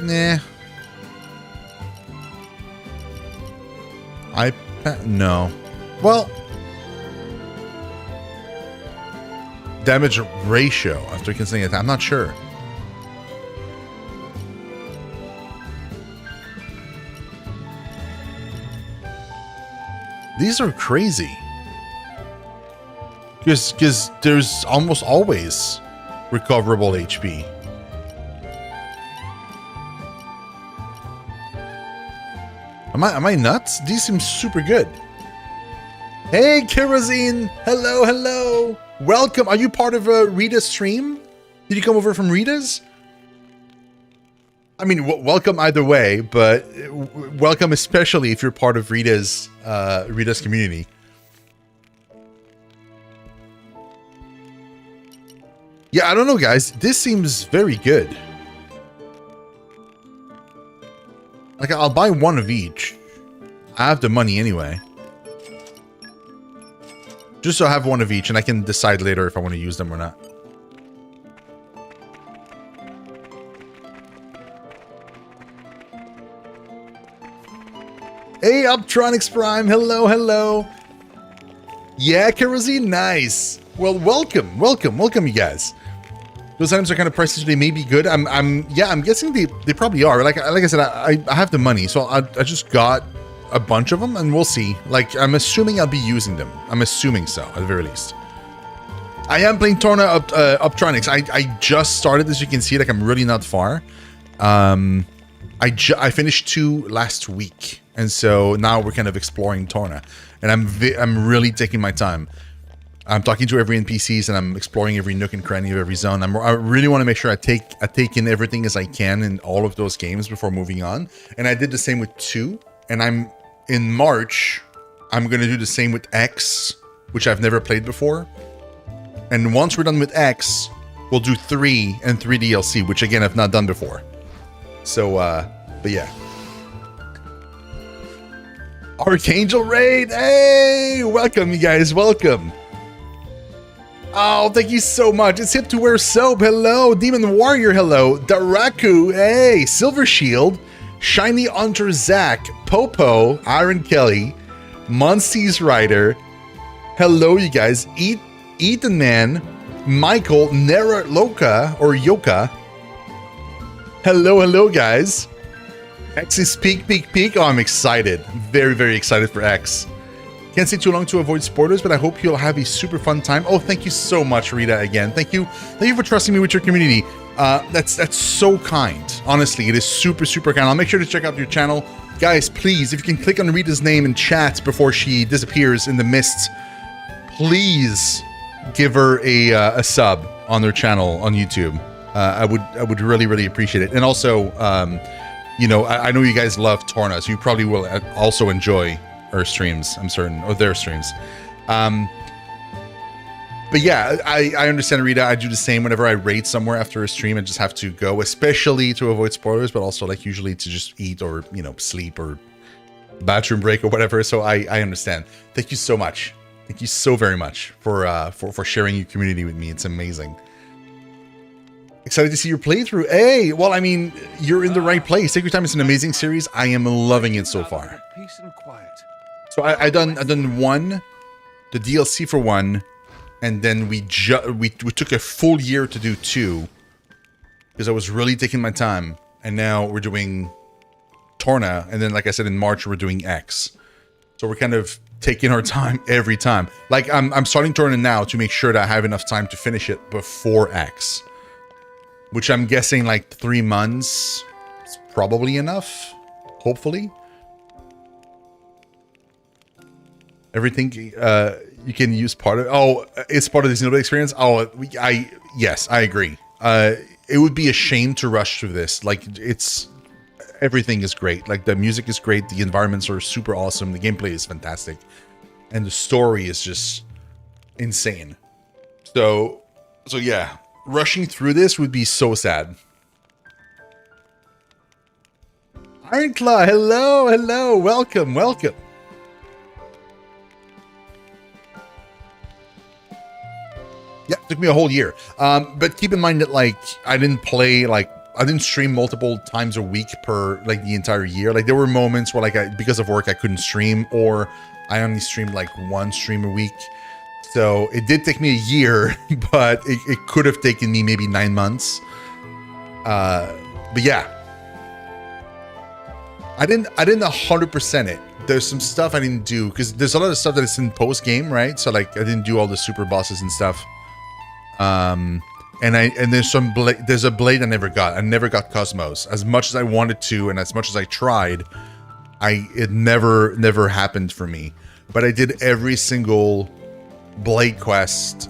Nah. iPad? No. Well, damage ratio after considering it. I'm not sure. These are crazy. Because there's almost always recoverable HP. Am I nuts? These seem super good. Hey, Kerosene! Hello, hello! Welcome. Are you part of Rita's stream? Did you come over from Rita's? I mean, welcome either way, but welcome especially if you're part of Rita's community. Yeah, I don't know, guys. This seems very good. Like, I'll buy one of each. I have the money anyway. Just so I have one of each, and I can decide later if I want to use them or not. Hey, Uptronics Prime. Hello, hello. Yeah, Kerosene. Nice. Well, welcome, you guys. Those items are kind of pricey, so they may be good. I'm guessing they probably are. Like I said, I have the money, so I just got a bunch of them, and we'll see. Like, I'm assuming I'll be using them. I'm assuming so, at the very least. I am playing Torna Uptronics. I just started, as you can see. Like, I'm really not far. I finished 2 last week, and so now we're kind of exploring Torna, and I'm really taking my time. I'm talking to every NPCs, and I'm exploring every nook and cranny of every zone. I really want to make sure I take in everything as I can in all of those games before moving on. And I did the same with 2, and in March, I'm going to do the same with X, which I've never played before. And once we're done with X, we'll do 3 and 3 DLC, which again, I've not done before. So, but yeah. Archangel Raid! Hey! Welcome, you guys. Welcome. Oh, thank you so much. It's Hip to Wear Soap. Hello. Demon Warrior. Hello. Daraku. Hey. Silver Shield. Shiny Hunter Zach. Popo. Iron Kelly. Munstie's Rider. Hello, you guys. Ethan Man. Michael. Nera Loka or Yoka. Hello, hello, guys. X is peak. Oh, I'm excited. Very, very excited for X. Can't stay too long to avoid spoilers, but I hope you'll have a super fun time. Oh, thank you so much, Rita, again. Thank you for trusting me with your community. That's so kind. Honestly, it is super, super kind. I'll make sure to check out your channel. Guys, please, if you can click on Rita's name in chat before she disappears in the mists, please give her a sub on their channel on YouTube. I would really, really appreciate it. And also, you know, I know you guys love Torna, so you probably will also enjoy her streams, I'm certain, or their streams. But yeah, I understand, Rita. I do the same whenever I raid somewhere after a stream. I just have to go, especially to avoid spoilers, but also like usually to just eat or, you know, sleep or bathroom break or whatever. So I understand. Thank you so much. Thank you so very much for sharing your community with me. It's amazing. Excited to see your playthrough. Hey, well, I mean, you're in the right place. Take your time. It's an amazing series. I am loving it so far. Peace and quiet. So I done 1, the DLC for 1, and then we took a full year to do 2 because I was really taking my time. And now we're doing Torna, and then like I said in March we're doing X. So we're kind of taking our time every time. Like I'm starting Torna now to make sure that I have enough time to finish it before X, which I'm guessing like 3 months is probably enough, hopefully. Everything you can use part of. Oh, it's part of the Xenoblade experience. Oh, yes, I agree. It would be a shame to rush through this. Like everything is great. Like the music is great. The environments are super awesome. The gameplay is fantastic, and the story is just insane. So yeah, rushing through this would be so sad. Ironclaw, hello, welcome. Yeah, it took me a whole year. But keep in mind that like I didn't stream multiple times a week per like the entire year. Like there were moments where like because of work I couldn't stream, or I only streamed like 1 stream a week. So it did take me a year, but it could have taken me maybe 9 months. But yeah, I didn't 100% it. There's some stuff I didn't do because there's a lot of stuff that is in post game, right? So like I didn't do all the super bosses and stuff. And there's a blade I never got. I never got Cosmos. As much as I wanted to, and as much as I tried, it never happened for me. But I did every single blade quest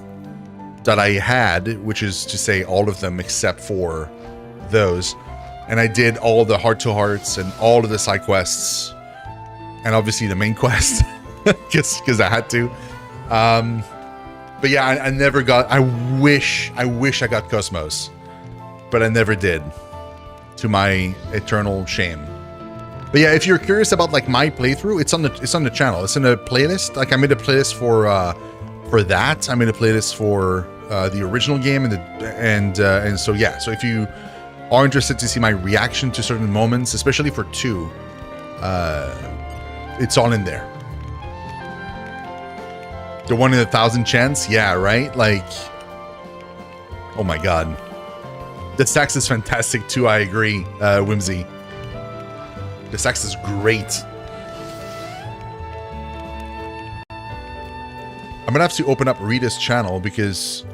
that I had, which is to say all of them except for those. And I did all the heart-to-hearts and all of the side quests, and obviously the main quest, because I had to. But yeah, I never got. I wish I got Cosmos, but I never did, to my eternal shame. But yeah, if you're curious about like my playthrough, it's on the channel. It's in a playlist. Like I made a playlist for that. I made a playlist for the original game and so yeah. So if you are interested to see my reaction to certain moments, especially for 2, it's all in there. The 1 in 1,000 chance, yeah, right? Like, oh my god, the sax is fantastic too. I agree, Whimsy. The sax is great. I'm gonna have to open up Rita's channel because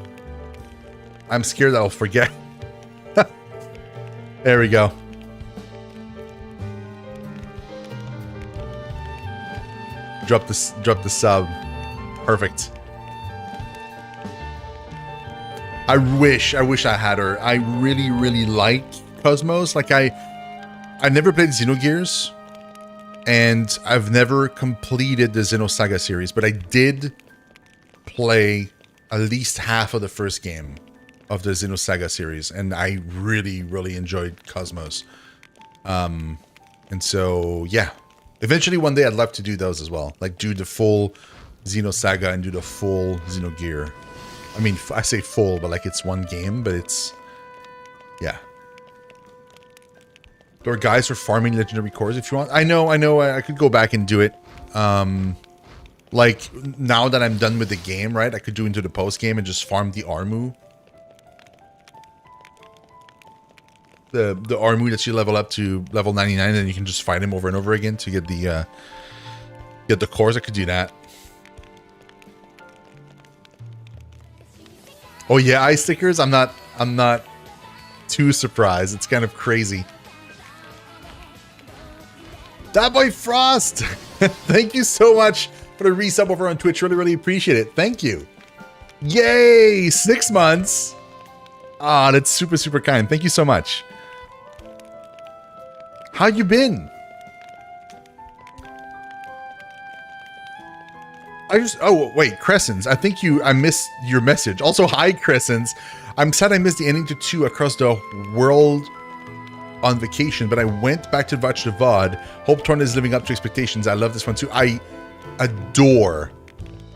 I'm scared that I'll forget. There we go. Drop the sub. Perfect. I wish I had her. I really like Cosmos. Like I never played Xenogears, and I've never completed the Xenosaga series, but I did play at least half of the first game of the Xenosaga series, and I really enjoyed Cosmos. And so yeah, eventually one day I'd love to do those as well, like do the full Xenosaga and do the full Xenogear. I mean, I say full, but like it's one game, but it's, yeah. There are guys for farming legendary cores if you want. I know, I could go back and do it. Like now that I'm done with the game, right? I could do into the post game and just farm the Armu. The Armu that you level up to level 99, and you can just fight him over and over again to get the cores. I could do that. Oh yeah, ice stickers. I'm not too surprised. It's kind of crazy. That boy Frost, thank you so much for the resub over on Twitch. Really appreciate it. Thank you. Yay, 6 months. Ah, that's super kind. Thank you so much. How you been? Oh wait, Crescents. I missed your message. Also, hi Crescents. I'm sad I missed the ending to 2 across the world on vacation, but I went back to watch the VOD. Hope Torna is living up to expectations. I love this one too. I adore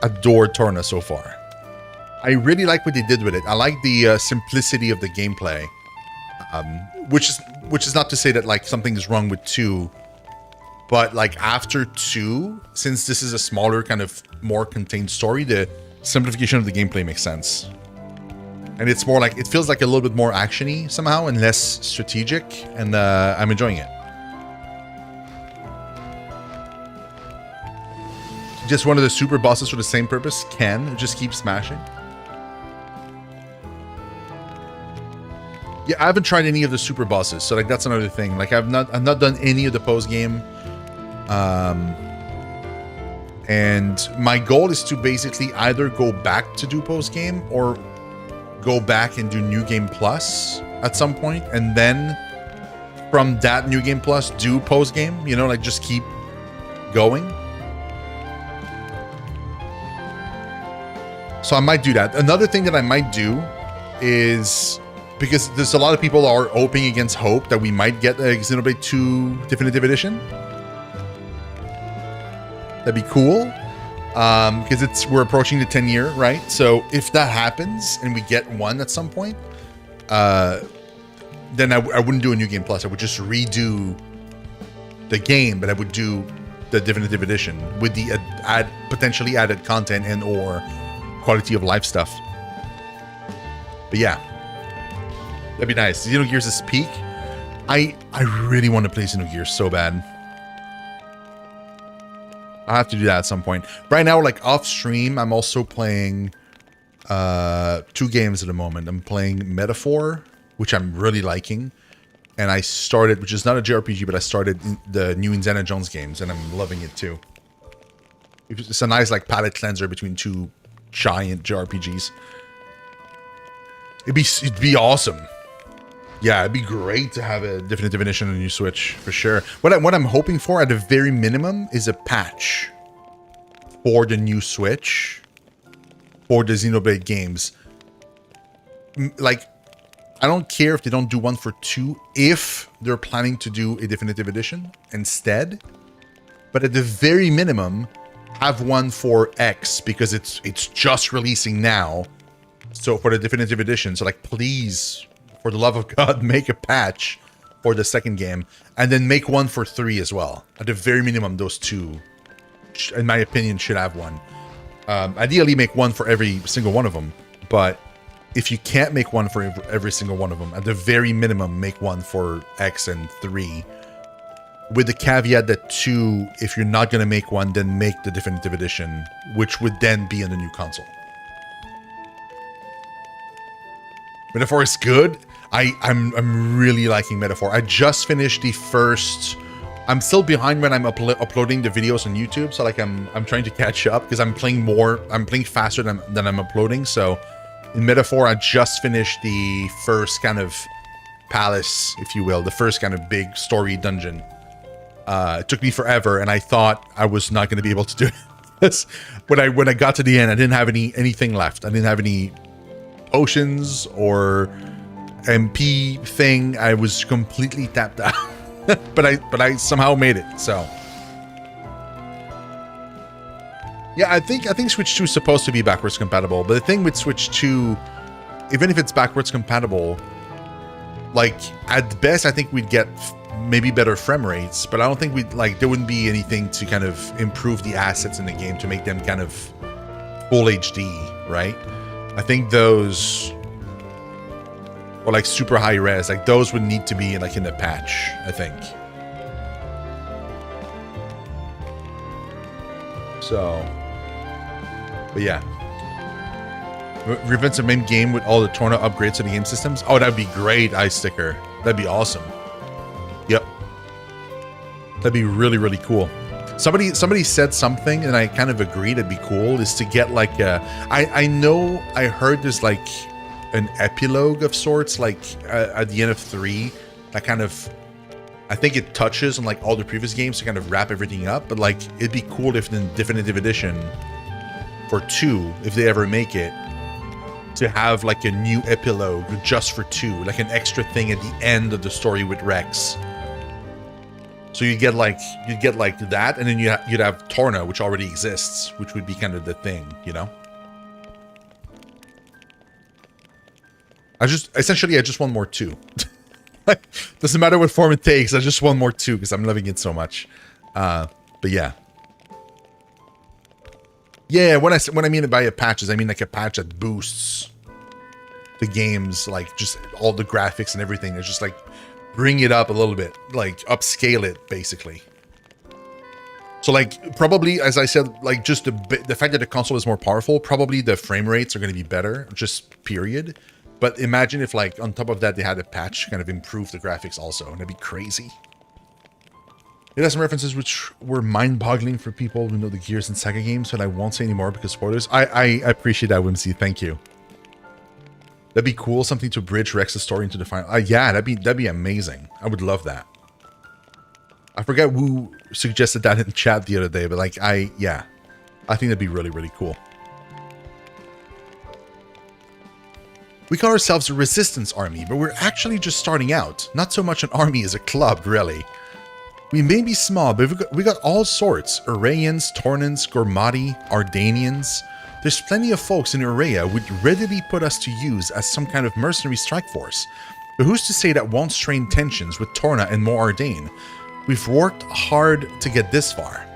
Torna so far. I really like what they did with it. I like the simplicity of the gameplay, which is not to say that like something is wrong with 2, but like after 2, since this is a smaller kind of more contained story, the simplification of the gameplay makes sense. And it's more like, it feels like a little bit more action-y somehow and less strategic, and I'm enjoying it. Just one of the super bosses for the same purpose, Ken, just keep smashing. Yeah, I haven't tried any of the super bosses, so like that's another thing. Like I've not done any of the post game. And my goal is to basically either go back to do post game or go back and do New Game Plus at some point, and then from that New Game Plus do post game, you know, like just keep going. So I might do that. Another thing that I might do is, because there's a lot of people are hoping against hope that we might get a Xenoblade 2 Definitive Edition. That'd be cool. Because we're approaching the 10-year, right? So if that happens and we get one at some point, then I wouldn't do a New Game Plus. I would just redo the game, but I would do the Definitive Edition with the potentially added content and or quality of life stuff. But yeah, that'd be nice. Xenogears' peak. I really want to play Xenogears so bad. I'll have to do that at some point. Right now, like off stream, I'm also playing 2 games at the moment. I'm playing Metaphor, which I'm really liking, and I started, which is not a jrpg, but I started the new Indiana Jones games, and I'm loving it too. It's a nice like palate cleanser between 2 giant jrpgs. It'd be awesome. Yeah, it'd be great to have a Definitive Edition on the new Switch, for sure. What I'm hoping for, at the very minimum, is a patch for the new Switch for the Xenoblade games. Like, I don't care if they don't do one for 2, if they're planning to do a Definitive Edition instead. But at the very minimum, have one for X, because it's just releasing now. So for the Definitive Edition, so like, please, for the love of God, make a patch for the second game, and then make one for 3 as well. At the very minimum, those 2, in my opinion, should have one. Ideally, make one for every single one of them. But if you can't make one for every single one of them, at the very minimum, make one for X and 3. With the caveat that 2, if you're not going to make one, then make the Definitive Edition, which would then be on the new console. Metaphor is good. I'm really liking Metaphor. I just finished the first. I'm still behind when I'm uploading the videos on YouTube, so like I'm trying to catch up because I'm playing more. I'm playing faster than I'm uploading. So in Metaphor, I just finished the first kind of palace, if you will, the first kind of big story dungeon. It took me forever, and I thought I was not going to be able to do this. When I got to the end, I didn't have anything left. I didn't have any potions or MP thing. I was completely tapped out. but I somehow made it. So yeah, I think Switch 2 is supposed to be backwards compatible, but the thing with Switch 2, even if it's backwards compatible, like at best I think we'd get maybe better frame rates, but I don't think there wouldn't be anything to kind of improve the assets in the game to make them kind of full HD, right? I think those, or like super high res, like those would need to be like in the patch, I think. So, but yeah. Revenge the main game with all the Torna upgrades to the game systems. Oh, that'd be great, Ice Sticker. That'd be awesome. Yep. That'd be really, really cool. Somebody said something, and I kind of agreed it'd be cool, is to get like a... I know I heard there's like an epilogue of sorts, like at the end of 3, that kind of... I think it touches on like all the previous games to kind of wrap everything up, but like it'd be cool if in the Definitive Edition for 2, if they ever make it, to have like a new epilogue just for 2, like an extra thing at the end of the story with Rex. So you'd get like that, and then you'd have Torna, which already exists, which would be kind of the thing, you know? I just want more 2. Doesn't matter what form it takes, I just want more 2 because I'm loving it so much. But yeah. Yeah, when I mean by a patch is I mean like a patch that boosts the game's like just all the graphics and everything. It's just like bring it up a little bit, like upscale it basically. So like probably, as I said, like just the fact that the console is more powerful, probably the frame rates are going to be better, just period. But imagine if like on top of that they had a patch kind of improve the graphics also, and that'd be crazy. It has some references which were mind-boggling for people who know the Gears and Sega games, but I won't say anymore because spoilers. I appreciate that, Whimsy. Thank you. That'd be cool, something to bridge Rex's story into the final. Yeah, that'd be amazing. I would love that. I forget who suggested that in the chat the other day, but like yeah, I think that'd be really, really cool. We call ourselves a resistance army, but we're actually just starting out. Not so much an army as a club, really. We may be small, but we got all sorts. Urayans, Tornans, Gormati, Ardanians. There's plenty of folks in Uraya would readily put us to use as some kind of mercenary strike force. But who's to say that won't strain tensions with Torna and more Ardane? We've worked hard to get this far.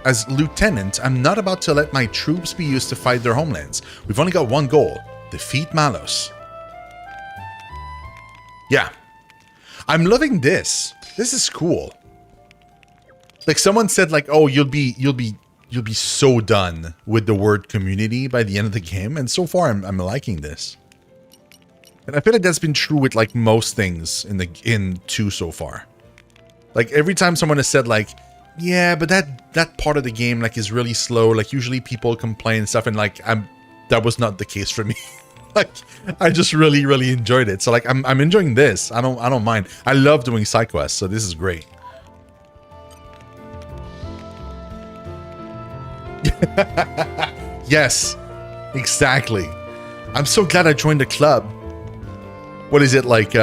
As lieutenant, I'm not about to let my troops be used to fight their homelands. We've only got one goal: defeat Malos. Yeah. I'm loving this. This is cool. Like someone said like, oh, you'll be so done with the word community by the end of the game, and so far I'm liking this. And I feel like that's been true with like most things in 2 so far. Like every time someone has said like, yeah, but that part of the game like is really slow, like usually people complain and stuff, and like that was not the case for me. Like I just really, really enjoyed it. So like I'm enjoying this. I don't mind. I love doing side quests, so this is great. Yes, exactly. I'm so glad I joined the club. What is it, like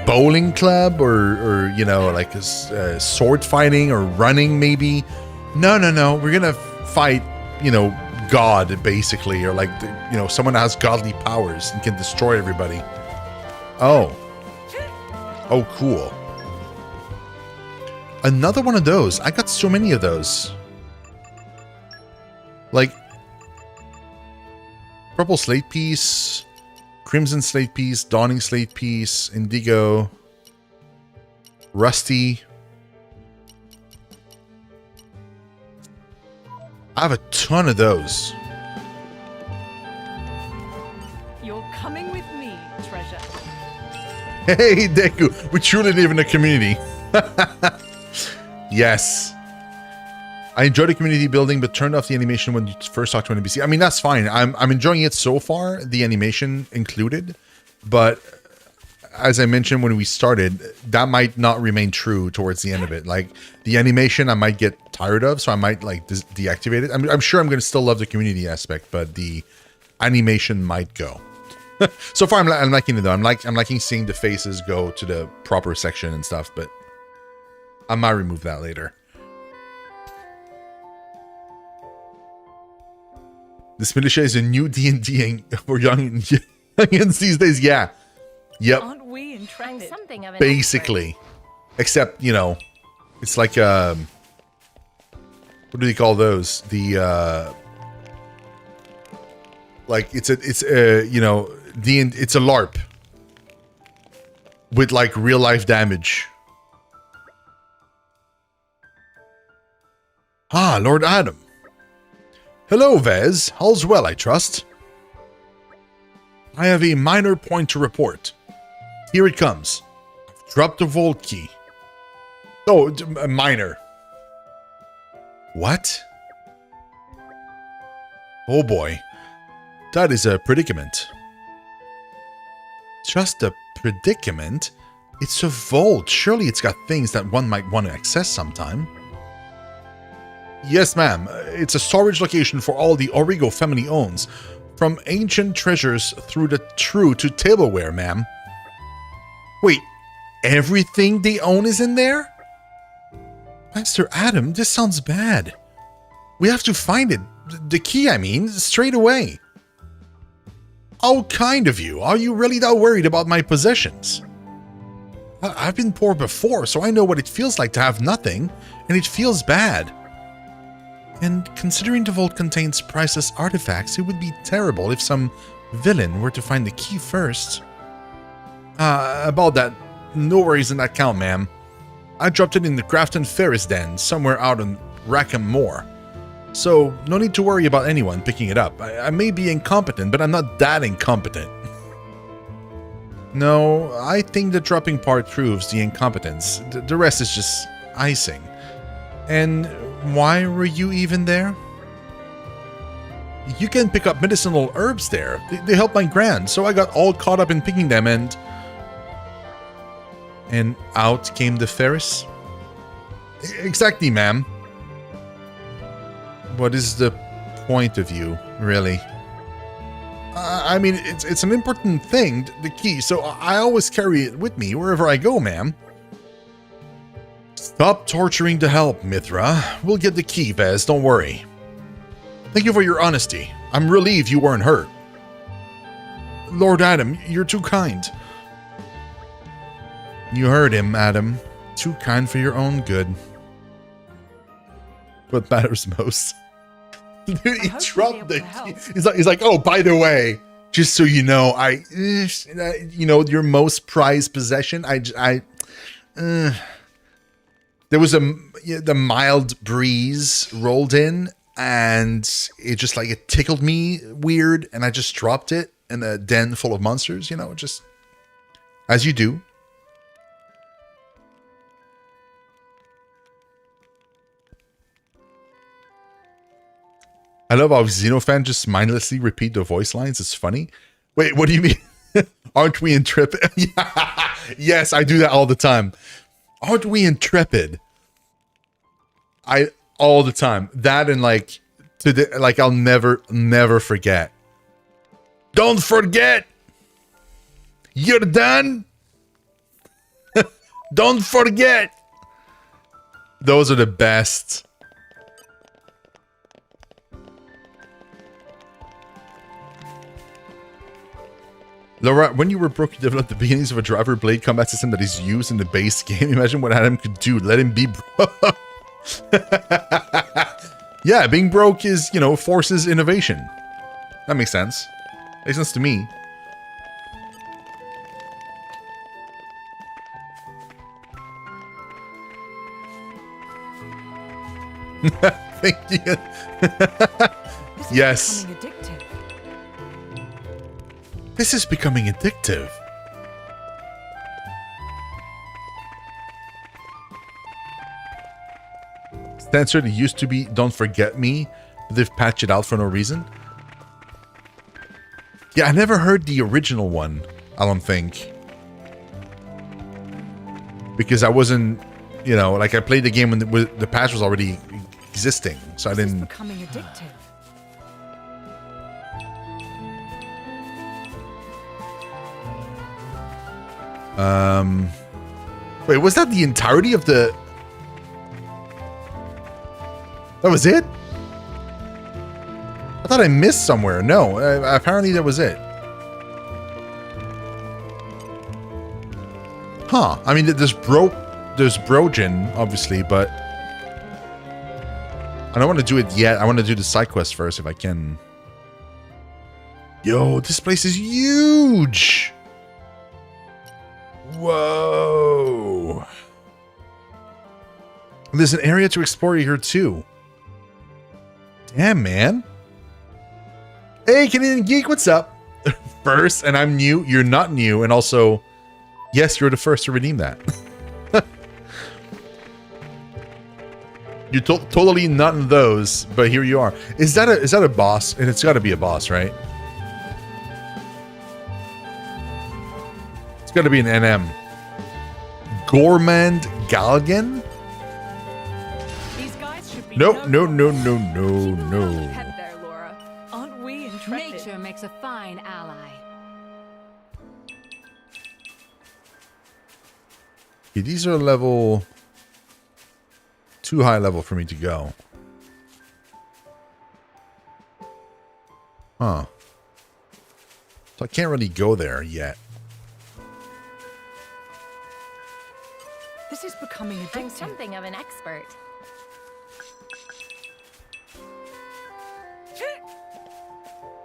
bowling club or you know, like a sword fighting or running maybe? No. We're gonna fight, you know, God basically, or like, you know, someone that has godly powers and can destroy everybody. Oh, cool. Another one of those. I got so many of those. Like purple slate piece, crimson slate piece, dawning slate piece, indigo, rusty. I have a ton of those. You're coming with me, treasure. Hey, Deku, we truly live in a community. Yes. I enjoyed the community building, but turned off the animation when you first talked to an NPC. I mean, that's fine. I'm enjoying it so far, the animation included. But as I mentioned when we started, that might not remain true towards the end of it. Like the animation, I might get tired of, so I might like deactivate it. I'm sure I'm going to still love the community aspect, but the animation might go. So far, I'm liking it though. I'm liking seeing the faces go to the proper section and stuff, but I might remove that later. This militia is a new D&D for youngins these days. Yeah. Yep. Aren't we intrepid? I'm something of an Basically. Except, you know, it's like what do they call those? The like it's you know, it's a LARP with like real life damage. Ah, Lord Adam. Hello, Vez. All's well, I trust. I have a minor point to report. Here it comes. I've dropped the vault key. Oh, minor. What? Oh boy. That is a predicament. Just a predicament? It's a vault. Surely it's got things that one might want to access sometime. Yes, ma'am. It's a storage location for all the Origo family owns. From ancient treasures through to tableware, ma'am. Wait, everything they own is in there? Master Adam, this sounds bad. We have to find it. The key, I mean, straight away. How kind of you. Are you really that worried about my possessions? I've been poor before, so I know what it feels like to have nothing, and it feels bad. And considering the vault contains priceless artifacts, it would be terrible if some villain were to find the key first. About that, no worries in that count, ma'am. I dropped it in the Grafton Ferris den, somewhere out on Rackham Moor. So, no need to worry about anyone picking it up. I may be incompetent, but I'm not that incompetent. No, I think the dropping part proves the incompetence. The rest is just icing. And why were you even there? You can pick up medicinal herbs there. They help my grand, so I got all caught up in picking them and out came the Ferris? Exactly, ma'am. What is the point of you, really? I mean, it's an important thing, the key, so I always carry it with me wherever I go, ma'am. Stop torturing to help, Mithra. We'll get the key, Vez, don't worry. Thank you for your honesty. I'm relieved you weren't hurt. Lord Adam, you're too kind. You heard him, Adam. Too kind for your own good. What matters most? Dude, he dropped the key. He's like, oh, by the way, just so you know, your most prized possession, there was the mild breeze rolled in and it just like it tickled me weird and I just dropped it in a den full of monsters, just as you do. I love how Xenofan just mindlessly repeat the voice lines. It's funny. Wait, what do you mean? Aren't we intrepid? Yes, I do that all the time. Aren't we intrepid? All the time. That and I'll never forget. Don't forget. You're done. Don't forget. Those are the best. Laura, when you were broke, you developed the beginnings of a driver blade combat system that is used in the base game. Imagine what Adam could do. Let him be broke. Yeah, being broke is, forces innovation. That makes sense. Makes sense to me. Thank you. Yes. This is becoming addictive. Stancer, it used to be Don't Forget Me, but they've patched it out for no reason. Yeah, I never heard the original one, I don't think. Because I wasn't, I played the game when the patch was already existing, so I didn't... This is becoming addictive. Wait, was that the entirety of the... That was it? I thought I missed somewhere. No, apparently that was it. Huh. I mean, there's Brojin, obviously, but... I don't want to do it yet. I want to do the side quest first, if I can. Yo, this place is huge! Whoa. There's an area to explore here too. Damn, man. Hey, Canadian Geek, what's up? First, and I'm new. You're not new. And also, yes, you're the first to redeem that. You're totally not in those, but here you are. Is that a boss? And it's got to be a boss, right? It's got to be an NM. Gormand Galgan? These guys should be No, no no, no, problem. no, no, Keep a no. level head there, Laura. Aren't we intrepid? Nature makes a fine ally. Okay, these are level... too high level for me to go. Huh. So I can't really go there yet. This is becoming I'm addictive. something of an expert.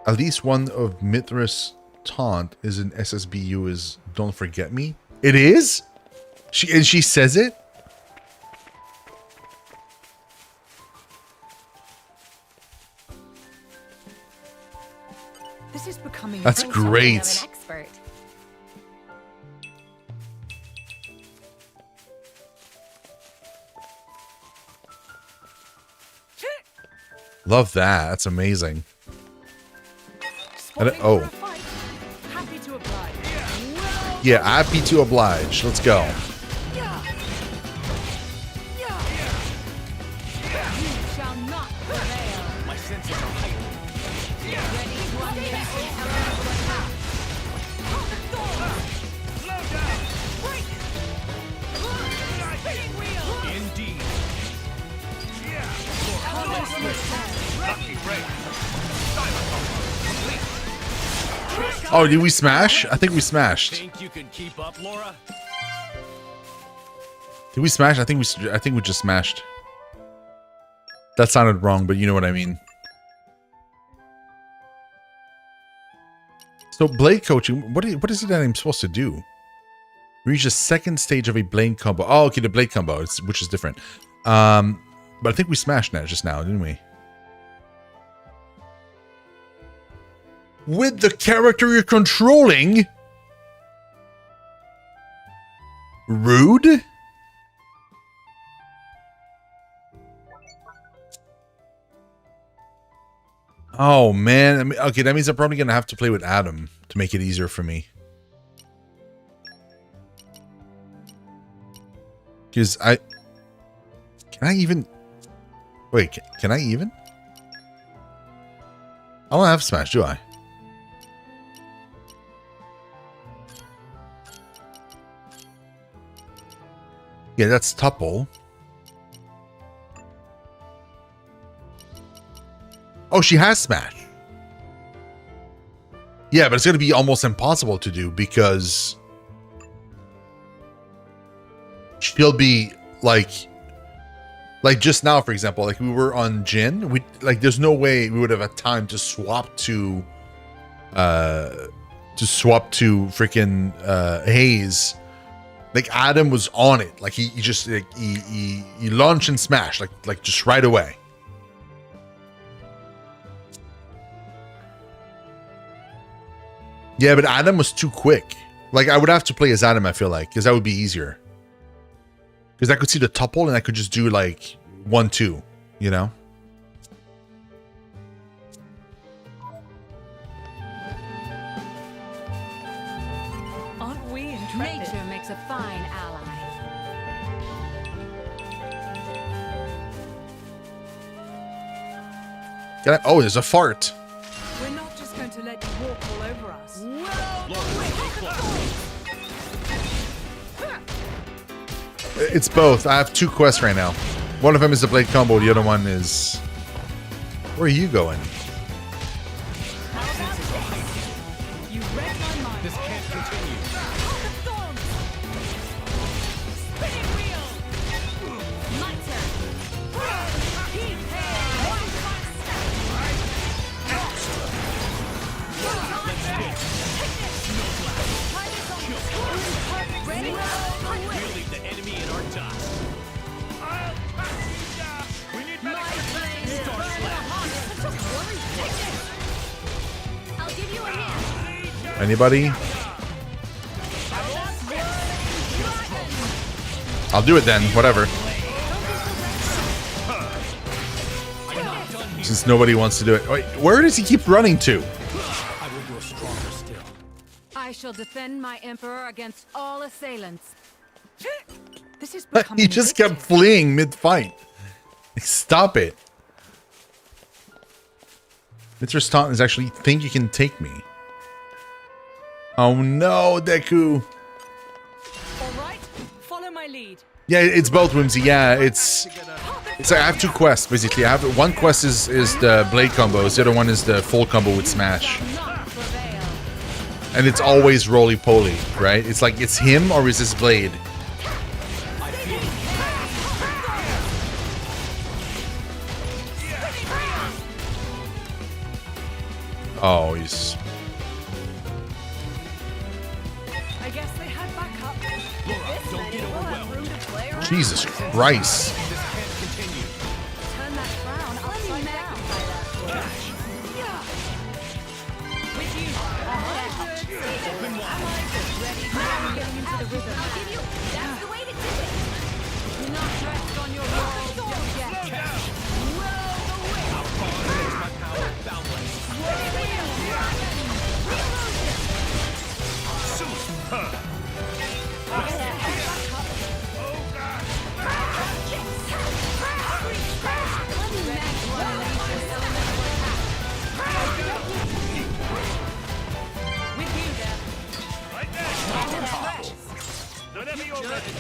At least one of Mithras' taunt is an SSBU is Don't Forget Me. It is? She says it? This is becoming That's I'm something great. of an expert. Love that. That's amazing. Spotting oh. for a fight. Happy to oblige. Yeah, happy to oblige. Let's go. You shall not prevail. My senses are heightened. Ready to unleash the elemental attack. Spinning wheel. Indeed. Oh, did we smash? I think we smashed. Think you can keep up, Laura? Did we smash? I think we just smashed. That sounded wrong, but you know what I mean. So blade coaching, what is it that I'm supposed to do? Reach the second stage of a blade combo. Oh, okay, the blade combo, which is different. But I think we smashed that just now, didn't we? With the character you're controlling? Rude? Oh, man. I mean, okay, that means I'm probably going to have to play with Adam to make it easier for me. Because I... Can I even... Wait, can I even? I don't have Smash, do I? Yeah, that's Tuple. Oh, she has Smash. Yeah, but it's going to be almost impossible to do because she'll be like just now, for example, like we were on Jin. We like there's no way we would have had time to swap to freaking Haze. Like Adam was on it. Like he just like, he launched and smashed like just right away. Yeah, but Adam was too quick. Like, I would have to play as Adam, I feel like, because that would be easier. Because I could see the tuple and I could just do, like, 1-2, you know? Aren't we intrepid? Nature makes a fine ally. Oh, there's a fart. We're not just going to let you walk all over us. It's both. I have 2 quests right now. One of them is the blade combo. The other one is... Where are you going? You read my mind. This can't continue. Spinning wheel. My turn. We'll leave the enemy in our dust. I'll give you a hand. Anybody? I'll do it then. Whatever. Since nobody wants to do it. Wait, where does he keep running to? I will grow stronger still. I shall defend my emperor against all assailants. This is becoming He just kept addictive. fleeing mid-fight. Stop it. Mr. Staunton is actually think you can take me. Oh no, Deku. All right, follow my lead. Yeah, it's both, Whimsy. Yeah, it's I have two quests basically. I have one quest is the blade combos. The other one is the full combo with Smash. And it's always roly-poly, right? It's like it's him or is this blade? Oh, he's. I guess they had backup. Don't get overwhelmed. Jesus Christ. Turn that frown upside down. With you. Open wide. Getting into the rhythm. That's the way to do it. You're not dressed on your laurels just yet. How far is my power boundless?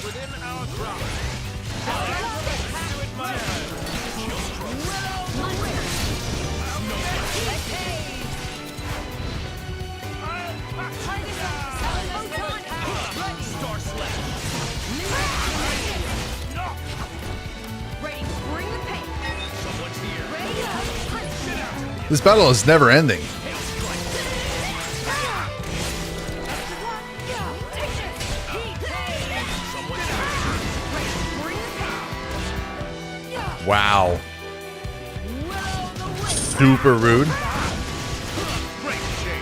Within our grasp. Star Slash. Ready, bring the pain. Someone's here. Ready up. This battle is never ending. Wow. Super rude. Great shape.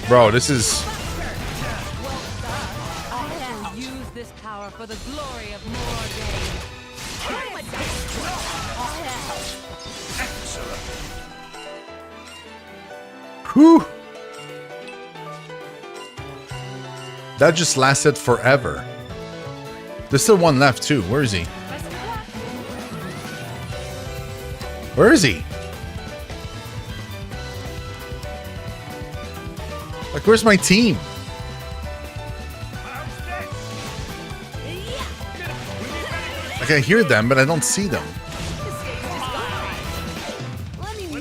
Bro, this is. I will use this power for the glory of Mordain. Whew. That just lasted forever. There's still one left too. Where is he? Where is he? Like, where's my team? Like, I hear them, but I don't see them.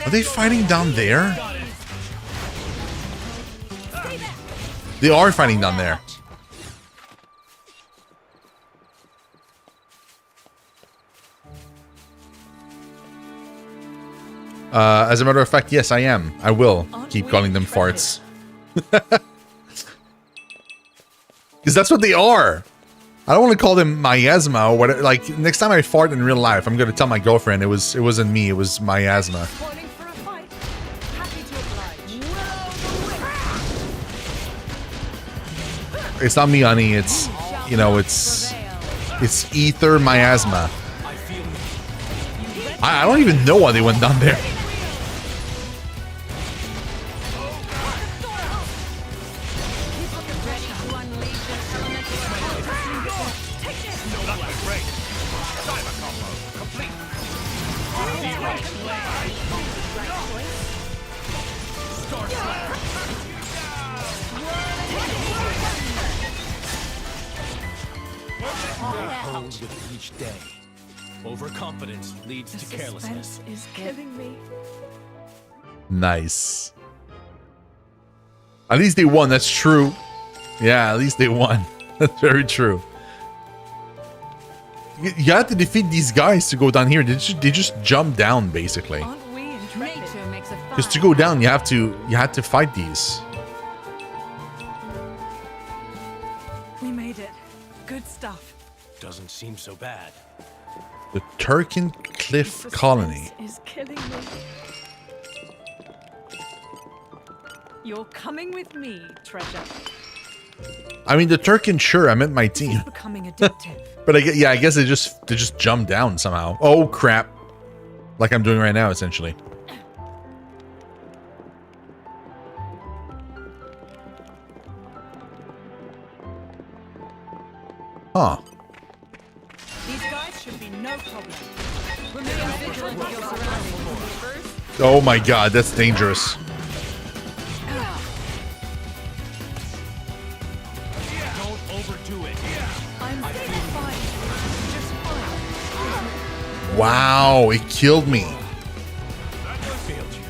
Are they fighting down there? They are fighting down there. As a matter of fact, yes, I am. I will keep calling them farts. Because that's what they are. I don't want to call them miasma or whatever. Like, next time I fart in real life, I'm going to tell my girlfriend it wasn't me, it was miasma. Calling for a fight. Happy to oblige. It's not me, honey. It's, you know, it's ether miasma. I don't even know why they went down there. With each day, overconfidence leads to carelessness. Is killing me. Nice. At least they won. That's true. Yeah, at least they won. That's very true. You had to defeat these guys to go down here. They just jump down basically. Aren't we intrepid? Nature makes a Because to go down, you had to fight these. We made it. Good stuff. Doesn't seem so bad. The Turkin Cliff Colony. Is killing me. You're coming with me, treasure. I mean, the Turkin, sure, I meant my This team. is becoming addictive. But I guess they just jumped down somehow. Oh crap! Like I'm doing right now, essentially. Huh. These guys should be no problem. Remain vigilant of your surroundings. Oh my god, that's dangerous. Don't overdo it. I'm fine. Just fine. Wow, it killed me. Failed you.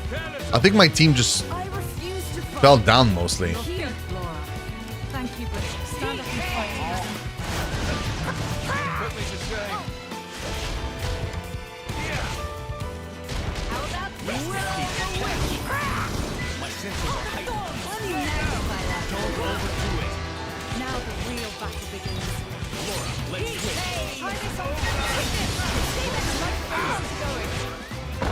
I think my team just I refuse to fight. fell down mostly. Here, Laura. Thank you, but stand up and fight. Put me to shame. My senses are heightened. Let me magnify that. Don't overdo it. Now the real battle begins. Laura, let's switch.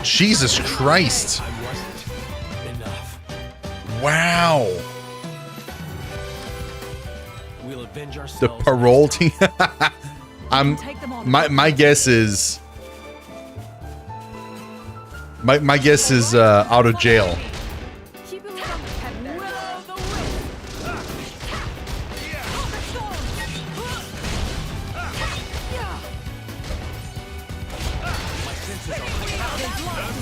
Jesus Christ! I wasn't enough. Wow. We'll avenge The ourselves. parole team. Take them on. My guess is my guess is out of jail. Keep it coming. Will o' the wisp. My senses are heightened.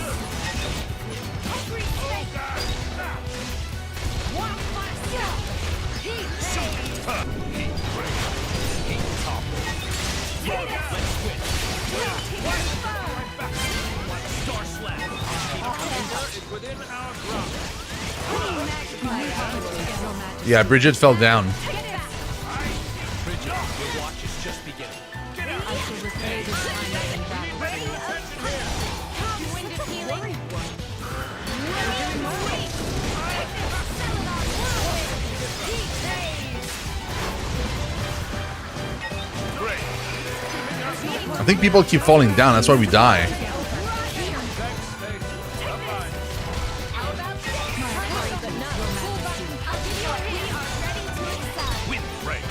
Let's switch. Star slap. Is within our grasp. Yeah, Bridget fell down. Bridget, your watch is just beginning. Wind of healing. I think people keep falling down. That's why we die. Wind break.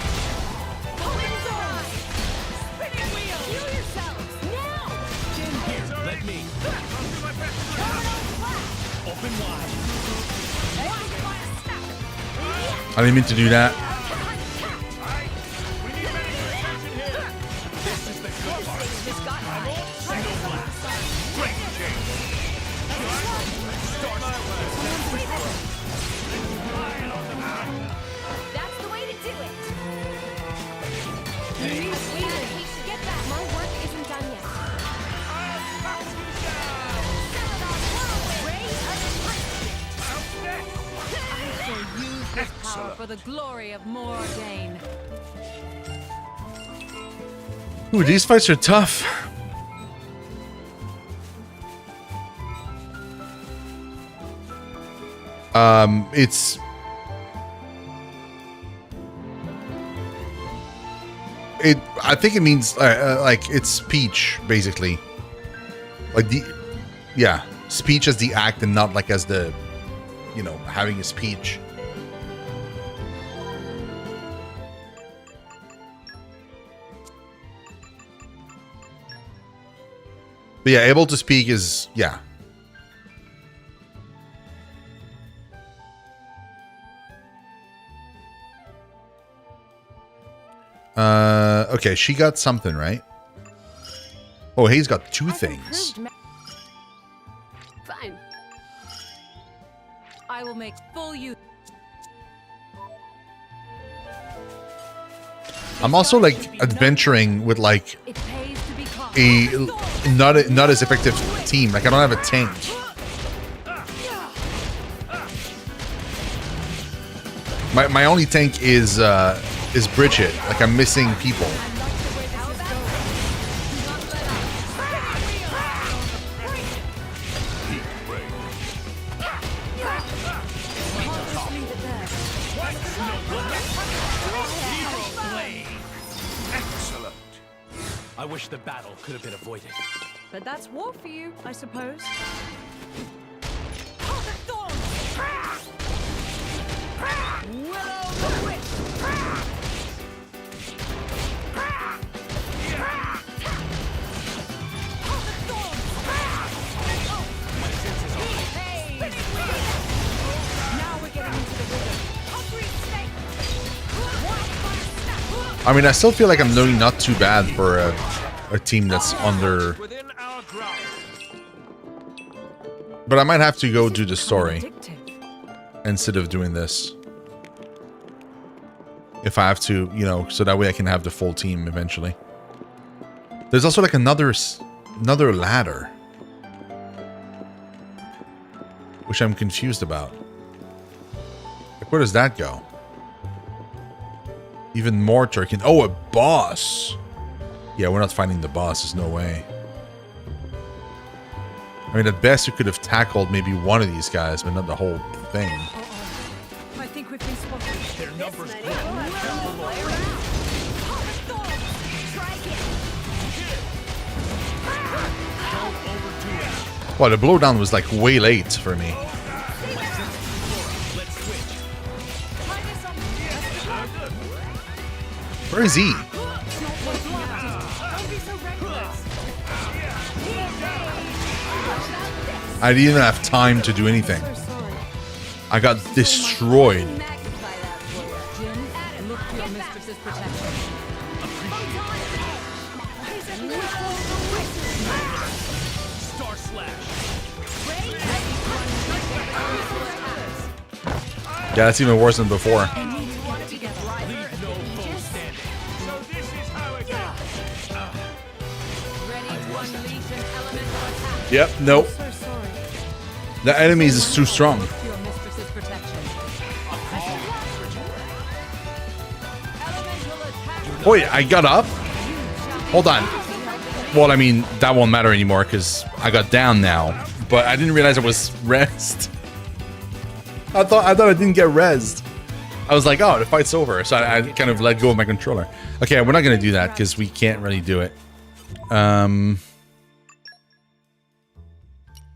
Here, let me. Open wide. I didn't mean to do that. This is the good part. Great change. Star That's the way to do it. Get back. My work isn't done yet. Power for the glory of Morgaine. Ooh, these fights are tough. It's I think it means like it's speech basically, like speech as the act and not like as the, having a speech. But yeah, able to speak is, yeah. Okay, she got something, right? Oh, he's got two things. Fine. I will make full use. I'm also like adventuring with like It pays to be caught. a not as effective team. Like I don't have a tank. My only tank is Bridget. Like I'm missing people. I wish the battle could have been avoided. But that's war for you, I suppose. I mean, I still feel like I'm doing not too bad for a team that's under. Within our grasp. But I might have to go do the story instead of doing this. If I have to, you know, so that way I can have the full team eventually. There's also like another ladder, which I'm confused about. Like, where does that go? Even more turkey. Oh, a boss. Yeah, we're not finding the boss. There's no way. I mean, at best, you could have tackled maybe one of these guys, but not the whole thing. I think we've been spotted. Their numbers Well, the blowdown was like way late for me. Where is he? I didn't even have time to do anything. I got destroyed. Yeah, that's even worse than before. Yep, nope. The enemies is too strong. Wait, I got up? Hold on. Well, I mean, that won't matter anymore because I got down now. But I didn't realize it was rest. I thought I didn't get rezzed. I was like, oh, the fight's over. So I kind of let go of my controller. Okay, we're not going to do that because we can't really do it.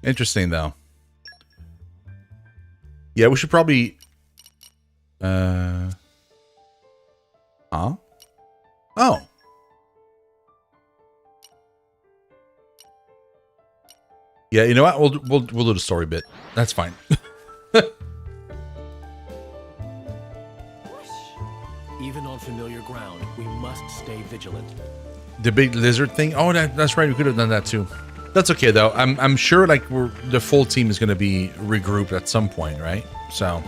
Interesting, though. Yeah, we should probably... Huh? Oh. Yeah, you know what? We'll do the story bit. That's fine. Even on familiar ground, we must stay vigilant. The big lizard thing? Oh, that's right. We could have done that too. That's okay though. I'm sure like the full team is going to be regrouped at some point, right? So.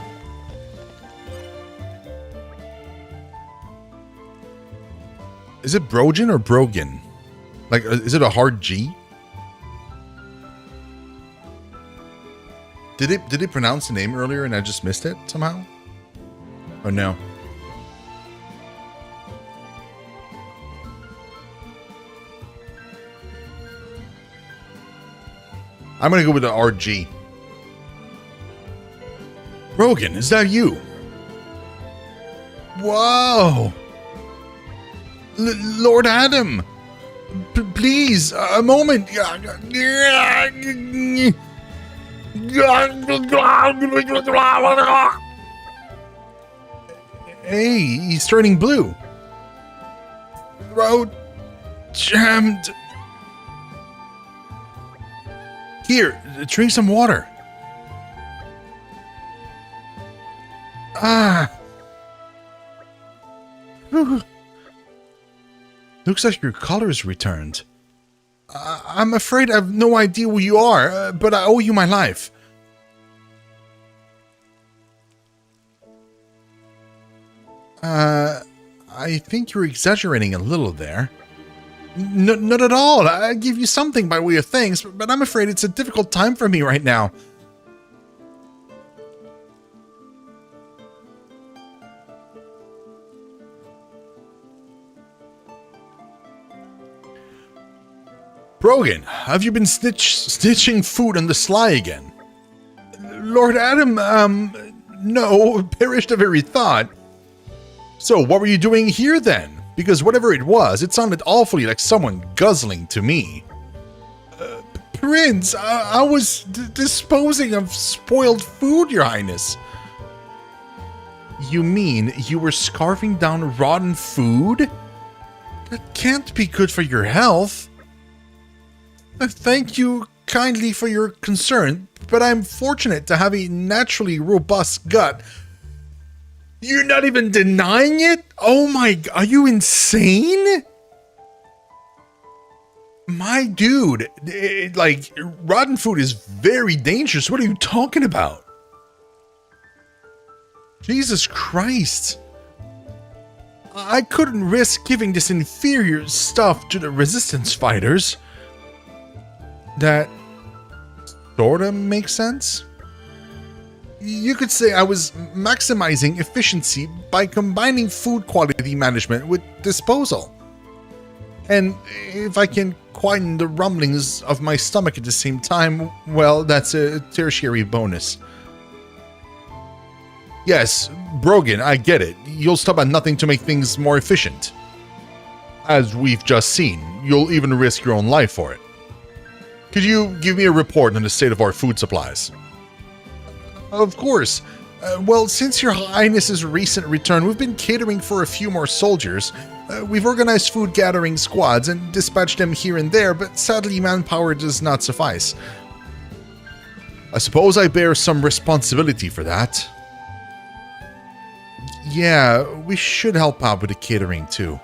Is it Brogan or Brogan? Like, is it a hard G? Did it pronounce the name earlier and I just missed it somehow? Or no? I'm gonna go with the RG. Brogan, is that you? Whoa! Lord Adam! Please, a moment! Hey, he's turning blue. Throat jammed. Here, drink some water. Ah. Whew. Looks like your color's returned. I'm afraid I have no idea who you are, but I owe you my life. I think you're exaggerating a little there. Not at all. I give you something by way of thanks, but I'm afraid it's a difficult time for me right now. Brogan, have you been snitching food on the sly again? Lord Adam, no, perish the very thought. So what were you doing here then? Because whatever it was, it sounded awfully like someone guzzling to me. Prince, I was disposing of spoiled food, Your Highness. You mean you were scarfing down rotten food? That can't be good for your health. Thank you kindly for your concern, but I'm fortunate to have a naturally robust gut. You're not even denying it? Oh my, are you insane? My dude, like, rotten food is very dangerous. What are you talking about? Jesus Christ. I couldn't risk giving this inferior stuff to the resistance fighters. That sorta makes sense. You could say I was maximizing efficiency by combining food quality management with disposal. And if I can quieten the rumblings of my stomach at the same time, well, that's a tertiary bonus. Yes, Brogan, I get it. You'll stop at nothing to make things more efficient. As we've just seen, you'll even risk your own life for it. Could you give me a report on the state of our food supplies? Of course. Well, since Your Highness's recent return, we've been catering for a few more soldiers. We've organized food gathering squads and dispatched them here and there, but sadly manpower does not suffice. I suppose I bear some responsibility for that. Yeah, we should help out with the catering too.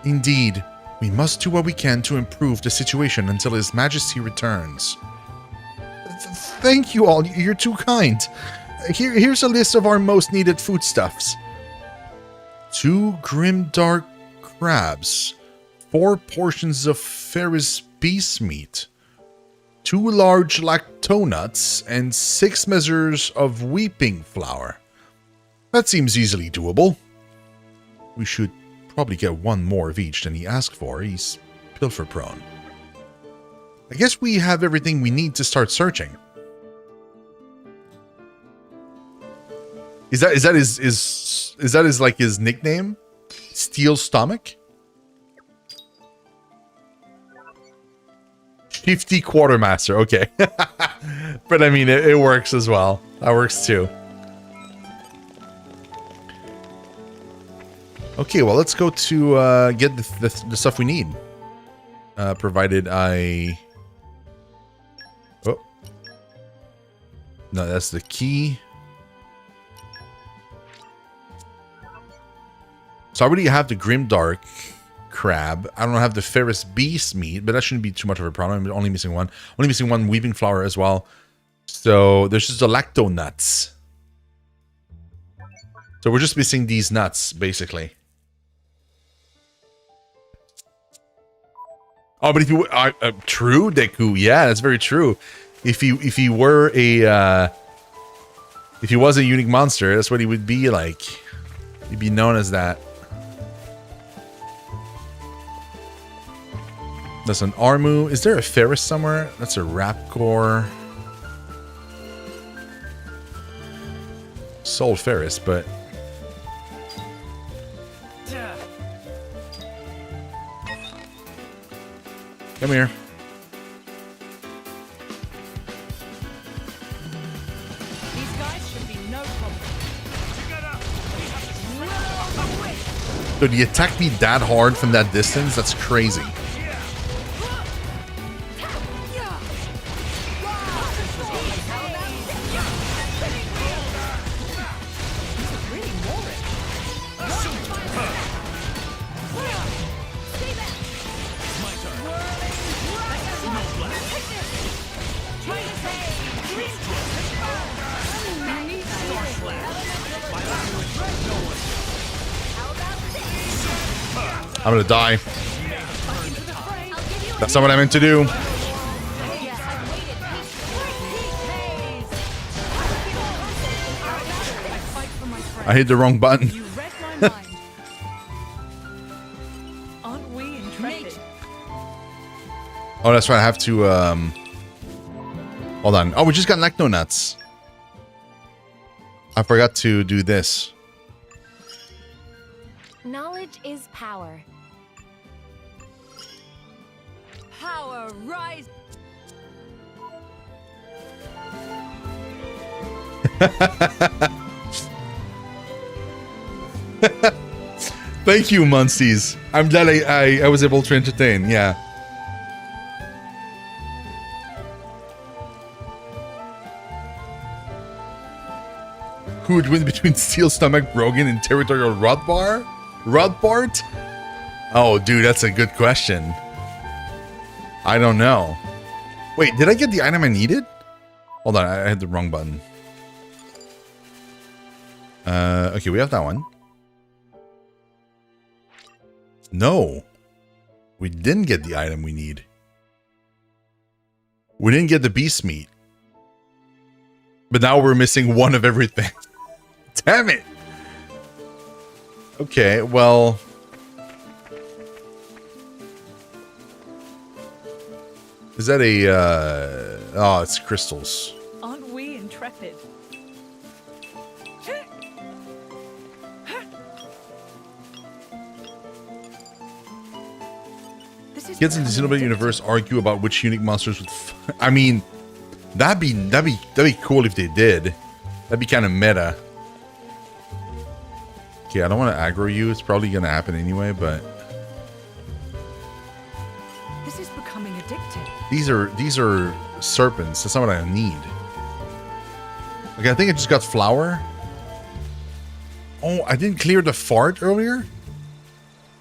Indeed, we must do what we can to improve the situation until His Majesty returns. Thank you all, you're too kind. Here's a list of our most needed foodstuffs. 2 grimdark crabs, 4 portions of Ferris beast meat, 2 large lactonuts, and 6 measures of weeping flour. That seems easily doable. We should probably get 1 more of each than he asked for. He's pilfer prone. I guess we have everything we need to start searching. Is that his like his nickname? Steel Stomach? 50 Quartermaster, okay. But I mean, it works as well. That works too. Okay, well, let's go to get the stuff we need. Provided I... Oh. No, that's the key. So I already have the Grimdark crab. I don't have the Ferris beast meat, but that shouldn't be too much of a problem. I'm only missing 1. Only missing 1 weeping flower as well. So there's just the lacto nuts. So we're just missing these nuts, basically. Oh, but if you true, Deku, yeah, that's very true. If he were a if he was a unique monster, that's what he would be like. He'd be known as that. That's an Armu. Is there a Ferris somewhere? That's a Rapcore. Sold Ferris, but... Come here. These guys should be no problem. Dude, he attacked me that hard from that distance? That's crazy. I'm gonna die. That's not what I meant to do. I hit the wrong button. You read my mind. Aren't we intrepid? Oh, that's right. I have to, hold on. Oh, we just got lacto nuts. I forgot to do this. Knowledge is power. Power rise. Thank you, Munsties. I'm glad I was able to entertain. Yeah. Who would win between Steel Stomach Brogan and Territorial Rodbar? Rodbart? Oh, dude, that's a good question. I don't know. Wait, did I get the item I needed? Hold on, I had the wrong button. Okay, we have that one. No. We didn't get the item we need. We didn't get the beast meat. But now we're missing one of everything. Damn it! Okay, well... Is that a, oh, it's crystals. Aren't we intrepid? Kids in the Xenoblade universe argue about which unique monsters would... I mean, that'd be cool if they did. That'd be kind of meta. Okay, I don't want to aggro you. It's probably gonna happen anyway, but... This is becoming addictive. These are serpents. That's not what I need. Okay, I think I just got flour. Oh, I didn't clear the fart earlier?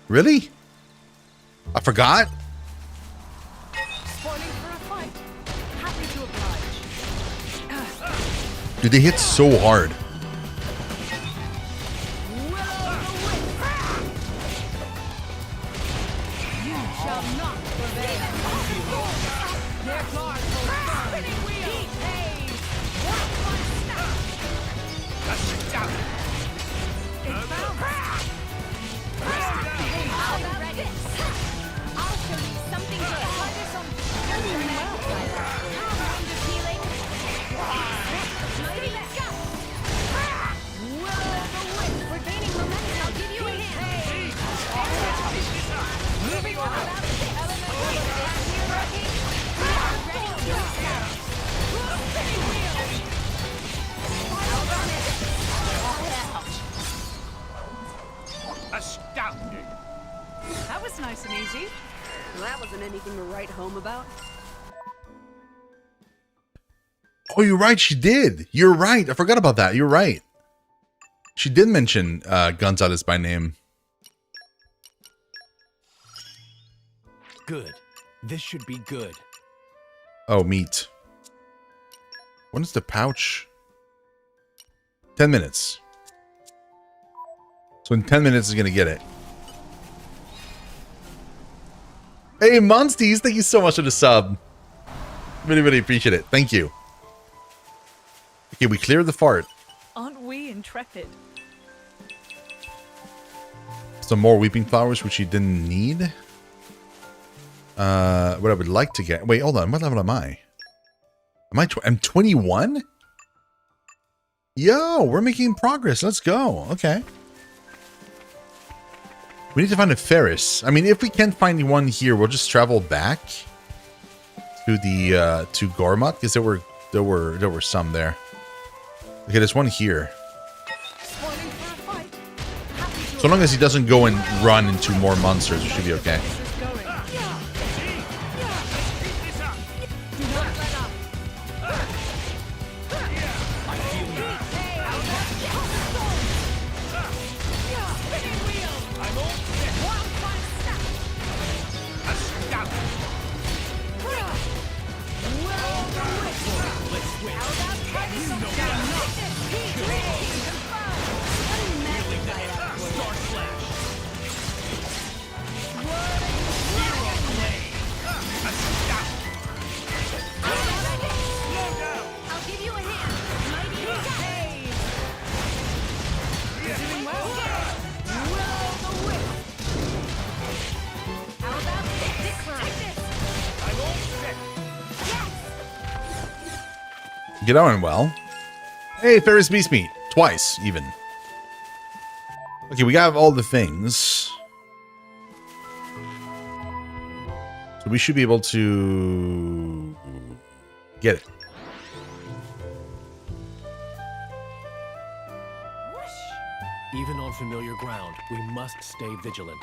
Really? I forgot? Spoiling for a fight. Happy to oblige. Dude, they hit so hard. Astounding! That was nice and easy. Well, that wasn't anything to write home about. Oh, you're right. She did. You're right. I forgot about that. You're right. She did mention Gonzalez by name. Good. This should be good. Oh, meat. When is the pouch? 10 minutes. So in 10 minutes is going to get it. Hey, Monsties, thank you so much for the sub. Really, really appreciate it. Thank you. Okay, we cleared the fart. Aren't we intrepid? Some more weeping flowers, which you didn't need. What I would like to get... Wait, hold on. What level am I? I'm 21? Yo, we're making progress. Let's go. Okay. We need to find a Ferris. I mean, if we can't find one here, we'll just travel back to the to Gormott, because there were some there. Okay, there's one here. So long as he doesn't go and run into more monsters, we should be okay. Get on well. Hey, Ferris Beast Meat. Twice, even. Okay, we got all the things. So we should be able to get it. Even on familiar ground, we must stay vigilant.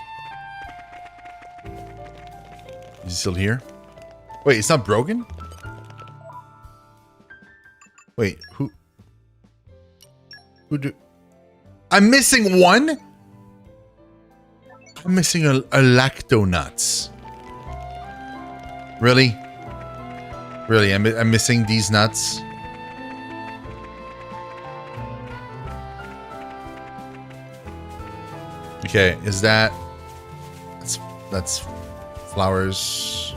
Is he still here? Wait, it's not broken? Wait, who do... I'm missing one? I'm missing a lacto-nuts. Really? Really, I'm missing these nuts? Okay, is that... That's flowers.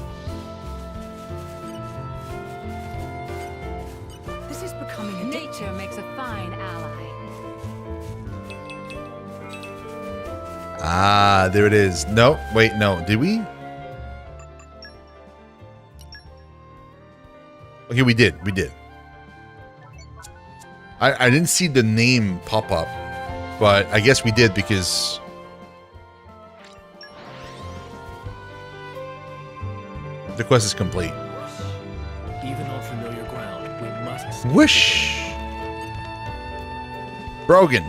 This is becoming a Nature makes a fine ally. Ah, there it is. No, wait, no. Did we? Okay, we did. We did. I didn't see the name pop up, but I guess we did because... the quest is complete. Even on familiar ground, we must stay Whoosh! Brogan.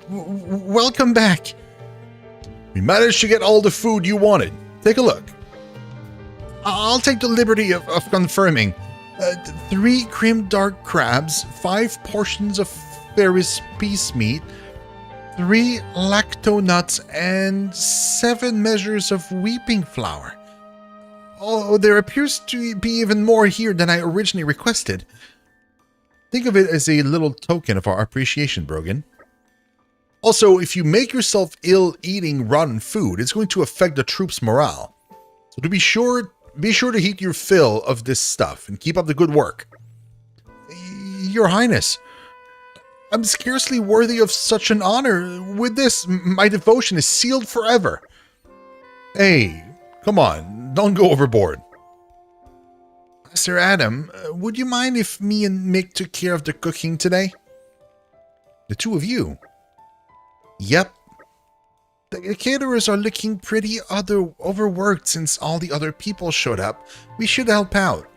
Welcome back. We managed to get all the food you wanted. Take a look. I'll take the liberty of confirming. 3 cream dark crabs, 5 portions of Ferris peace meat, 3 lacto nuts, and 7 measures of weeping flour. Oh, there appears to be even more here than I originally requested. Think of it as a little token of our appreciation, Brogan. Also, if you make yourself ill eating rotten food, it's going to affect the troops' morale. So be sure to eat your fill of this stuff and keep up the good work. Your Highness, I'm scarcely worthy of such an honor. With this, my devotion is sealed forever. Hey, come on, don't go overboard. Sir Adam, would you mind if me and Mick took care of the cooking today? The two of you? Yep. The caterers are looking pretty overworked since all the other people showed up. We should help out.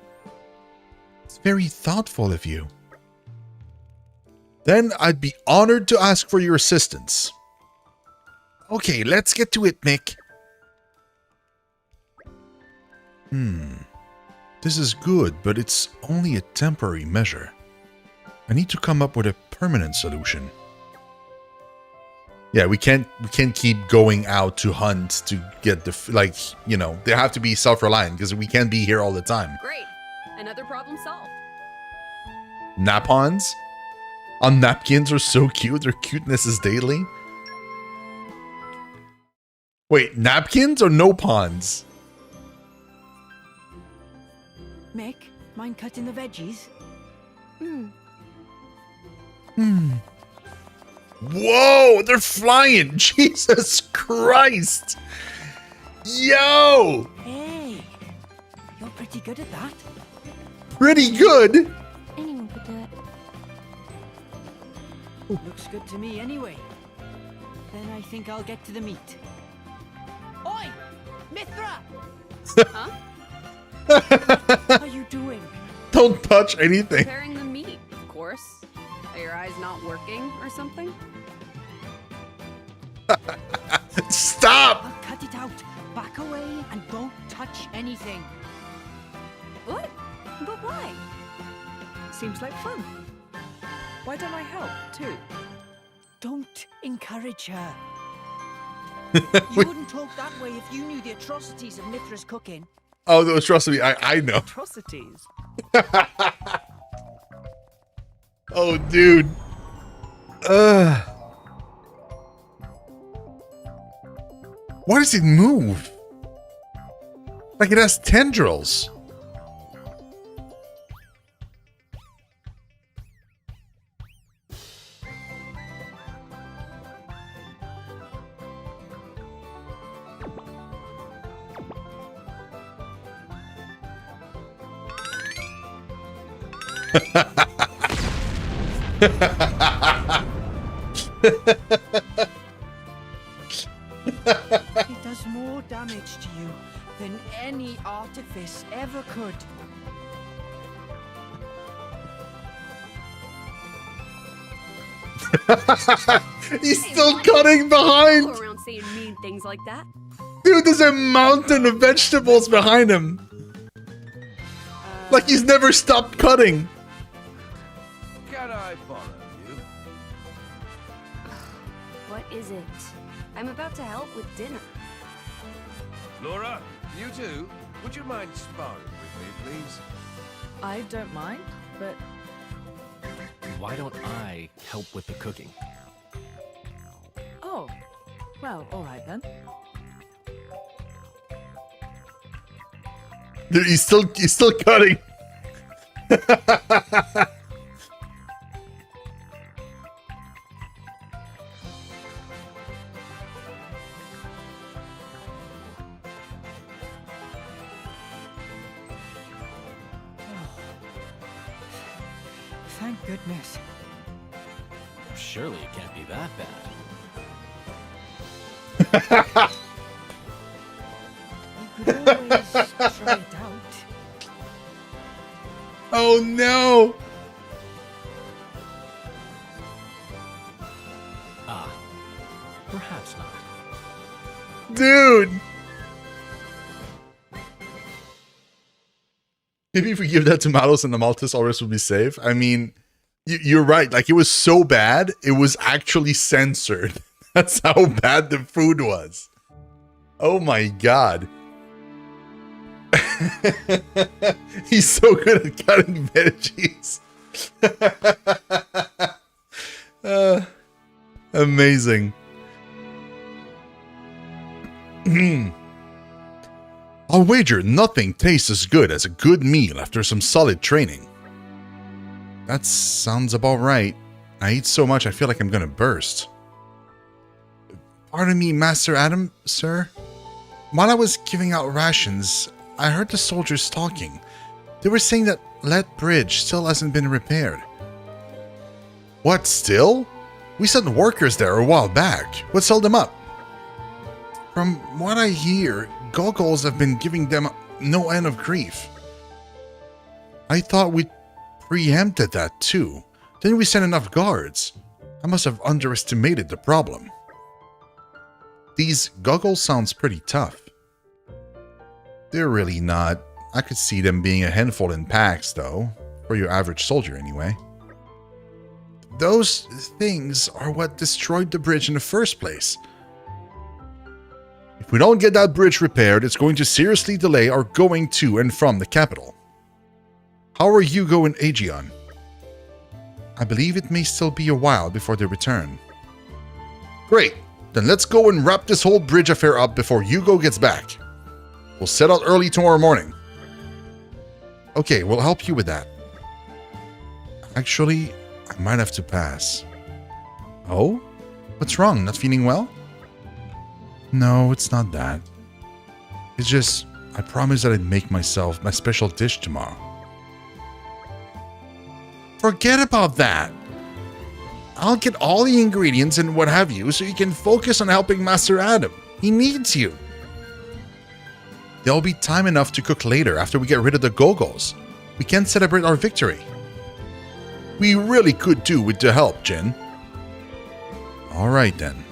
It's very thoughtful of you. Then I'd be honored to ask for your assistance. Okay, let's get to it, Mick. This is good, but it's only a temporary measure. I need to come up with a permanent solution. Yeah, we can't keep going out to hunt to get the, you know, they have to be self-reliant because we can't be here all the time. Great. Another problem solved. Napons? On napkins are so cute. Their cuteness is daily. Wait, napkins or no pawns? Mick, mind cutting the veggies? Whoa, they're flying. Jesus Christ. Yo. Hey, you're pretty good at that. Pretty good? Anyone could do it. Looks good to me anyway. Then I think I'll get to the meat. Oi! Mithra! Huh? What are you doing? Don't touch anything. Preparing the meat, of course. Are your eyes not working or something? Stop! I'll cut it out. Back away and don't touch anything. What? But why? Seems like fun. Why don't I help, too? Don't encourage her. You wouldn't talk that way if you knew the atrocities of Mithra's cooking. Oh, no, trust me, I know. Atrocities. Oh, dude. Why does it move? Like it has tendrils. It does more damage to you than any artifice ever could. He's still cutting behind. Go around saying mean things like that. Dude, there's a mountain of vegetables behind him. Like he's never stopped cutting. Can I borrow you? What is it? I'm about to help with dinner. Laura, you too? Would you mind sparring with me, please? I don't mind, but Why don't I help with the cooking? oh, well, all right then. Dude, he's still cutting. Thank goodness. Surely it can't be that bad. You could always try it out. Oh no! Ah, perhaps not. Dude! Maybe if we give that to Malos and the Maltese, all rest would be safe. I mean, you're right. Like, it was so bad, it was actually censored. That's how bad the food was. Oh my god. He's so good at cutting veggies. Amazing. I'll wager nothing tastes as good as a good meal after some solid training. That sounds about right. I eat so much I feel like I'm gonna burst. Pardon me, Master Adam, sir. While I was giving out rations, I heard the soldiers talking. They were saying that Lead Bridge still hasn't been repaired. What, still? We sent workers there a while back. What's held them up? From what I hear, Goggles have been giving them no end of grief. I thought we preempted that too. Didn't we send enough guards? I must have underestimated the problem. These Goggles sounds pretty tough. They're really not. I could see them being a handful in packs though, for your average soldier anyway. Those things are what destroyed the bridge in the first place. If we don't get that bridge repaired, it's going to seriously delay our going to and from the capital. How are Hugo and Aegeon? I believe it may still be a while before they return. Great, then let's go and wrap this whole bridge affair up before Hugo gets back. We'll set out early tomorrow morning. Okay, we'll help you with that. Actually, I might have to pass. Oh? What's wrong? Not feeling well? No, it's not that. It's just, I promised that I'd make myself my special dish tomorrow. Forget about that. I'll get all the ingredients and what have you so you can focus on helping Master Adam. He needs you. There'll be time enough to cook later after we get rid of the Gogos. We can celebrate our victory. We really could do with the help, Jin. Alright then.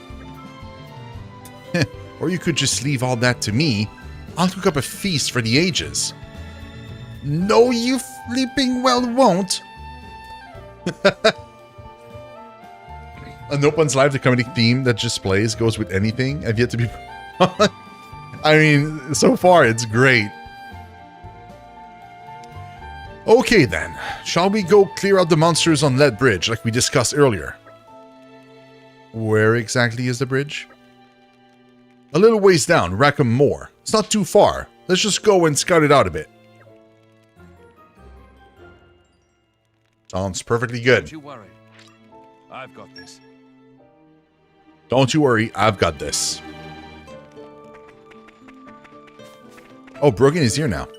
Or you could just leave all that to me. I'll cook up a feast for the ages. No, you flipping well won't. An Open's Live, the comedic theme that just plays, goes with anything. I've yet to be... I mean, so far it's great. Okay then, shall we go clear out the monsters on Lead Bridge like we discussed earlier? Where exactly is the bridge? A little ways down, Rackham Moor. It's not too far. Let's just go and scout it out a bit. Sounds perfectly good. Don't you worry. I've got this. Don't you worry, I've got this. Oh, Brogan is here now.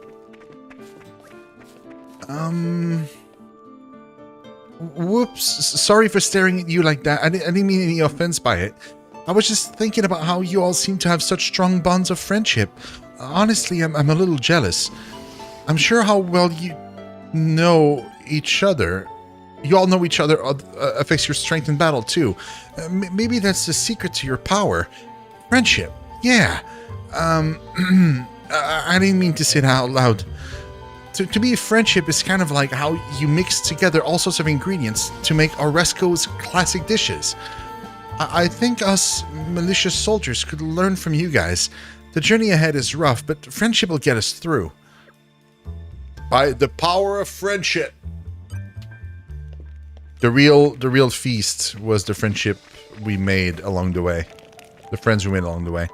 Whoops. Sorry for staring at you like that. I didn't mean any offense by it. I was just thinking about how you all seem to have such strong bonds of friendship. Honestly, I'm a little jealous. I'm sure how well you know each other. you all know each other affects your strength in battle too. Maybe that's the secret to your power. Friendship. Yeah. I didn't mean to say it out loud. To me, friendship is kind of like how you mix together all sorts of ingredients to make Oresco's classic dishes. I think us malicious soldiers could learn from you guys. The journey ahead is rough, but friendship will get us through. By the power of friendship. The real feast was the friendship we made along the way. The friends we made along the way.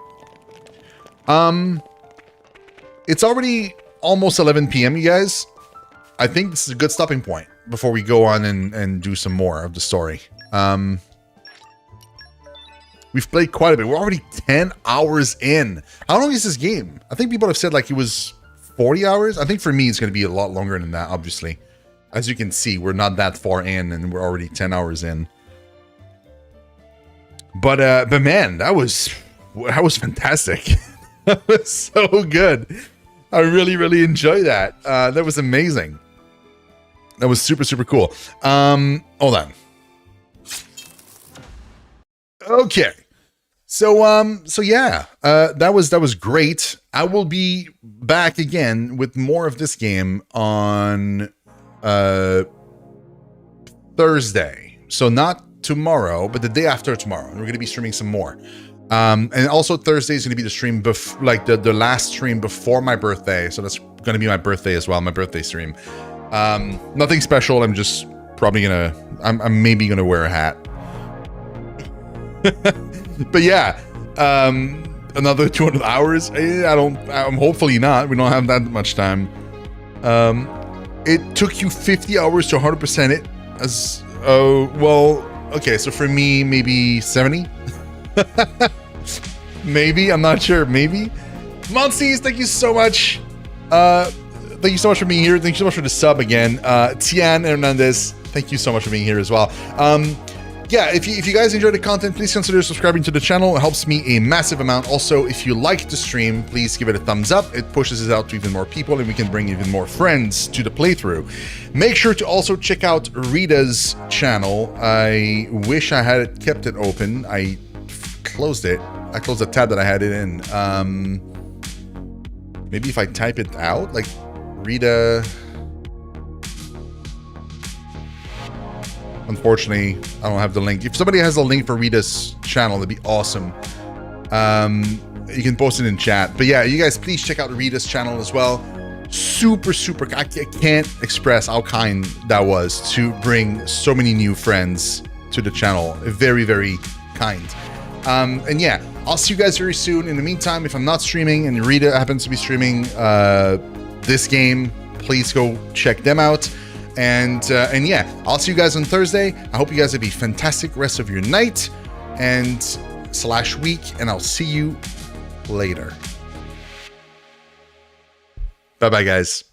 It's already almost 11 p.m., you guys. I think this is a good stopping point before we go on and do some more of the story. We've played quite a bit. We're already 10 hours in. How long is this game? I think people have said like it was 40 hours. I think for me, it's going to be a lot longer than that, obviously. As you can see, we're not that far in and we're already 10 hours in. But man, that was fantastic. That was so good. I really enjoyed that. That was amazing. That was super cool. Hold on. Okay. So yeah, that was great. I will be back again with more of this game on Thursday. So not tomorrow, but the day after tomorrow. And we're going to be streaming some more. And also Thursday is going to be the stream, like the last stream before my birthday. So that's going to be my birthday as well, my birthday stream. Nothing special. I'm just probably going to, I'm maybe going to wear a hat. But yeah, another 200 hours. I'm hopefully not. We don't have that much time. It took you 50 hours to 100% it. As well, okay. So for me, maybe 70. Maybe, I'm not sure. Maybe. Monsees, thank you so much. Thank you so much for being here. Thank you so much for the sub again. Tian Hernandez, thank you so much for being here as well. Yeah, if you guys enjoyed the content, please consider subscribing to the channel. It helps me a massive amount. Also, if you like the stream, please give it a thumbs up. It pushes us out to even more people, and we can bring even more friends to the playthrough. Make sure to also check out Rita's channel. I wish I had kept it open. I closed it. I closed the tab that I had it in. Maybe if I type it out, like Rita. Unfortunately, I don't have the link. If somebody has a link for Rita's channel, that'd be awesome. You can post it in chat. But yeah, you guys, please check out Rita's channel as well. Super, I can't express how kind that was to bring so many new friends to the channel. Very kind. And yeah, I'll see you guys very soon. In the meantime, if I'm not streaming and Rita happens to be streaming this game, please go check them out. And yeah, I'll see you guys on Thursday. I hope you guys have a fantastic rest of your night and / week, and I'll see you later. Bye-bye, guys.